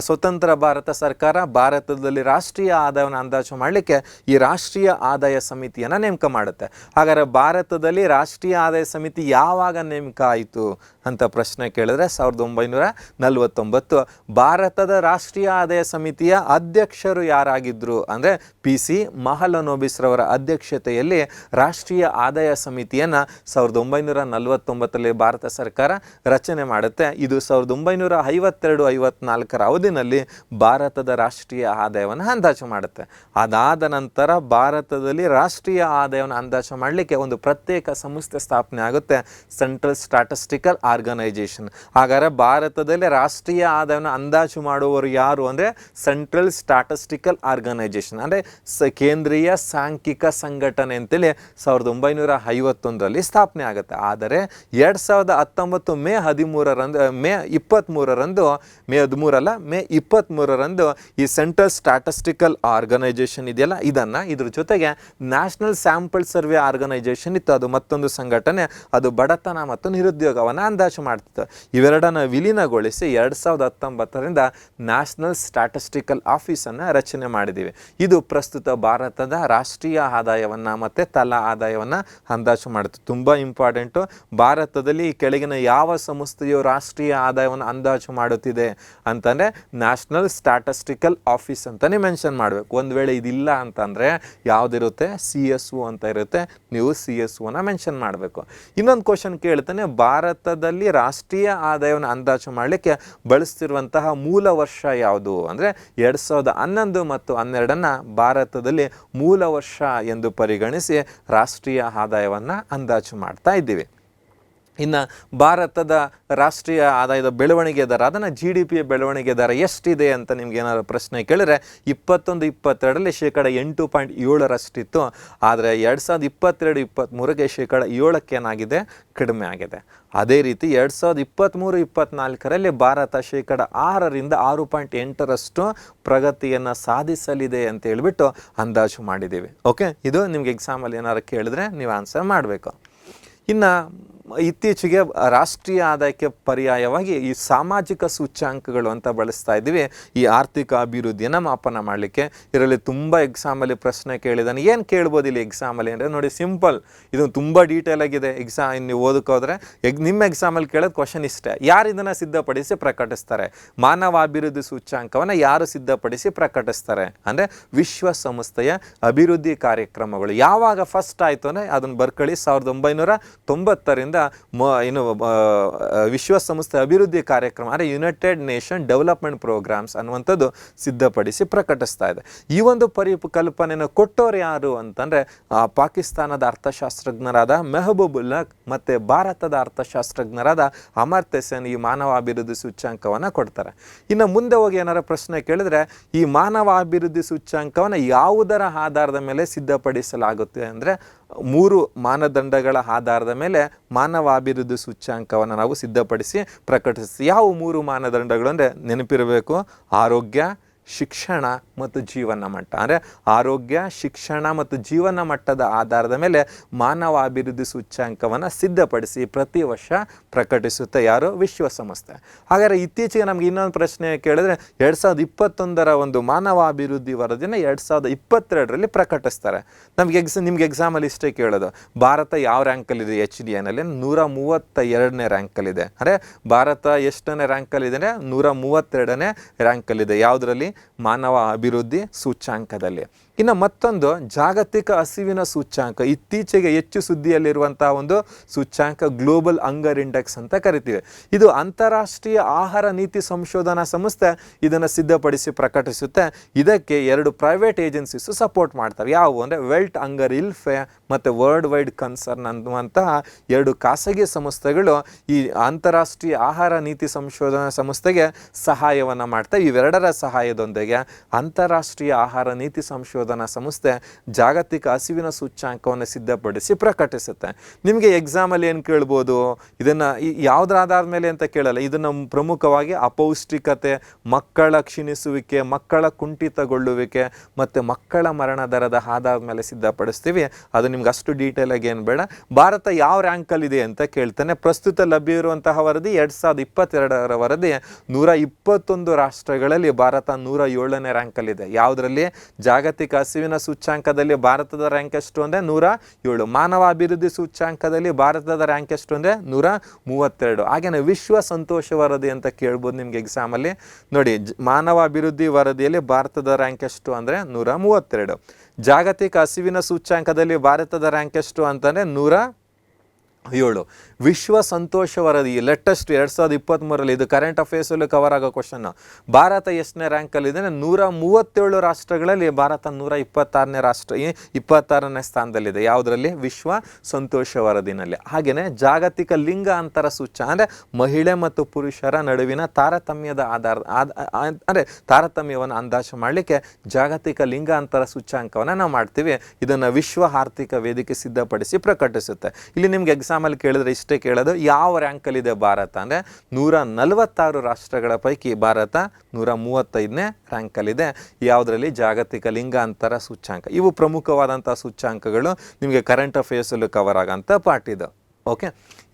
ಸ್ವತಂತ್ರ ಭಾರತ ಸರ್ಕಾರ ಭಾರತದಲ್ಲಿ ರಾಷ್ಟ್ರೀಯ ಆದಾಯವನ್ನು ಅಂದಾಜು ಮಾಡಲಿಕ್ಕೆ ಈ ರಾಷ್ಟ್ರೀಯ ಆದಾಯ ಸಮಿತಿಯನ್ನು ನೇಮಕ ಮಾಡುತ್ತೆ. ಹಾಗಾದರೆ ಭಾರತದಲ್ಲಿ ರಾಷ್ಟ್ರೀಯ ಆದಾಯ ಸಮಿತಿ ಯಾವಾಗ ನೇಮಕ ಆಯಿತು ಅಂತ ಪ್ರಶ್ನೆ ಕೇಳಿದ್ರೆ 1949. ಭಾರತದ ರಾಷ್ಟ್ರೀಯ ಆದಾಯ ಸಮಿತಿಯ ಅಧ್ಯಕ್ಷರು ಯಾರಾಗಿದ್ದರು ಅಂದರೆ PC ಮಹಲನೋಬಿಸ್ರವರ ಅಧ್ಯಕ್ಷತೆಯಲ್ಲಿ ರಾಷ್ಟ್ರೀಯ ಆದಾಯ ಸಮಿತಿಯನ್ನು 1949 ಭಾರತ ಸರ್ಕಾರ ರಚನೆ ಮಾಡುತ್ತೆ. ಇದು 1952-54 ಅವಧಿನಲ್ಲಿ ಭಾರತದ ರಾಷ್ಟ್ರೀಯ ಆದಾಯವನ್ನು ಅಂದಾಜು ಮಾಡುತ್ತೆ. ಅದಾದ ನಂತರ ಭಾರತದಲ್ಲಿ ರಾಷ್ಟ್ರೀಯ ಆದಾಯವನ್ನು ಅಂದಾಜು ಮಾಡಲಿಕ್ಕೆ ಒಂದು ಪ್ರತ್ಯೇಕ ಸಂಸ್ಥೆ ಸ್ಥಾಪನೆ ಆಗುತ್ತೆ, ಸೆಂಟ್ರಲ್ ಸ್ಟ್ಯಾಟಿಸ್ಟಿಕಲ್ ಆರ್ಗನೈಜೇಷನ್. ಹಾಗಾದರೆ ಭಾರತದಲ್ಲಿ ರಾಷ್ಟ್ರೀಯ ಆದಾಯವನ್ನು ಅಂದಾಜು ಮಾಡುವವರು ಯಾರು ಅಂದರೆ ಸೆಂಟ್ರಲ್ ಸ್ಟ್ಯಾಟಿಸ್ಟಿಕಲ್ ಆರ್ಗನೈಜೇಷನ್, ಅಂದರೆ ಕೇಂದ್ರೀಯ ಸಾಂಖ್ಯಿಕ ಸಂಘಟನೆ ಅಂತೇಳಿ 1951 ಸ್ಥಾಪನೆ ಆಗುತ್ತೆ. ಆದರೆ 2019 ಮೇ 23ರಂದು ಈ ಸೆಂಟ್ರಲ್ ಸ್ಟ್ಯಾಟಿಸ್ಟಿಕಲ್ ಆರ್ಗನೈಜೇಷನ್ ಇದೆಯಲ್ಲ, ಇದ್ರ ಜೊತೆಗೆ ನ್ಯಾಷನಲ್ ಸ್ಯಾಂಪಲ್ ಸರ್ವೆ ಆರ್ಗನೈಜೇಷನ್ ಇತ್ತು, ಅದು ಮತ್ತೊಂದು ಸಂಘಟನೆ, ಅದು ಬಡತನ ಮತ್ತು ನಿರುದ್ಯೋಗವನ್ನು ಅಂದಾಜು ಮಾಡ್ತಿತ್ತು. ಇವೆರಡನ್ನ ವಿಲೀನಗೊಳಿಸಿ 2019ರಿಂದ ನ್ಯಾಷನಲ್ ಸ್ಟ್ಯಾಟಿಸ್ಟಿಕಲ್ ಆಫೀಸನ್ನು ರಚನೆ ಮಾಡಿದ್ದೀವಿ. ಇದು ಪ್ರಸ್ತುತ ಭಾರತದ ರಾಷ್ಟ್ರೀಯ ಆದಾಯವನ್ನು ಮತ್ತು ತಲಾ ಆದಾಯವನ್ನು ಅಂದಾಜು ಮಾಡುತ್ತೆ. ತುಂಬ ಇಂಪಾರ್ಟೆಂಟು. ಭಾರತದಲ್ಲಿ ಕೆಳಗಿನ ಯಾವ ಸಂಸ್ಥೆಯು ರಾಷ್ಟ್ರೀಯ ಆದಾಯವನ್ನು ಅಂದಾಜು ಮಾಡುತ್ತೆ ಮಾಡುತ್ತಿದೆ ಅಂತಂದರೆ ನ್ಯಾಷನಲ್ ಸ್ಟ್ಯಾಟಿಸ್ಟಿಕಲ್ ಆಫೀಸ್ ಅಂತಲೇ ಮೆನ್ಷನ್ ಮಾಡಬೇಕು. ಒಂದು ವೇಳೆ ಇದಿಲ್ಲ ಅಂತಂದರೆ ಯಾವುದಿರುತ್ತೆ, CSO ಅಂತ ಇರುತ್ತೆ, ನೀವು CSOನ ಮೆನ್ಷನ್ ಮಾಡಬೇಕು. ಇನ್ನೊಂದು ಕ್ವಶನ್ ಕೇಳ್ತಾನೆ, ಭಾರತದಲ್ಲಿ ರಾಷ್ಟ್ರೀಯ ಆದಾಯವನ್ನು ಅಂದಾಜು ಮಾಡಲಿಕ್ಕೆ ಬಳಸ್ತಿರುವಂತಹ ಮೂಲ ವರ್ಷ ಯಾವುದು ಅಂದರೆ 2011 ಮತ್ತು 12 ಭಾರತದಲ್ಲಿ ಮೂಲ ವರ್ಷ ಎಂದು ಪರಿಗಣಿಸಿ ರಾಷ್ಟ್ರೀಯ ಆದಾಯವನ್ನು ಅಂದಾಜು ಮಾಡ್ತಾ ಇದ್ದೀವಿ. ಇನ್ನು ಭಾರತದ ರಾಷ್ಟ್ರೀಯ ಆದಾಯದ ಬೆಳವಣಿಗೆ ದರ, ಅದನ್ನು GDP ಬೆಳವಣಿಗೆ ದರ ಎಷ್ಟಿದೆ ಅಂತ ನಿಮ್ಗೆ ಏನಾದ್ರು ಪ್ರಶ್ನೆ ಕೇಳಿದ್ರೆ 21-22ರಲ್ಲಿ 8.7%ರಷ್ಟಿತ್ತು. ಆದರೆ 2022-23ಗೆ 7% ಏನಾಗಿದೆ, ಕಡಿಮೆ ಆಗಿದೆ. ಅದೇ ರೀತಿ 2023-24ರಲ್ಲಿ ಭಾರತ 6% 6.8% ಪ್ರಗತಿಯನ್ನು ಸಾಧಿಸಲಿದೆ ಅಂತ ಹೇಳ್ಬಿಟ್ಟು ಅಂದಾಜು ಮಾಡಿದ್ದೀವಿ. ಓಕೆ, ಇದು ನಿಮ್ಗೆ ಎಕ್ಸಾಮಲ್ಲಿ ಏನಾದ್ರು ಕೇಳಿದ್ರೆ ನೀವು ಆನ್ಸರ್ ಮಾಡಬೇಕು. ಇನ್ನು ಇತ್ತೀಚೆಗೆ ರಾಷ್ಟ್ರೀಯ ಆದಾಯಕ್ಕೆ ಪರ್ಯಾಯವಾಗಿ ಈ ಸಾಮಾಜಿಕ ಸೂಚ್ಯಾಂಕಗಳು ಅಂತ ಬಳಸ್ತಾ ಇದ್ದೀವಿ, ಈ ಆರ್ಥಿಕ ಅಭಿವೃದ್ಧಿಯನ್ನು ಮಾಪನ ಮಾಡಲಿಕ್ಕೆ. ಇದರಲ್ಲಿ ತುಂಬ ಎಕ್ಸಾಮಲ್ಲಿ ಪ್ರಶ್ನೆ ಕೇಳಿದಾನೆ. ಏನು ಕೇಳ್ಬೋದು ಇಲ್ಲಿ ಎಕ್ಸಾಮಲ್ಲಿ ಅಂದರೆ ನೋಡಿ, ಸಿಂಪಲ್, ಇದು ತುಂಬ ಡೀಟೇಲ್ ಆಗಿದೆ. ನೀವು ಓದಕ್ಕೋದ್ರೆ ನಿಮ್ಮ ಎಕ್ಸಾಮಲ್ಲಿ ಕೇಳೋದು ಕ್ವಶನ್ ಇಷ್ಟೇ, ಯಾರು ಇದನ್ನು ಸಿದ್ಧಪಡಿಸಿ ಪ್ರಕಟಿಸ್ತಾರೆ? ಮಾನವ ಅಭಿವೃದ್ಧಿ ಸೂಚ್ಯಾಂಕವನ್ನು ಯಾರು ಸಿದ್ಧಪಡಿಸಿ ಪ್ರಕಟಿಸ್ತಾರೆ ಅಂದರೆ ವಿಶ್ವಸಂಸ್ಥೆಯ ಅಭಿವೃದ್ಧಿ ಕಾರ್ಯಕ್ರಮಗಳು. ಯಾವಾಗ ಫಸ್ಟ್ ಆಯಿತು ಅಂದರೆ ಅದನ್ನು ಬರ್ಕೊಳ್ಳಿ, 1990ರಿಂದ ವಿಶ್ವಸಂಸ್ಥೆ ಅಭಿವೃದ್ಧಿ ಕಾರ್ಯಕ್ರಮ ಅಂದರೆ ಯುನೈಟೆಡ್ ನೇಷನ್ ಡೆವಲಪ್ಮೆಂಟ್ ಪ್ರೋಗ್ರಾಮ್ಸ್ ಅನ್ನುವಂಥದ್ದು ಸಿದ್ಧಪಡಿಸಿ ಪ್ರಕಟಿಸ್ತಾ ಇದೆ. ಈ ಒಂದು ಪರಿಕಲ್ಪನೆಯನ್ನು ಕೊಟ್ಟೋರು ಯಾರು ಅಂತಂದರೆ ಪಾಕಿಸ್ತಾನದ ಅರ್ಥಶಾಸ್ತ್ರಜ್ಞರಾದ ಮೆಹಬೂಬುಲ್ಲಾ ಮತ್ತು ಭಾರತದ ಅರ್ಥಶಾಸ್ತ್ರಜ್ಞರಾದ ಅಮರ್ತ್ಯ ಸೇನ್ ಈ ಮಾನವ ಅಭಿವೃದ್ಧಿ ಸೂಚ್ಯಾಂಕವನ್ನು ಕೊಡ್ತಾರೆ. ಇನ್ನು ಮುಂದೆ ಹೋಗಿ ಏನಾರ ಪ್ರಶ್ನೆ ಕೇಳಿದ್ರೆ, ಈ ಮಾನವ ಅಭಿವೃದ್ಧಿ ಸೂಚ್ಯಾಂಕವನ್ನು ಯಾವುದರ ಆಧಾರದ ಮೇಲೆ ಸಿದ್ಧಪಡಿಸಲಾಗುತ್ತೆ ಅಂದರೆ 3 ಮಾನದಂಡಗಳ ಆಧಾರದ ಮೇಲೆ ಮಾನವ ಅಭಿವೃದ್ಧಿ ಸೂಚ್ಯಾಂಕವನ್ನು ನಾವು ಸಿದ್ಧಪಡಿಸಿ ಪ್ರಕಟಿಸ್ತೀವಿ. ಯಾವ 3 ಮಾನದಂಡಗಳು ಅಂದರೆ ನೆನಪಿರಬೇಕು, ಆರೋಗ್ಯ, ಶಿಕ್ಷಣ ಮತ್ತು ಜೀವನ ಮಟ್ಟ. ಅಂದರೆ ಆರೋಗ್ಯ, ಶಿಕ್ಷಣ ಮತ್ತು ಜೀವನ ಮಟ್ಟದ ಆಧಾರದ ಮೇಲೆ ಮಾನವ ಅಭಿವೃದ್ಧಿ ಸೂಚ್ಯಾಂಕವನ್ನು ಸಿದ್ಧಪಡಿಸಿ ಪ್ರತಿ ವರ್ಷ ಪ್ರಕಟಿಸುತ್ತೆ ಯಾರು? ವಿಶ್ವಸಂಸ್ಥೆ. ಹಾಗಾದರೆ ಇತ್ತೀಚೆಗೆ ನಮ್ಗೆ ಇನ್ನೊಂದು ಪ್ರಶ್ನೆ ಕೇಳಿದ್ರೆ, 2021ರ ಒಂದು ಮಾನವ ಅಭಿವೃದ್ಧಿ ವರದಿನ 2022ರಲ್ಲಿ ಪ್ರಕಟಿಸ್ತಾರೆ. ನಿಮ್ಗೆ ಎಕ್ಸಾಮಲ್ಲಿ ಇಷ್ಟೇ ಕೇಳೋದು, ಭಾರತ ಯಾವ ರ್ಯಾಂಕಲ್ಲಿದೆ HDIನಲ್ಲಿ? 132ನೇ ರ್ಯಾಂಕಲ್ಲಿದೆ. ಅಂದರೆ ಭಾರತ ಎಷ್ಟನೇ ರ್ಯಾಂಕಲ್ಲಿದೆ? 132ನೇ ರ್ಯಾಂಕಲ್ಲಿದೆ. ಯಾವುದರಲ್ಲಿ? ಮಾನವ ಅಭಿವೃದ್ಧಿ ಸೂಚ್ಯಾಂಕದಲ್ಲಿ. ಇನ್ನು ಮತ್ತೊಂದು ಜಾಗತಿಕ ಹಸಿವಿನ ಸೂಚ್ಯಾಂಕ, ಇತ್ತೀಚೆಗೆ ಹೆಚ್ಚು ಸುದ್ದಿಯಲ್ಲಿರುವಂತಹ ಒಂದು ಸೂಚ್ಯಾಂಕ, ಗ್ಲೋಬಲ್ ಹಂಗರ್ ಇಂಡೆಕ್ಸ್ ಅಂತ ಕರಿತೀವಿ. ಇದು ಅಂತಾರಾಷ್ಟ್ರೀಯ ಆಹಾರ ನೀತಿ ಸಂಶೋಧನಾ ಸಂಸ್ಥೆ ಇದನ್ನು ಸಿದ್ಧಪಡಿಸಿ ಪ್ರಕಟಿಸುತ್ತೆ. ಇದಕ್ಕೆ 2 ಪ್ರೈವೇಟ್ ಏಜೆನ್ಸೀಸ್ ಸಪೋರ್ಟ್ ಮಾಡ್ತವೆ. ಯಾವುವು ಅಂದರೆ ವೆಲ್ಟ್ ಹಂಗರ್ ಇಲ್ಫೆ ಮತ್ತು ವರ್ಲ್ಡ್ ವೈಡ್ ಕನ್ಸರ್ನ್ ಅನ್ನುವಂತಹ 2 ಖಾಸಗಿ ಸಂಸ್ಥೆಗಳು ಈ ಅಂತಾರಾಷ್ಟ್ರೀಯ ಆಹಾರ ನೀತಿ ಸಂಶೋಧನಾ ಸಂಸ್ಥೆಗೆ ಸಹಾಯವನ್ನು ಮಾಡ್ತವೆ. ಇವೆರಡರ ಸಹಾಯದೊಂದಿಗೆ ಅಂತಾರಾಷ್ಟ್ರೀಯ ಆಹಾರ ನೀತಿ ಸಂಶೋಧನಾ ಸಂಸ್ಥೆ ಜಾಗತಿಕ ಹಸಿವಿನ ಸೂಚ್ಯಾಂಕವನ್ನು ಸಿದ್ಧಪಡಿಸಿ ಪ್ರಕಟಿಸುತ್ತೆ. ನಿಮಗೆ ಎಕ್ಸಾಮಲ್ಲಿ ಏನು ಕೇಳ್ಬೋದು, ಇದನ್ನು ಯಾವುದರ ಆಧಾರದ ಮೇಲೆ ಅಂತ ಕೇಳಲ್ಲ. ಇದನ್ನು ಪ್ರಮುಖವಾಗಿ ಅಪೌಷ್ಟಿಕತೆ, ಮಕ್ಕಳ ಕ್ಷೀಣಿಸುವಿಕೆ, ಮಕ್ಕಳ ಕುಂಠಿತಗೊಳ್ಳುವಿಕೆ ಮತ್ತು ಮಕ್ಕಳ ಮರಣ ದರದ ಆಧಾರದ ಮೇಲೆ ಸಿದ್ಧಪಡಿಸ್ತೀವಿ. ಅದು ನಿಮ್ಗೆ ಅಷ್ಟು ಡೀಟೇಲ್ ಆಗಿ ಏನು ಬೇಡ. ಭಾರತ ಯಾವ ರ್ಯಾಂಕಲ್ಲಿದೆ ಅಂತ ಕೇಳ್ತಾನೆ. ಪ್ರಸ್ತುತ ಲಭ್ಯ ಇರುವಂತಹ ವರದಿ 2022ರ ವರದಿ 121 ರಾಷ್ಟ್ರಗಳಲ್ಲಿ ಭಾರತ 107ನೇ ರ್ಯಾಂಕಲ್ಲಿದೆ. ಯಾವುದರಲ್ಲಿ? ಜಾಗತಿಕ ಹಸಿವಿನ ಸೂಚ್ಯಾಂಕದಲ್ಲಿ ಭಾರತದ ರ್ಯಾಂಕ್ ಎಷ್ಟು ಅಂದರೆ 107. ಮಾನವ ಅಭಿವೃದ್ಧಿ ಸೂಚ್ಯಾಂಕದಲ್ಲಿ ಭಾರತದ ರ್ಯಾಂಕ್ ಎಷ್ಟು ಅಂದರೆ 132. ಹಾಗೇನೆ ವಿಶ್ವ ಸಂತೋಷ ವರದಿ ಅಂತ ಕೇಳ್ಬೋದು ನಿಮ್ಗೆ ಎಕ್ಸಾಮಲ್ಲಿ. ನೋಡಿ, ಮಾನವ ಅಭಿವೃದ್ಧಿ ವರದಿಯಲ್ಲಿ ಭಾರತದ ರ್ಯಾಂಕ್ ಎಷ್ಟು ಅಂದರೆ 132. ಜಾಗತಿಕ ಹಸಿವಿನ ಸೂಚ್ಯಾಂಕದಲ್ಲಿ ಭಾರತದ ರ್ಯಾಂಕ್ ಎಷ್ಟು ಅಂತಂದರೆ 107. ವಿಶ್ವ ಸಂತೋಷ ವರದಿ ಲೇಟೆಸ್ಟ್ 2023ರಲ್ಲಿ, ಇದು ಕರೆಂಟ್ ಅಫೇರ್ಸಲ್ಲೂ ಕವರ್ ಆಗೋ ಕ್ವಶನ್ನು. ಭಾರತ ಎಷ್ಟನೇ ರ್ಯಾಂಕಲ್ಲಿದೆ? 137 ರಾಷ್ಟ್ರಗಳಲ್ಲಿ ಭಾರತ 126ನೇ ಸ್ಥಾನದಲ್ಲಿದೆ. ಯಾವುದರಲ್ಲಿ? ವಿಶ್ವ ಸಂತೋಷ ವರದಿನಲ್ಲಿ. ಹಾಗೆಯೇ ಜಾಗತಿಕ ಲಿಂಗ ಅಂತರ ಸೂಚ್ಯ ಅಂದರೆ ಮಹಿಳೆ ಮತ್ತು ಪುರುಷರ ನಡುವಿನ ತಾರತಮ್ಯದ ಅಂದರೆ ತಾರತಮ್ಯವನ್ನು ಅಂದಾಜು ಮಾಡಲಿಕ್ಕೆ ಜಾಗತಿಕ ಲಿಂಗ ಅಂತರ ಸೂಚ್ಯಾಂಕವನ್ನು ನಾವು ಮಾಡ್ತೀವಿ. ಇದನ್ನು ವಿಶ್ವ ಆರ್ಥಿಕ ವೇದಿಕೆ ಸಿದ್ಧಪಡಿಸಿ ಪ್ರಕಟಿಸುತ್ತೆ. ಇಲ್ಲಿ ನಿಮ್ಗೆ ಎಕ್ಸಾಮಲ್ಲಿ ಕೇಳಿದ್ರೆ ಇಷ್ಟೇ ಕೇಳೋದು, ಯಾವ ರ್ಯಾಂಕಲ್ಲಿದೆ ಭಾರತ ಅಂದರೆ 146 ರಾಷ್ಟ್ರಗಳ ಪೈಕಿ ಭಾರತ 135ನೇ ರ್ಯಾಂಕಲ್ಲಿದೆ. ಯಾವುದರಲ್ಲಿ? ಜಾಗತಿಕ ಲಿಂಗ ಅಂತರ ಸೂಚ್ಯಾಂಕ. ಇವು ಪ್ರಮುಖವಾದಂಥ ಸೂಚ್ಯಾಂಕಗಳು, ನಿಮಗೆ ಕರೆಂಟ್ ಅಫೇರ್ಸಲ್ಲೂ ಕವರ್ ಆಗೋಂಥ ಪಾರ್ಟ್ ಇದು. ಓಕೆ.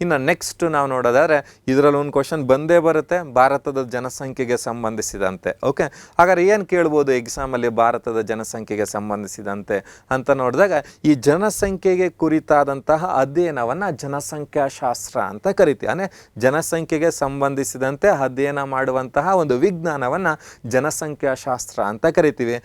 ಇನ್ನು ನೆಕ್ಸ್ಟ್ ನಾವು ನೋಡೋದಾದರೆ ಇದರಲ್ಲಿ ಒಂದು ಕ್ವಶನ್ ಬಂದೇ ಬರುತ್ತೆ ಭಾರತದ ಜನಸಂಖ್ಯೆಗೆ ಸಂಬಂಧಿಸಿದಂತೆ. ಓಕೆ, ಹಾಗಾದ್ರೆ ಏನು ಕೇಳ್ಬೋದು ಎಕ್ಸಾಮಲ್ಲಿ ಭಾರತದ ಜನಸಂಖ್ಯೆಗೆ ಸಂಬಂಧಿಸಿದಂತೆ ಅಂತ ನೋಡಿದಾಗ ಈ ಜನಸಂಖ್ಯೆಗೆ ಕುರಿತಾದಂತಹ ಅಧ್ಯಯನವನ್ನು ಜನಸಂಖ್ಯಾಶಾಸ್ತ್ರ ಅಂತ ಕರಿತೀವಿ. ಅಂದರೆ ಜನಸಂಖ್ಯೆಗೆ ಸಂಬಂಧಿಸಿದಂತೆ ಅಧ್ಯಯನ ಮಾಡುವಂತಹ ಒಂದು ವಿಜ್ಞಾನವನ್ನು ಜನಸಂಖ್ಯಾಶಾಸ್ತ್ರ ಅಂತ ಕರಿತೀವಿ.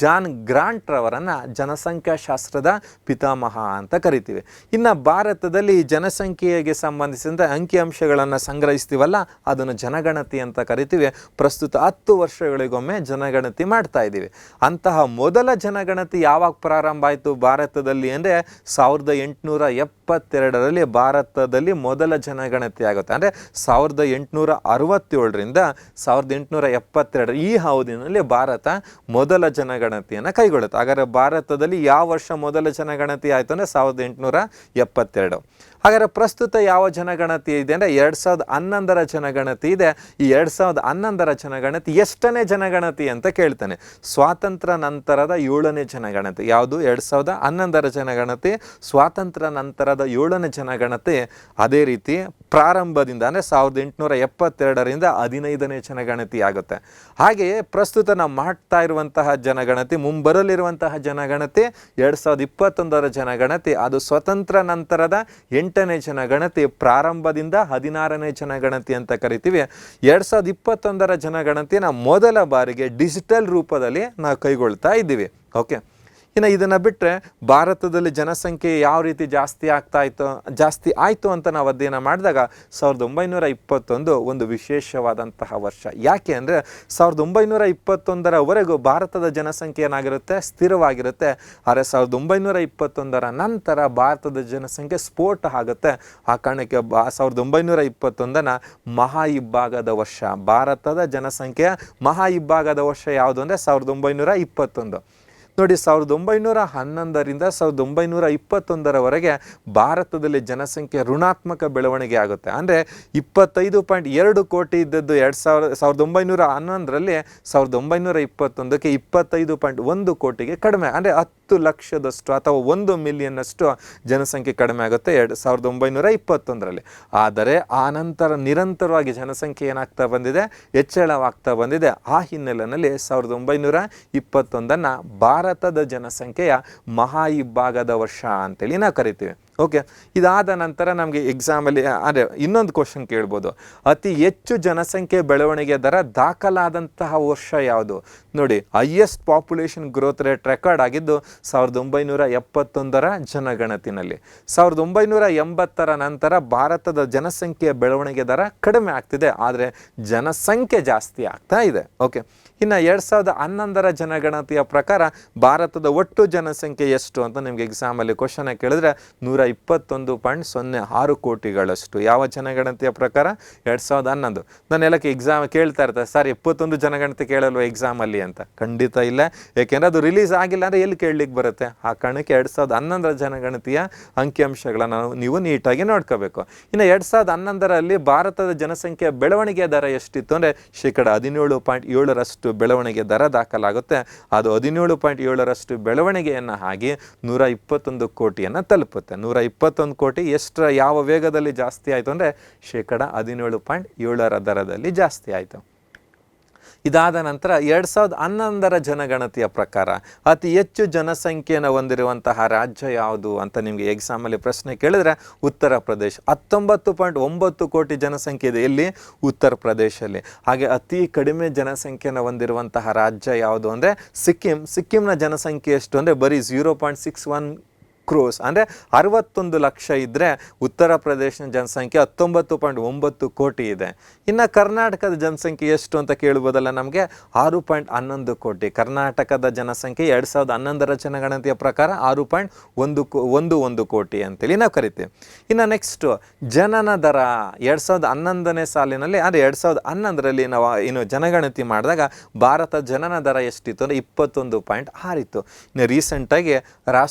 ಜಾನ್ ಗ್ರಾಂಟ್ ರವರನ್ನು ಜನಸಂಖ್ಯಾಶಾಸ್ತ್ರದ ಪಿತಾಮಹ ಅಂತ ಕರಿತೀವಿ. ಇನ್ನು ಭಾರತದಲ್ಲಿ ಈ ಜನಸಂಖ್ಯೆಗೆ ಸಂಬಂಧಿಸಿದಂತೆ ಅಂಕಿಅಂಶಗಳನ್ನು ಸಂಗ್ರಹಿಸ್ತೀವಲ್ಲ, ಅದನ್ನು ಜನಗಣತಿ ಅಂತ ಕರಿತೀವಿ. ಪ್ರಸ್ತುತ 10 ವರ್ಷಗಳಿಗೊಮ್ಮೆ ಜನಗಣತಿ ಮಾಡ್ತಾ ಇದ್ದೀವಿ. ಅಂತಹ ಮೊದಲ ಜನಗಣತಿ ಯಾವಾಗ ಪ್ರಾರಂಭ ಆಯಿತು ಭಾರತದಲ್ಲಿ ಅಂದರೆ 1872ರಲ್ಲಿ ಭಾರತದಲ್ಲಿ ಮೊದಲ ಜನಗಣತಿ ಆಗುತ್ತೆ. ಅಂದರೆ 1867ರಿಂದ 1872 ಈ ಅವಧಿಯಲ್ಲಿ ಭಾರತ ಮೊದಲ ಜನಗಣತಿಯನ್ನು ಕೈಗೊಳ್ಳುತ್ತೆ. ಹಾಗಾದರೆ ಭಾರತದಲ್ಲಿ ಯಾವ ವರ್ಷ ಮೊದಲ ಜನಗಣತಿ ಆಯಿತು ಅಂದರೆ 1872. ಹಾಗಾದರೆ ಪ್ರಸ್ತುತ ಯಾವ ಜನಗಣತಿ ಇದೆ ಅಂದರೆ 2011ರ ಜನಗಣತಿ ಇದೆ. ಈ 2011ರ ಜನಗಣತಿ ಎಷ್ಟನೇ ಜನಗಣತಿ ಅಂತ ಕೇಳ್ತಾನೆ. ಸ್ವಾತಂತ್ರ್ಯ ನಂತರದ 7ನೇ ಜನಗಣತಿ. ಯಾವುದು? 2011ರ ಜನಗಣತಿ ಸ್ವಾತಂತ್ರ್ಯ ನಂತರದ 7ನೇ ಜನಗಣತಿ. ಅದೇ ರೀತಿ ಪ್ರಾರಂಭದಿಂದ ಅಂದರೆ 1872ರಿಂದ 15ನೇ ಜನಗಣತಿ ಆಗುತ್ತೆ. ಹಾಗೆಯೇ ಪ್ರಸ್ತುತ ನಾವು ಮಾಡ್ತಾ ಇರುವಂತಹ ಜನಗಣತಿ, ಮುಂಬರಲಿರುವಂತಹ ಜನಗಣತಿ 2021ರ ಜನಗಣತಿ. ಅದು ಸ್ವತಂತ್ರ ನಂತರದ 8ನೇ ಜನಗಣತಿ. ಪ್ರಾರಂಭದಿಂದ 16ನೇ ಜನಗಣತಿ ಅಂತ ಕರಿತೀವಿ. 2021ರ ಜನಗಣತಿನ ಮೊದಲ ಬಾರಿಗೆ ಡಿಜಿಟಲ್ ರೂಪದಲ್ಲಿ ನಾವು ಕೈಗೊಳ್ತಾ ಇದ್ದೀವಿ. ಓಕೆ, ಇನ್ನು ಇದನ್ನು ಬಿಟ್ಟರೆ ಭಾರತದಲ್ಲಿ ಜನಸಂಖ್ಯೆ ಯಾವ ರೀತಿ ಜಾಸ್ತಿ ಆಯಿತು ಅಂತ ನಾವು ಅಧ್ಯಯನ ಮಾಡಿದಾಗ 1921 ಒಂದು ವಿಶೇಷವಾದಂತಹ ವರ್ಷ. ಯಾಕೆ ಅಂದರೆ 1921ರವರೆಗೂ ಭಾರತದ ಜನಸಂಖ್ಯೆ ಏನಾಗಿರುತ್ತೆ? ಸ್ಥಿರವಾಗಿರುತ್ತೆ. ಆದರೆ 1921ರ ನಂತರ ಭಾರತದ ಜನಸಂಖ್ಯೆ ಸ್ಫೋಟ ಆಗುತ್ತೆ. ಆ ಕಾರಣಕ್ಕೆ 1921ನ ಮಹಾ ಇಬ್ಬಾಗದ ವರ್ಷ. ಭಾರತದ ಜನಸಂಖ್ಯೆಯ ಮಹಾ ಇಬ್ಬಾಗದ ವರ್ಷ ಯಾವುದು ಅಂದರೆ 1921. ನೋಡಿ, 1911ರಿಂದ 1921ರವರೆಗೆ ಭಾರತದಲ್ಲಿ ಜನಸಂಖ್ಯೆ ಋಣಾತ್ಮಕ ಬೆಳವಣಿಗೆ ಆಗುತ್ತೆ. ಅಂದರೆ 25.2 ಕೋಟಿ ಇದ್ದದ್ದು 1911ರಲ್ಲಿ 1921ಕ್ಕೆ 25.1 ಕೋಟಿಗೆ ಕಡಿಮೆ. ಅಂದರೆ 10 ಲಕ್ಷದಷ್ಟು ಅಥವಾ 1 ಮಿಲಿಯನ್ನಷ್ಟು ಜನಸಂಖ್ಯೆ ಕಡಿಮೆ ಆಗುತ್ತೆ 1921ರಲ್ಲಿ. ಆದರೆ ಆ ನಂತರ ನಿರಂತರವಾಗಿ ಜನಸಂಖ್ಯೆ ಏನಾಗ್ತಾ ಬಂದಿದೆ? ಹೆಚ್ಚಳವಾಗ್ತಾ ಬಂದಿದೆ. ಆ ಹಿನ್ನೆಲೆಯಲ್ಲಿ 1921ನ್ನು ಭಾರತದ ಜನಸಂಖ್ಯೆಯ ಮಹಾ ಇಬ್ಬಾಗದ ವರ್ಷ ಅಂತೇಳಿ ನಾವು ಕರಿತೀವಿ. ಓಕೆ, ಇದಾದ ನಂತರ ನಮಗೆ ಎಕ್ಸಾಮಲ್ಲಿ ಅಂದರೆ ಇನ್ನೊಂದು ಕ್ವಶನ್ ಕೇಳ್ಬೋದು. ಅತಿ ಹೆಚ್ಚು ಜನಸಂಖ್ಯೆ ಬೆಳವಣಿಗೆ ದರ ದಾಖಲಾದಂತಹ ವರ್ಷ ಯಾವುದು? ನೋಡಿ, highest population growth rate record ಆಗಿದ್ದು 1971ರ ಜನಗಣತಿನಲ್ಲಿ. 1980ರ ನಂತರ ಭಾರತದ ಜನಸಂಖ್ಯೆಯ ಬೆಳವಣಿಗೆ ದರ ಕಡಿಮೆ ಆಗ್ತಿದೆ, ಆದರೆ ಜನಸಂಖ್ಯೆ ಜಾಸ್ತಿ ಆಗ್ತಾ ಇದೆ. ಓಕೆ, ಇನ್ನು 2011ರ ಜನಗಣತಿಯ ಪ್ರಕಾರ ಭಾರತದ ಒಟ್ಟು ಜನಸಂಖ್ಯೆ ಎಷ್ಟು ಅಂತ ನಿಮಗೆ ಎಕ್ಸಾಮಲ್ಲಿ ಕ್ವಶನ್ ಕೇಳಿದ್ರೆ 121.06 ಕೋಟಿಗಳಷ್ಟು. ಯಾವ ಜನಗಣತಿಯ ಪ್ರಕಾರ? 2011. ನಾನೆಲ್ಲಕ್ಕೆ ಎಕ್ಸಾಮ್ ಕೇಳ್ತಾ ಇರ್ತಾರೆ, ಸರ್ 21 ಜನಗಣತಿ ಕೇಳಲ್ವ ಎಕ್ಸಾಮಲ್ಲಿ ಅಂತ. ಖಂಡಿತ ಇಲ್ಲ, ಯಾಕೆಂದರೆ ಅದು ರಿಲೀಸ್ ಆಗಿಲ್ಲ ಅಂದರೆ ಎಲ್ಲಿ ಕೇಳಲಿಕ್ಕೆ ಬರುತ್ತೆ. ಆ ಕಾರಣಕ್ಕೆ 2011ರ ಜನಗಣತಿಯ ಅಂಕಿಅಂಶಗಳನ್ನು ನೀವು ನೀಟಾಗಿ ನೋಡ್ಕೋಬೇಕು. ಇನ್ನು 2011ರಲ್ಲಿ ಭಾರತದ ಜನಸಂಖ್ಯೆಯ ಬೆಳವಣಿಗೆ ದರ ಎಷ್ಟಿತ್ತು ಅಂದರೆ 17.7% ಬೆಳವಣಿಗೆ ದರ ದಾಖಲಾಗುತ್ತೆ. ಅದು 17.7% ಬೆಳವಣಿಗೆಯನ್ನು ಆಗಿ 121 ಕೋಟಿಯನ್ನು ತಲುಪುತ್ತೆ. 121 ಕೋಟಿ ಯಾವ ವೇಗದಲ್ಲಿ ಜಾಸ್ತಿ ಆಯಿತು ಅಂದರೆ 17.7% ದರದಲ್ಲಿ ಜಾಸ್ತಿ ಆಯಿತು. ಇದಾದ ನಂತರ 2011ರ ಜನಗಣತಿಯ ಪ್ರಕಾರ ಅತಿ ಹೆಚ್ಚು ಜನಸಂಖ್ಯೆಯನ್ನು ಹೊಂದಿರುವಂತಹ ರಾಜ್ಯ ಯಾವುದು ಅಂತ ನಿಮಗೆ ಎಕ್ಸಾಮಲ್ಲಿ ಪ್ರಶ್ನೆ ಕೇಳಿದ್ರೆ ಉತ್ತರ ಪ್ರದೇಶ. 19.9 ಕೋಟಿ ಜನಸಂಖ್ಯೆ ಇದೆ ಎಲ್ಲಿ? ಉತ್ತರ ಪ್ರದೇಶಲ್ಲಿ. ಹಾಗೆ ಅತಿ ಕಡಿಮೆ ಜನಸಂಖ್ಯೆಯನ್ನು ಹೊಂದಿರುವಂತಹ ರಾಜ್ಯ ಯಾವುದು ಅಂದರೆ ಸಿಕ್ಕಿಂನ ಜನಸಂಖ್ಯೆ ಎಷ್ಟು ಅಂದರೆ ಬರೀ 0.61 ಕ್ರೋಸ್ ಅಂದರೆ 61 ಲಕ್ಷ ಇದ್ದರೆ ಉತ್ತರ ಪ್ರದೇಶದ ಜನಸಂಖ್ಯೆ 19.9 ಕೋಟಿ ಇದೆ. ಇನ್ನು ಕರ್ನಾಟಕದ ಜನಸಂಖ್ಯೆ ಎಷ್ಟು ಅಂತ ಕೇಳ್ಬೋದಲ್ಲ ನಮಗೆ? 6.11 ಕೋಟಿ. ಕರ್ನಾಟಕದ ಜನಸಂಖ್ಯೆ 2011ರ ಜನಗಣತಿಯ ಪ್ರಕಾರ 6.11 ಕೋಟಿ ಅಂತೇಳಿ ನಾವು ಕರಿತೀವಿ. ಇನ್ನು ನೆಕ್ಸ್ಟು ಜನನ ದರ 2011ನೇ ಸಾಲಿನಲ್ಲಿ ಅಂದರೆ 2011ರಲ್ಲಿ ನಾವು ಏನು ಜನಗಣತಿ ಮಾಡಿದಾಗ ಭಾರತ ಜನನ ದರ ಎಷ್ಟಿತ್ತು ಅಂದರೆ 21.6 ಇತ್ತು. ಇನ್ನು ರೀಸೆಂಟಾಗಿ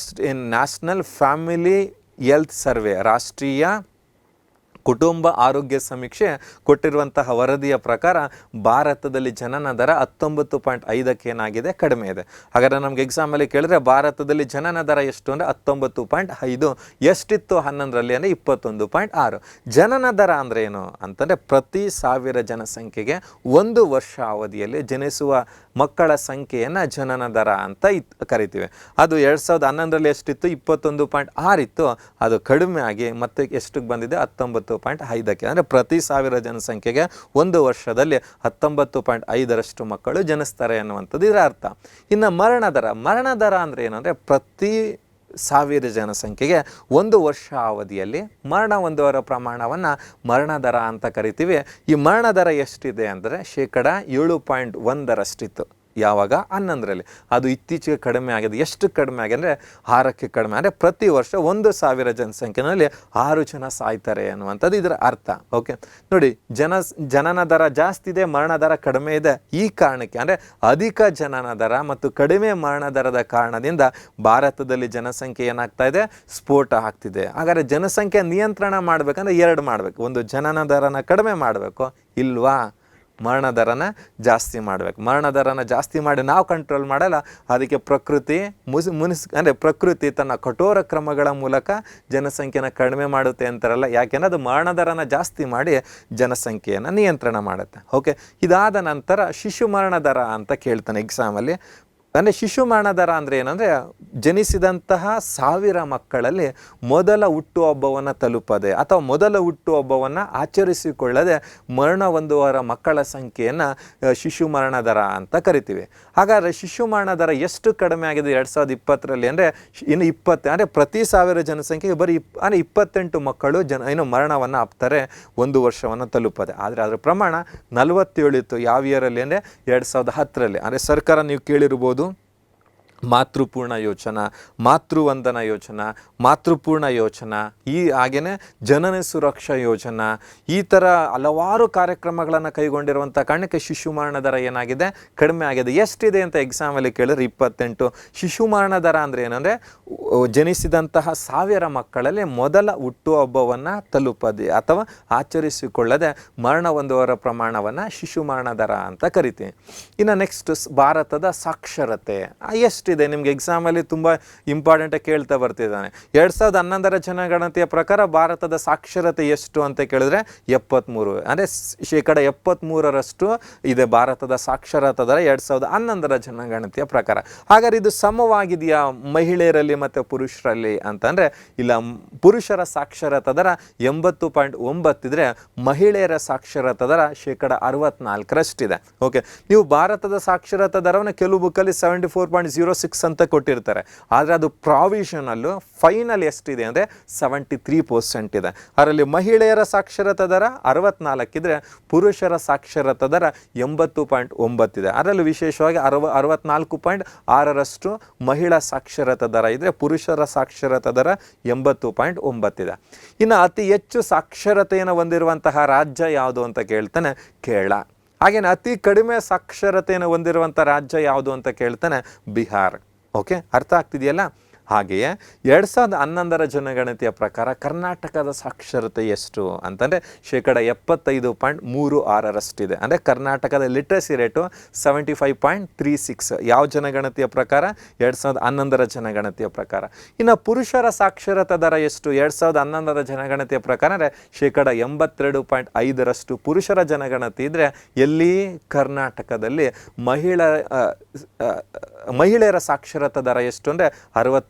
ನ್ಯಾಷನಲ್ ಫ್ಯಾಮಿಲಿ ಹೆಲ್ತ್ ಸರ್ವೆ, ರಾಷ್ಟ್ರೀಯ ಕುಟುಂಬ ಆರೋಗ್ಯ ಸಮೀಕ್ಷೆ ಕೊಟ್ಟಿರುವಂತಹ ವರದಿಯ ಪ್ರಕಾರ ಭಾರತದಲ್ಲಿ ಜನನ ದರ 19.5ಕ್ಕೆ ಏನಾಗಿದೆ, ಕಡಿಮೆ ಇದೆ. ಹಾಗಾದರೆ ನಮ್ಗೆ ಎಕ್ಸಾಮಲ್ಲಿ ಕೇಳಿದ್ರೆ ಭಾರತದಲ್ಲಿ ಜನನ ದರ ಎಷ್ಟು ಅಂದರೆ 19.5. ಎಷ್ಟಿತ್ತು 11ರಲ್ಲಿ ಅಂದರೆ 21.6. ಜನನ ದರ ಅಂದರೆ ಏನು ಅಂತಂದರೆ ಪ್ರತಿ 1000 ಜನಸಂಖ್ಯೆಗೆ 1 ವರ್ಷ ಅವಧಿಯಲ್ಲಿ ಜನಿಸುವ ಮಕ್ಕಳ ಸಂಖ್ಯೆಯನ್ನು ಜನನ ದರ ಅಂತ ಕರಿತೀವಿ. ಅದು 2011ರಲ್ಲಿ ಎಷ್ಟಿತ್ತು, 21.6 ಇತ್ತು. ಅದು ಕಡಿಮೆ ಆಗಿ ಮತ್ತೆ ಎಷ್ಟಕ್ಕೆ ಬಂದಿದೆ, 19.5ಕ್ಕೆ. ಅಂದರೆ ಪ್ರತಿ 1000 ಜನಸಂಖ್ಯೆಗೆ 1 ವರ್ಷದಲ್ಲಿ 19.5ರಷ್ಟು ಮಕ್ಕಳು ಜನಿಸ್ತಾರೆ ಅನ್ನುವಂಥದ್ದು ಇದರ ಅರ್ಥ. ಇನ್ನು ಮರಣ ದರ ಅಂದರೆ ಏನಂದರೆ ಪ್ರತಿ 1000 ಜನಸಂಖ್ಯೆಗೆ 1 ವರ್ಷ ಅವಧಿಯಲ್ಲಿ ಮರಣ ಹೊಂದುವವರ ಪ್ರಮಾಣವನ್ನು ಮರಣ ದರ ಅಂತ ಕರಿತೀವಿ. ಈ ಮರಣ ದರ ಎಷ್ಟಿದೆ ಅಂದರೆ 7.1ರಷ್ಟಿತ್ತು ಯಾವಾಗ, 11ರಲ್ಲಿ. ಅದು ಇತ್ತೀಚೆಗೆ ಕಡಿಮೆ ಆಗಿದೆ. ಎಷ್ಟು ಕಡಿಮೆ ಆಗಿದೆ ಅಂದರೆ 6ಕ್ಕೆ ಕಡಿಮೆ. ಅಂದರೆ ಪ್ರತಿ ವರ್ಷ 1,000 ಜನಸಂಖ್ಯೆಯಲ್ಲಿ 6 ಜನ ಸಾಯ್ತಾರೆ ಅನ್ನುವಂಥದ್ದು ಇದರ ಅರ್ಥ. ಓಕೆ, ನೋಡಿ, ಜನನ ದರ ಜಾಸ್ತಿ ಇದೆ, ಮರಣ ದರ ಕಡಿಮೆ ಇದೆ. ಈ ಕಾರಣಕ್ಕೆ ಅಂದರೆ ಅಧಿಕ ಜನನ ದರ ಮತ್ತು ಕಡಿಮೆ ಮರಣ ದರದ ಕಾರಣದಿಂದ ಭಾರತದಲ್ಲಿ ಜನಸಂಖ್ಯೆ ಏನಾಗ್ತಾ ಇದೆ, ಸ್ಫೋಟ ಆಗ್ತಿದೆ. ಹಾಗಾದರೆ ಜನಸಂಖ್ಯೆ ನಿಯಂತ್ರಣ ಮಾಡಬೇಕಂದ್ರೆ 2 ಮಾಡಬೇಕು. ಒಂದು, ಜನನ ದರನ ಕಡಿಮೆ ಮಾಡಬೇಕು, ಇಲ್ವಾ ಮರಣ ದರನ ಜಾಸ್ತಿ ಮಾಡಬೇಕು. ಮರಣ ದರನ ಜಾಸ್ತಿ ಮಾಡಿ ನಾವು ಕಂಟ್ರೋಲ್ ಮಾಡಲ್ಲ. ಅದಕ್ಕೆ ಪ್ರಕೃತಿ ಅಂದರೆ ಪ್ರಕೃತಿ ತನ್ನ ಕಠೋರ ಕ್ರಮಗಳ ಮೂಲಕ ಜನಸಂಖ್ಯೆನ ಕಡಿಮೆ ಮಾಡುತ್ತೆ ಅಂತಾರಲ್ಲ. ಯಾಕೆಂದರೆ ಅದು ಮರಣ ದರನ ಜಾಸ್ತಿ ಮಾಡಿ ಜನಸಂಖ್ಯೆಯನ್ನು ನಿಯಂತ್ರಣ ಮಾಡುತ್ತೆ. ಓಕೆ, ಇದಾದ ನಂತರ ಶಿಶು ಮರಣ ದರ ಅಂತ ಕೇಳ್ತಾನೆ ಎಕ್ಸಾಮಲ್ಲಿ. ಅಂದರೆ ಶಿಶು ಮರಣ ದರ ಅಂದರೆ ಏನಂದರೆ ಜನಿಸಿದಂತಹ 1000 ಮಕ್ಕಳಲ್ಲಿ ಮೊದಲ ಹುಟ್ಟುಹಬ್ಬವನ್ನು ತಲುಪದೆ ಅಥವಾ ಮೊದಲ ಹುಟ್ಟುಹಬ್ಬವನ್ನು ಆಚರಿಸಿಕೊಳ್ಳದೆ ಮರಣ ಹೊಂದುವವರ ಮಕ್ಕಳ ಸಂಖ್ಯೆಯನ್ನು ಶಿಶು ಮರಣ ದರ ಅಂತ ಕರಿತೀವಿ. ಹಾಗಾದರೆ ಶಿಶು ಮರಣ ದರ ಎಷ್ಟು ಕಡಿಮೆ ಆಗಿದೆ 2020ರಲ್ಲಿ ಅಂದರೆ ಇನ್ನು 20 ಅಂದರೆ ಪ್ರತಿ 1000 ಜನಸಂಖ್ಯೆಗೆ ಬರೀ 28 ಮಕ್ಕಳು ಮರಣವನ್ನು ಅಪ್ತಾರೆ 1 ವರ್ಷವನ್ನು ತಲುಪದೆ. ಆದರೆ ಅದರ ಪ್ರಮಾಣ 47 ಇತ್ತು. ಯಾವ ಇಯರಲ್ಲಿ ಅಂದರೆ 2010ರಲ್ಲಿ. ಅಂದರೆ ಸರ್ಕಾರ ನೀವು ಕೇಳಿರ್ಬೋದು ಮಾತೃಪೂರ್ಣ ಯೋಜನಾ, ಮಾತೃವಂದನ ಯೋಜನಾ, ಮಾತೃಪೂರ್ಣ ಯೋಜನಾ, ಹಾಗೆಯೇ ಜನನಿ ಸುರಕ್ಷಾ ಯೋಜನಾ, ಈ ಥರ ಹಲವಾರು ಕಾರ್ಯಕ್ರಮಗಳನ್ನು ಕೈಗೊಂಡಿರುವಂಥ ಕಾರಣಕ್ಕೆ ಶಿಶು ಮರಣ ದರ ಏನಾಗಿದೆ, ಕಡಿಮೆ ಆಗಿದೆ. ಎಷ್ಟಿದೆ ಅಂತ ಎಕ್ಸಾಮಲ್ಲಿ ಕೇಳಿದ್ರೆ 28. ಶಿಶು ಮರಣ ದರ ಅಂದರೆ ಏನಂದರೆ ಜನಿಸಿದಂತಹ 1000 ಮಕ್ಕಳಲ್ಲಿ ಮೊದಲ ಹುಟ್ಟುಹಬ್ಬವನ್ನು ತಲುಪದೆ ಅಥವಾ ಆಚರಿಸಿಕೊಳ್ಳದೆ ಮರಣ ಹೊಂದುವವರ ಪ್ರಮಾಣವನ್ನು ಶಿಶು ಮರಣ ದರ ಅಂತ ಕರಿತೀವಿ. ಇನ್ನು ನೆಕ್ಸ್ಟ್ ಭಾರತದ ಸಾಕ್ಷರತೆ ಎಷ್ಟು ಇದೆ. ನಿಮ್ಗೆ ಎಕ್ಸಾಮಲ್ಲಿ ತುಂಬ ಇಂಪಾರ್ಟೆಂಟಾಗಿ ಕೇಳ್ತಾ ಬರ್ತಿದ್ದಾನೆ. 2011ರ ಜನಗಣತಿಯ ಪ್ರಕಾರ ಭಾರತದ ಸಾಕ್ಷರತೆ ಎಷ್ಟು ಅಂತ ಕೇಳಿದ್ರೆ 73. ಅಂದರೆ 73% ಇದೆ ಭಾರತದ ಸಾಕ್ಷರತಾ ದರ 2011ರ ಜನಗಣತಿಯ ಪ್ರಕಾರ. ಹಾಗಾದ್ರೆ ಇದು ಸಮವಾಗಿದೆಯಾ ಮಹಿಳೆಯರಲ್ಲಿ ಮತ್ತು ಪುರುಷರಲ್ಲಿ ಅಂತಂದರೆ ಇಲ್ಲ. ಪುರುಷರ ಸಾಕ್ಷರತಾ ದರ 80.9 ಇದ್ರೆ ಮಹಿಳೆಯರ ಸಾಕ್ಷರತಾ ದರ 64%. ಓಕೆ, ನೀವು ಭಾರತದ ಸಾಕ್ಷರತಾ ದರವನ್ನು ಕೆಲವು ಬುಕ್ಕಲ್ಲಿ 74.06 ಅಂತ ಕೊಟ್ಟಿರ್ತಾರೆ. ಆದರೆ ಅದು ಪ್ರಾವಿಷನಲ್ಲು ಫೈನಲ್ ಎಷ್ಟಿದೆ ಅಂದರೆ 73% ಇದೆ. ಅದರಲ್ಲಿ ಮಹಿಳೆಯರ ಸಾಕ್ಷರತಾ ದರ 64 ಇದ್ರೆ ಪುರುಷರ ಸಾಕ್ಷರತಾ ದರ 80.9 ಇದೆ. ಅದರಲ್ಲಿ ವಿಶೇಷವಾಗಿ 64.6ರಷ್ಟು ಮಹಿಳಾ ಸಾಕ್ಷರತಾ ದರ ಇದ್ರೆ ಪುರುಷರ ಸಾಕ್ಷರತಾ ದರ 80.9 ಇದೆ. ಇನ್ನು ಅತಿ ಹೆಚ್ಚು ಸಾಕ್ಷರತೆಯನ್ನು ಹೊಂದಿರುವಂತಹ ರಾಜ್ಯ ಯಾವುದು ಅಂತ ಕೇಳ್ತಾನೆ, ಕೇರಳ. ಹಾಗೇನೆ ಅತಿ ಕಡಿಮೆ ಸಾಕ್ಷರತೆಯನ್ನು ಹೊಂದಿರುವಂಥ ರಾಜ್ಯ ಯಾವುದು ಅಂತ ಕೇಳ್ತಾನೆ, ಬಿಹಾರ್. ಓಕೆ, ಅರ್ಥ ಆಗ್ತಿದೆಯಲ್ಲ. ಹಾಗೆಯೇ 2011ರ ಜನಗಣತಿಯ ಪ್ರಕಾರ ಕರ್ನಾಟಕದ ಸಾಕ್ಷರತೆ ಎಷ್ಟು ಅಂತಂದರೆ 75.36ರಷ್ಟಿದೆ. ಅಂದರೆ ಕರ್ನಾಟಕದ ಲಿಟ್ರಸಿ ರೇಟು 75.36. ಯಾವ ಜನಗಣತಿಯ ಪ್ರಕಾರ? 2011ರ ಜನಗಣತಿಯ ಪ್ರಕಾರ. ಇನ್ನು ಪುರುಷರ ಸಾಕ್ಷರತಾ ದರ ಎಷ್ಟು 2011ರ ಜನಗಣತಿಯ ಪ್ರಕಾರ ಅಂದರೆ 82.5ರಷ್ಟು ಪುರುಷರ ಜನಗಣತಿ ಇದ್ದರೆ ಎಲ್ಲಿ ಕರ್ನಾಟಕದಲ್ಲಿ ಮಹಿಳೆಯರ ಸಾಕ್ಷರತಾ ದರ ಎಷ್ಟು ಅಂದರೆ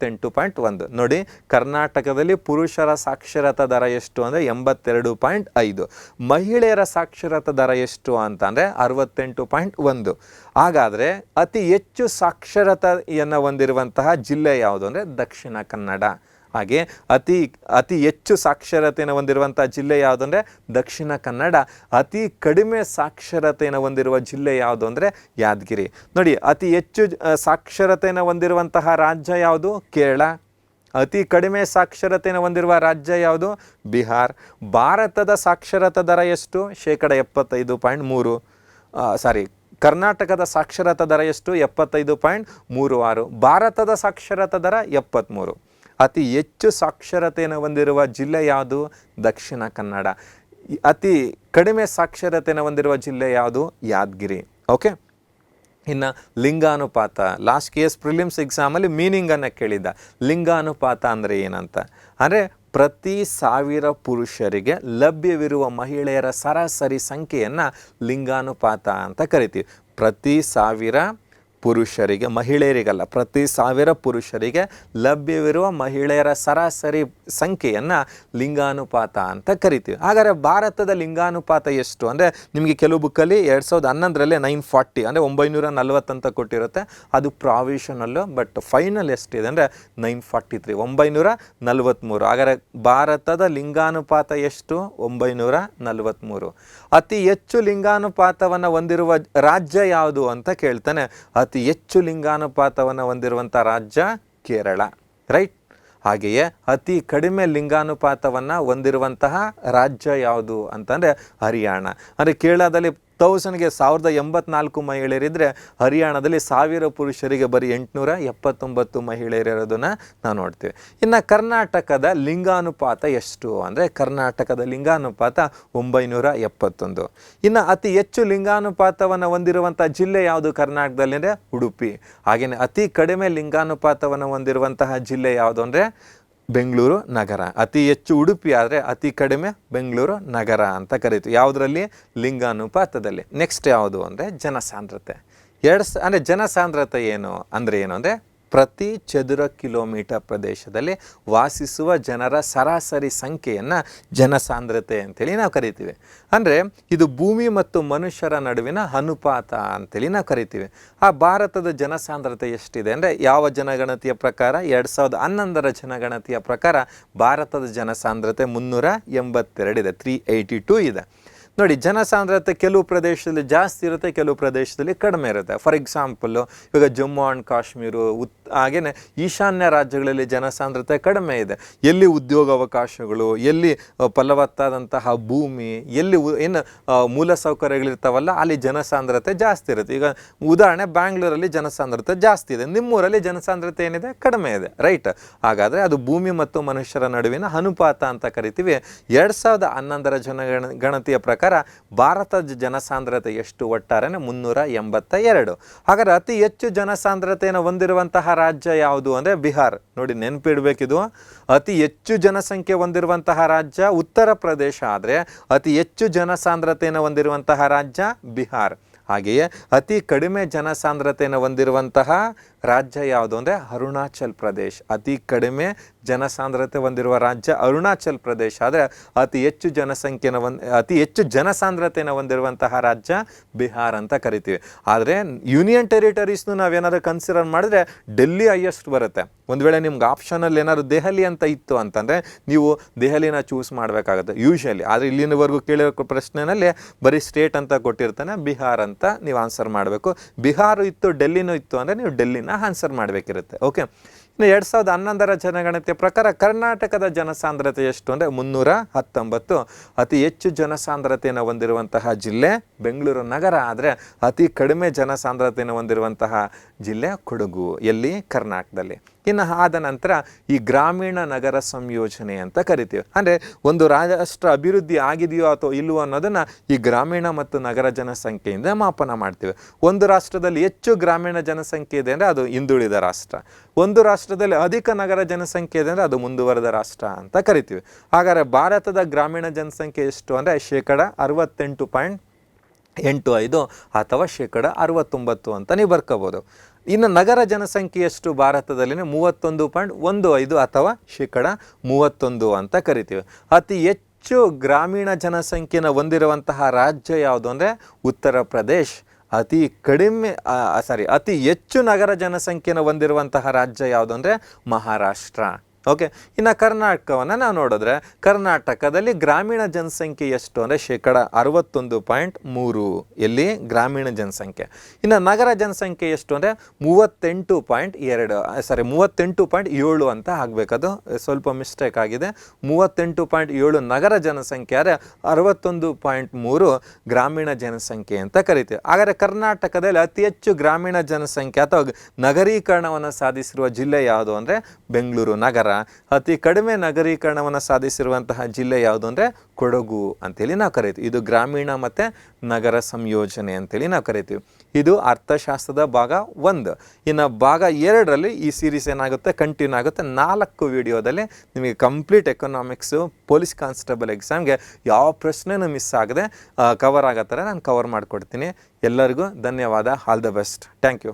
68.1. ನೋಡಿ, ಕರ್ನಾಟಕದಲ್ಲಿ ಪುರುಷರ ಸಾಕ್ಷರತಾ ದರ ಎಷ್ಟು ಅಂದರೆ 82.5, ಮಹಿಳೆಯರ ಸಾಕ್ಷರತಾ ದರ ಎಷ್ಟು ಅಂತ ಅಂದರೆ 68.1. ಹಾಗಾದರೆ ಅತಿ ಹೆಚ್ಚು ಸಾಕ್ಷರತೆಯನ್ನು ಹೊಂದಿರುವಂತಹ ಜಿಲ್ಲೆ ಯಾವುದು ಅಂದರೆ ದಕ್ಷಿಣ ಕನ್ನಡ. ಹಾಗೆ ಅತಿ ಹೆಚ್ಚು ಸಾಕ್ಷರತೆಯನ್ನು ಹೊಂದಿರುವಂಥ ಜಿಲ್ಲೆ ಯಾವುದು ಅಂದರೆ ದಕ್ಷಿಣ ಕನ್ನಡ. ಅತಿ ಕಡಿಮೆ ಸಾಕ್ಷರತೆಯನ್ನು ಹೊಂದಿರುವ ಜಿಲ್ಲೆ ಯಾವುದು ಅಂದರೆ ಯಾದಗಿರಿ. ನೋಡಿ, ಅತಿ ಹೆಚ್ಚು ಸಾಕ್ಷರತೆಯನ್ನು ಹೊಂದಿರುವಂತಹ ರಾಜ್ಯ ಯಾವುದು? ಕೇರಳ. ಅತಿ ಕಡಿಮೆ ಸಾಕ್ಷರತೆಯನ್ನು ಹೊಂದಿರುವ ರಾಜ್ಯ ಯಾವುದು? ಬಿಹಾರ್. ಭಾರತದ ಸಾಕ್ಷರತಾ ದರ ಎಷ್ಟು? 75.3. ಕರ್ನಾಟಕದ ಸಾಕ್ಷರತಾ ದರ ಎಷ್ಟು? 75.36. ಭಾರತದ ಸಾಕ್ಷರತಾ ದರ 73. ಅತಿ ಹೆಚ್ಚು ಸಾಕ್ಷರತೆಯನ್ನು ಹೊಂದಿರುವ ಜಿಲ್ಲೆ ಯಾವುದು? ದಕ್ಷಿಣ ಕನ್ನಡ. ಅತಿ ಕಡಿಮೆ ಸಾಕ್ಷರತೆಯನ್ನು ಹೊಂದಿರುವ ಜಿಲ್ಲೆ ಯಾವುದು? ಯಾದಗಿರಿ. ಓಕೆ. ಇನ್ನು ಲಿಂಗಾನುಪಾತ, ಲಾಸ್ಟ್ ಕೇಸ್ ಪ್ರಿಲಿಮ್ಸ್ ಎಕ್ಸಾಮಲ್ಲಿ ಮೀನಿಂಗನ್ನು ಕೇಳಿದ್ದ. ಲಿಂಗಾನುಪಾತ ಅಂದರೆ ಏನಂತ ಅಂದರೆ ಪ್ರತಿ 1000 ಪುರುಷರಿಗೆ ಲಭ್ಯವಿರುವ ಮಹಿಳೆಯರ ಸರಾಸರಿ ಸಂಖ್ಯೆಯನ್ನು ಲಿಂಗಾನುಪಾತ ಅಂತ ಕರಿತೀವಿ. ಪ್ರತಿ 1000 ಪುರುಷರಿಗೆ, ಮಹಿಳೆಯರಿಗಲ್ಲ, ಪ್ರತಿ 1000 ಪುರುಷರಿಗೆ ಲಭ್ಯವಿರುವ ಮಹಿಳೆಯರ ಸರಾಸರಿ ಸಂಖ್ಯೆಯನ್ನು ಲಿಂಗಾನುಪಾತ ಅಂತ ಕರಿತೀವಿ. ಹಾಗಾದರೆ ಭಾರತದ ಲಿಂಗಾನುಪಾತ ಎಷ್ಟು ಅಂದರೆ ನಿಮಗೆ ಕೆಲವು ಬುಕ್ಕಲ್ಲಿ 2011 940 ಅಂದರೆ 940 ಅಂತ ಕೊಟ್ಟಿರುತ್ತೆ. ಅದು ಪ್ರಾವಿಷನಲ್ಲು, ಬಟ್ ಫೈನಲ್ ಎಷ್ಟಿದೆ ಅಂದರೆ 943, 943. ಹಾಗಾದರೆ ಭಾರತದ ಲಿಂಗಾನುಪಾತ ಎಷ್ಟು? 943. ಅತಿ ಹೆಚ್ಚು ಲಿಂಗಾನುಪಾತವನ್ನು ಹೊಂದಿರುವ ರಾಜ್ಯ ಯಾವುದು ಅಂತ ಕೇಳ್ತಾನೆ. ಅತಿ ಹೆಚ್ಚು ಲಿಂಗಾನುಪಾತವನ್ನು ಹೊಂದಿರುವಂಥ ರಾಜ್ಯ ಕೇರಳ, ರೈಟ್. ಹಾಗೆಯೇ ಅತಿ ಕಡಿಮೆ ಲಿಂಗಾನುಪಾತವನ್ನು ಹೊಂದಿರುವಂತಹ ರಾಜ್ಯ ಯಾವುದು ಅಂತಂದರೆ ಹರಿಯಾಣ. ಅಂದರೆ ಕೇರಳದಲ್ಲಿ 1000ಗೆ 1084 ಮಹಿಳೆಯರಿದ್ದರೆ ಹರಿಯಾಣದಲ್ಲಿ 1000 ಪುರುಷರಿಗೆ ಬರೀ 879 ಮಹಿಳೆಯರಿರೋದನ್ನು ನಾವು ನೋಡ್ತೀವಿ. ಇನ್ನು ಕರ್ನಾಟಕದ ಲಿಂಗಾನುಪಾತ ಎಷ್ಟು ಅಂದರೆ ಕರ್ನಾಟಕದ ಲಿಂಗಾನುಪಾತ 971. ಇನ್ನು ಅತಿ ಹೆಚ್ಚು ಲಿಂಗಾನುಪಾತವನ್ನು ಹೊಂದಿರುವಂಥ ಜಿಲ್ಲೆ ಯಾವುದು ಕರ್ನಾಟಕದಲ್ಲಿ ಅಂದರೆ ಉಡುಪಿ. ಹಾಗೆಯೇ ಅತಿ ಕಡಿಮೆ ಲಿಂಗಾನುಪಾತವನ್ನು ಹೊಂದಿರುವಂತಹ ಜಿಲ್ಲೆ ಯಾವುದು ಅಂದರೆ ಬೆಂಗಳೂರು ನಗರ. ಅತಿ ಹೆಚ್ಚು ಉಡುಪಿ ಆದರೆ ಅತಿ ಕಡಿಮೆ ಬೆಂಗಳೂರು ನಗರ ಅಂತ ಕರೀತೀವಿ. ಯಾವುದರಲ್ಲಿ? ಲಿಂಗಾನುಪಾತದಲ್ಲಿ. ನೆಕ್ಸ್ಟ್ ಯಾವುದು ಅಂದರೆ ಜನಸಾಂದ್ರತೆ. ಅಂದರೆ ಜನಸಾಂದ್ರತೆ ಏನು ಅಂದರೆ ಪ್ರತಿ ಚದುರ ಕಿಲೋಮೀಟರ್ ಪ್ರದೇಶದಲ್ಲಿ ವಾಸಿಸುವ ಜನರ ಸರಾಸರಿ ಸಂಖ್ಯೆಯನ್ನು ಜನಸಾಂದ್ರತೆ ಅಂತೇಳಿ ನಾವು ಕರಿತೀವಿ. ಅಂದರೆ ಇದು ಭೂಮಿ ಮತ್ತು ಮನುಷ್ಯರ ನಡುವಿನ ಅನುಪಾತ ಅಂತೇಳಿ ನಾವು ಕರಿತೀವಿ. ಆ ಭಾರತದ ಜನಸಾಂದ್ರತೆ ಎಷ್ಟಿದೆ ಅಂದರೆ ಯಾವ ಜನಗಣತಿಯ ಪ್ರಕಾರ? 2011 ಜನಗಣತಿಯ ಪ್ರಕಾರ ಭಾರತದ ಜನಸಾಂದ್ರತೆ 382 ಇದೆ, 382 ಇದೆ. ನೋಡಿ, ಜನಸಾಂದ್ರತೆ ಕೆಲವು ಪ್ರದೇಶದಲ್ಲಿ ಜಾಸ್ತಿ ಇರುತ್ತೆ, ಕೆಲವು ಪ್ರದೇಶದಲ್ಲಿ ಕಡಿಮೆ ಇರುತ್ತೆ. ಫಾರ್ ಎಕ್ಸಾಂಪಲ್ಲು ಇವಾಗ ಜಮ್ಮು ಆ್ಯಂಡ್ ಕಾಶ್ಮೀರ, ಹಾಗೆಯೇ ಈಶಾನ್ಯ ರಾಜ್ಯಗಳಲ್ಲಿ ಜನಸಾಂದ್ರತೆ ಕಡಿಮೆ ಇದೆ. ಎಲ್ಲಿ ಉದ್ಯೋಗಾವಕಾಶಗಳು, ಎಲ್ಲಿ ಫಲವತ್ತಾದಂತಹ ಭೂಮಿ, ಎಲ್ಲಿ ಏನು ಮೂಲಸೌಕರ್ಯಗಳಿರ್ತಾವಲ್ಲ ಅಲ್ಲಿ ಜನಸಾಂದ್ರತೆ ಜಾಸ್ತಿ ಇರುತ್ತೆ. ಈಗ ಉದಾಹರಣೆ ಬ್ಯಾಂಗ್ಳೂರಲ್ಲಿ ಜನಸಾಂದ್ರತೆ ಜಾಸ್ತಿ ಇದೆ, ನಿಮ್ಮೂರಲ್ಲಿ ಜನಸಾಂದ್ರತೆ ಏನಿದೆ? ಕಡಿಮೆ ಇದೆ, ರೈಟ್. ಹಾಗಾದರೆ ಅದು ಭೂಮಿ ಮತ್ತು ಮನುಷ್ಯರ ನಡುವಿನ ಅನುಪಾತ ಅಂತ ಕರಿತೀವಿ. 2011 ಜನಗಣತಿಯ ಪ್ರಕಾರ ಭಾರತದ ಜನಸಾಂದ್ರತೆ ಎಷ್ಟು? ಒಟ್ಟಾರೆ 382. ಹಾಗಾದರೆ ಅತಿ ಹೆಚ್ಚು ಜನಸಾಂದ್ರತೆಯನ್ನು ಹೊಂದಿರುವಂತಹ ರಾಜ್ಯ ಯಾವುದು ಅಂದರೆ ಬಿಹಾರ್. ನೋಡಿ, ನೆನಪಿಡಬೇಕಿದು. ಅತಿ ಹೆಚ್ಚು ಜನಸಂಖ್ಯೆ ಹೊಂದಿರುವಂತಹ ರಾಜ್ಯ ಉತ್ತರ ಪ್ರದೇಶ ಆದರೆ ಅತಿ ಹೆಚ್ಚು ಜನಸಾಂದ್ರತೆಯನ್ನು ಹೊಂದಿರುವಂತಹ ರಾಜ್ಯ ಬಿಹಾರ್. ಹಾಗೆಯೇ ಅತಿ ಕಡಿಮೆ ಜನಸಾಂದ್ರತೆಯನ್ನು ಹೊಂದಿರುವಂತಹ ರಾಜ್ಯ ಯಾವುದು ಅಂದರೆ ಅರುಣಾಚಲ್ ಪ್ರದೇಶ್. ಅತಿ ಕಡಿಮೆ ಜನಸಾಂದ್ರತೆ ಹೊಂದಿರುವ ರಾಜ್ಯ ಅರುಣಾಚಲ್ ಪ್ರದೇಶ ಆದರೆ ಅತಿ ಹೆಚ್ಚು ಜನಸಾಂದ್ರತೆಯನ್ನು ಹೊಂದಿರುವಂತಹ ರಾಜ್ಯ ಬಿಹಾರ್ ಅಂತ ಕರಿತೀವಿ. ಆದರೆ ಯೂನಿಯನ್ ಟೆರಿಟರೀಸ್ನು ನಾವೇನಾದ್ರು ಕನ್ಸಿಡರ್ ಮಾಡಿದ್ರೆ ಡೆಲ್ಲಿ ಹೈಯೆಸ್ಟ್ ಬರುತ್ತೆ. ಒಂದು ವೇಳೆ ನಿಮ್ಗೆ ಆಪ್ಷನಲ್ಲಿ ಏನಾದ್ರು ದೆಹಲಿ ಅಂತ ಇತ್ತು ಅಂತಂದರೆ ನೀವು ದೆಹಲಿನ ಚೂಸ್ ಮಾಡಬೇಕಾಗುತ್ತೆ ಯೂಶಲಿ. ಆದರೆ ಇಲ್ಲಿನವರೆಗೂ ಕೇಳಿರೋ ಪ್ರಶ್ನೆಯಲ್ಲಿ ಬರೀ ಸ್ಟೇಟ್ ಅಂತ ಕೊಟ್ಟಿರ್ತಾನೆ, ಬಿಹಾರ್ ಅಂತ ನೀವು ಆನ್ಸರ್ ಮಾಡಬೇಕು. ಬಿಹಾರು ಇತ್ತು, ಡೆಲ್ಲಿನೂ ಇತ್ತು ಅಂದರೆ ನೀವು ಡೆಲ್ಲಿನ ಆನ್ಸರ್ ಮಾಡಬೇಕಿರುತ್ತೆ. ಓಕೆ. ಇನ್ನು 2011 ಜನಗಣತಿಯ ಪ್ರಕಾರ ಕರ್ನಾಟಕದ ಜನಸಾಂದ್ರತೆ ಎಷ್ಟು ಅಂದರೆ 319. ಅತಿ ಹೆಚ್ಚು ಜನಸಾಂದ್ರತೆಯನ್ನು ಹೊಂದಿರುವಂತಹ ಜಿಲ್ಲೆ ಬೆಂಗಳೂರು ನಗರ ಆದರೆ ಅತಿ ಕಡಿಮೆ ಜನಸಾಂದ್ರತೆಯನ್ನು ಹೊಂದಿರುವಂತಹ ಜಿಲ್ಲೆ ಕೊಡಗು. ಎಲ್ಲಿ? ಕರ್ನಾಟಕದಲ್ಲಿ. ಇನ್ನು ಆದ ನಂತರ ಈ ಗ್ರಾಮೀಣ ನಗರ ಸಂಯೋಜನೆ ಅಂತ ಕರಿತೀವಿ. ಅಂದರೆ ಒಂದು ರಾಷ್ಟ್ರ ಅಭಿವೃದ್ಧಿ ಆಗಿದೆಯೋ ಅಥವಾ ಇಲ್ಲವೋ ಅನ್ನೋದನ್ನು ಈ ಗ್ರಾಮೀಣ ಮತ್ತು ನಗರ ಜನಸಂಖ್ಯೆಯಿಂದ ಮಾಪನ ಮಾಡ್ತೀವಿ. ಒಂದು ರಾಷ್ಟ್ರದಲ್ಲಿ ಹೆಚ್ಚು ಗ್ರಾಮೀಣ ಜನಸಂಖ್ಯೆ ಇದೆ ಅಂದರೆ ಅದು ಹಿಂದುಳಿದ ರಾಷ್ಟ್ರ. ಒಂದು ರಾಷ್ಟ್ರದಲ್ಲಿ ಅಧಿಕ ನಗರ ಜನಸಂಖ್ಯೆ ಇದೆ ಅಂದರೆ ಅದು ಮುಂದುವರೆದ ರಾಷ್ಟ್ರ ಅಂತ ಕರಿತೀವಿ. ಹಾಗಾದರೆ ಭಾರತದ ಗ್ರಾಮೀಣ ಜನಸಂಖ್ಯೆ ಎಷ್ಟು ಅಂದರೆ 68.85 ಅಥವಾ 69% ಅಂತ ನೀವು ಬರ್ಕೋಬೋದು. ಇನ್ನು ನಗರ ಜನಸಂಖ್ಯೆ ಎಷ್ಟು ಭಾರತದಲ್ಲಿ? 31.15 ಅಥವಾ 31% ಅಂತ ಕರಿತೀವಿ. ಅತಿ ಹೆಚ್ಚು ಗ್ರಾಮೀಣ ಜನಸಂಖ್ಯೆಯನ್ನು ಹೊಂದಿರುವಂತಹ ರಾಜ್ಯ ಯಾವುದು ಅಂದರೆ ಉತ್ತರ ಪ್ರದೇಶ್. ಅತಿ ಹೆಚ್ಚು ನಗರ ಜನಸಂಖ್ಯೆಯನ್ನು ಹೊಂದಿರುವಂತಹ ರಾಜ್ಯ ಯಾವುದು ಅಂದರೆ ಮಹಾರಾಷ್ಟ್ರ. ಓಕೆ. ಇನ್ನು ಕರ್ನಾಟಕವನ್ನು ನಾವು ನೋಡಿದ್ರೆ ಕರ್ನಾಟಕದಲ್ಲಿ ಗ್ರಾಮೀಣ ಜನಸಂಖ್ಯೆ ಎಷ್ಟು ಅಂದರೆ 61.3 ಎಲ್ಲಿ? ಗ್ರಾಮೀಣ ಜನಸಂಖ್ಯೆ. ಇನ್ನು ನಗರ ಜನಸಂಖ್ಯೆ ಎಷ್ಟು ಅಂದರೆ 38.7 ಅಂತ ಆಗಬೇಕದು, ಸ್ವಲ್ಪ ಮಿಸ್ಟೇಕ್ ಆಗಿದೆ. 38.7 ನಗರ ಜನಸಂಖ್ಯೆ ಆದರೆ 61.3 ಗ್ರಾಮೀಣ ಜನಸಂಖ್ಯೆ ಅಂತ ಕರಿತೀವಿ. ಹಾಗಾದರೆ ಕರ್ನಾಟಕದಲ್ಲಿ ಅತಿ ಹೆಚ್ಚು ಗ್ರಾಮೀಣ ಜನಸಂಖ್ಯೆ ಅಥವಾ ನಗರೀಕರಣವನ್ನು ಸಾಧಿಸಿರುವ ಜಿಲ್ಲೆ ಯಾವುದು ಅಂದರೆ ಬೆಂಗಳೂರು ನಗರ ಅತಿ ಕಡಿಮೆ ನಗರೀಕರಣವನ್ನು ಸಾಧಿಸಿರುವಂತಹ ಜಿಲ್ಲೆ ಯಾವುದು ಅಂದರೆ ಕೊಡಗು ಅಂತೇಳಿ ನಾವು ಕರಿತೀವಿ. ಇದು ಗ್ರಾಮೀಣ ಮತ್ತು ನಗರ ಸಂಯೋಜನೆ ಅಂತೇಳಿ ನಾವು ಕರಿತೀವಿ. ಇದು ಅರ್ಥಶಾಸ್ತ್ರದ ಭಾಗ 1. ಇನ್ನು ಭಾಗ 2ರಲ್ಲಿ ಈ ಸೀರೀಸ್ ಏನಾಗುತ್ತೆ, ಕಂಟಿನ್ಯೂ ಆಗುತ್ತೆ. 4 ವಿಡಿಯೋದಲ್ಲಿ ನಿಮಗೆ ಕಂಪ್ಲೀಟ್ ಎಕನಾಮಿಕ್ಸು, ಪೊಲೀಸ್ ಕಾನ್ಸ್ಟೇಬಲ್ ಎಕ್ಸಾಮ್ಗೆ ಯಾವ ಪ್ರಶ್ನೆನೂ ಮಿಸ್ ಆಗದೆ ಕವರ್ ಆಗೋ ಥರ ನಾನು ಕವರ್ ಮಾಡಿಕೊಡ್ತೀನಿ. ಎಲ್ಲರಿಗೂ ಧನ್ಯವಾದ. All the best. Thank you.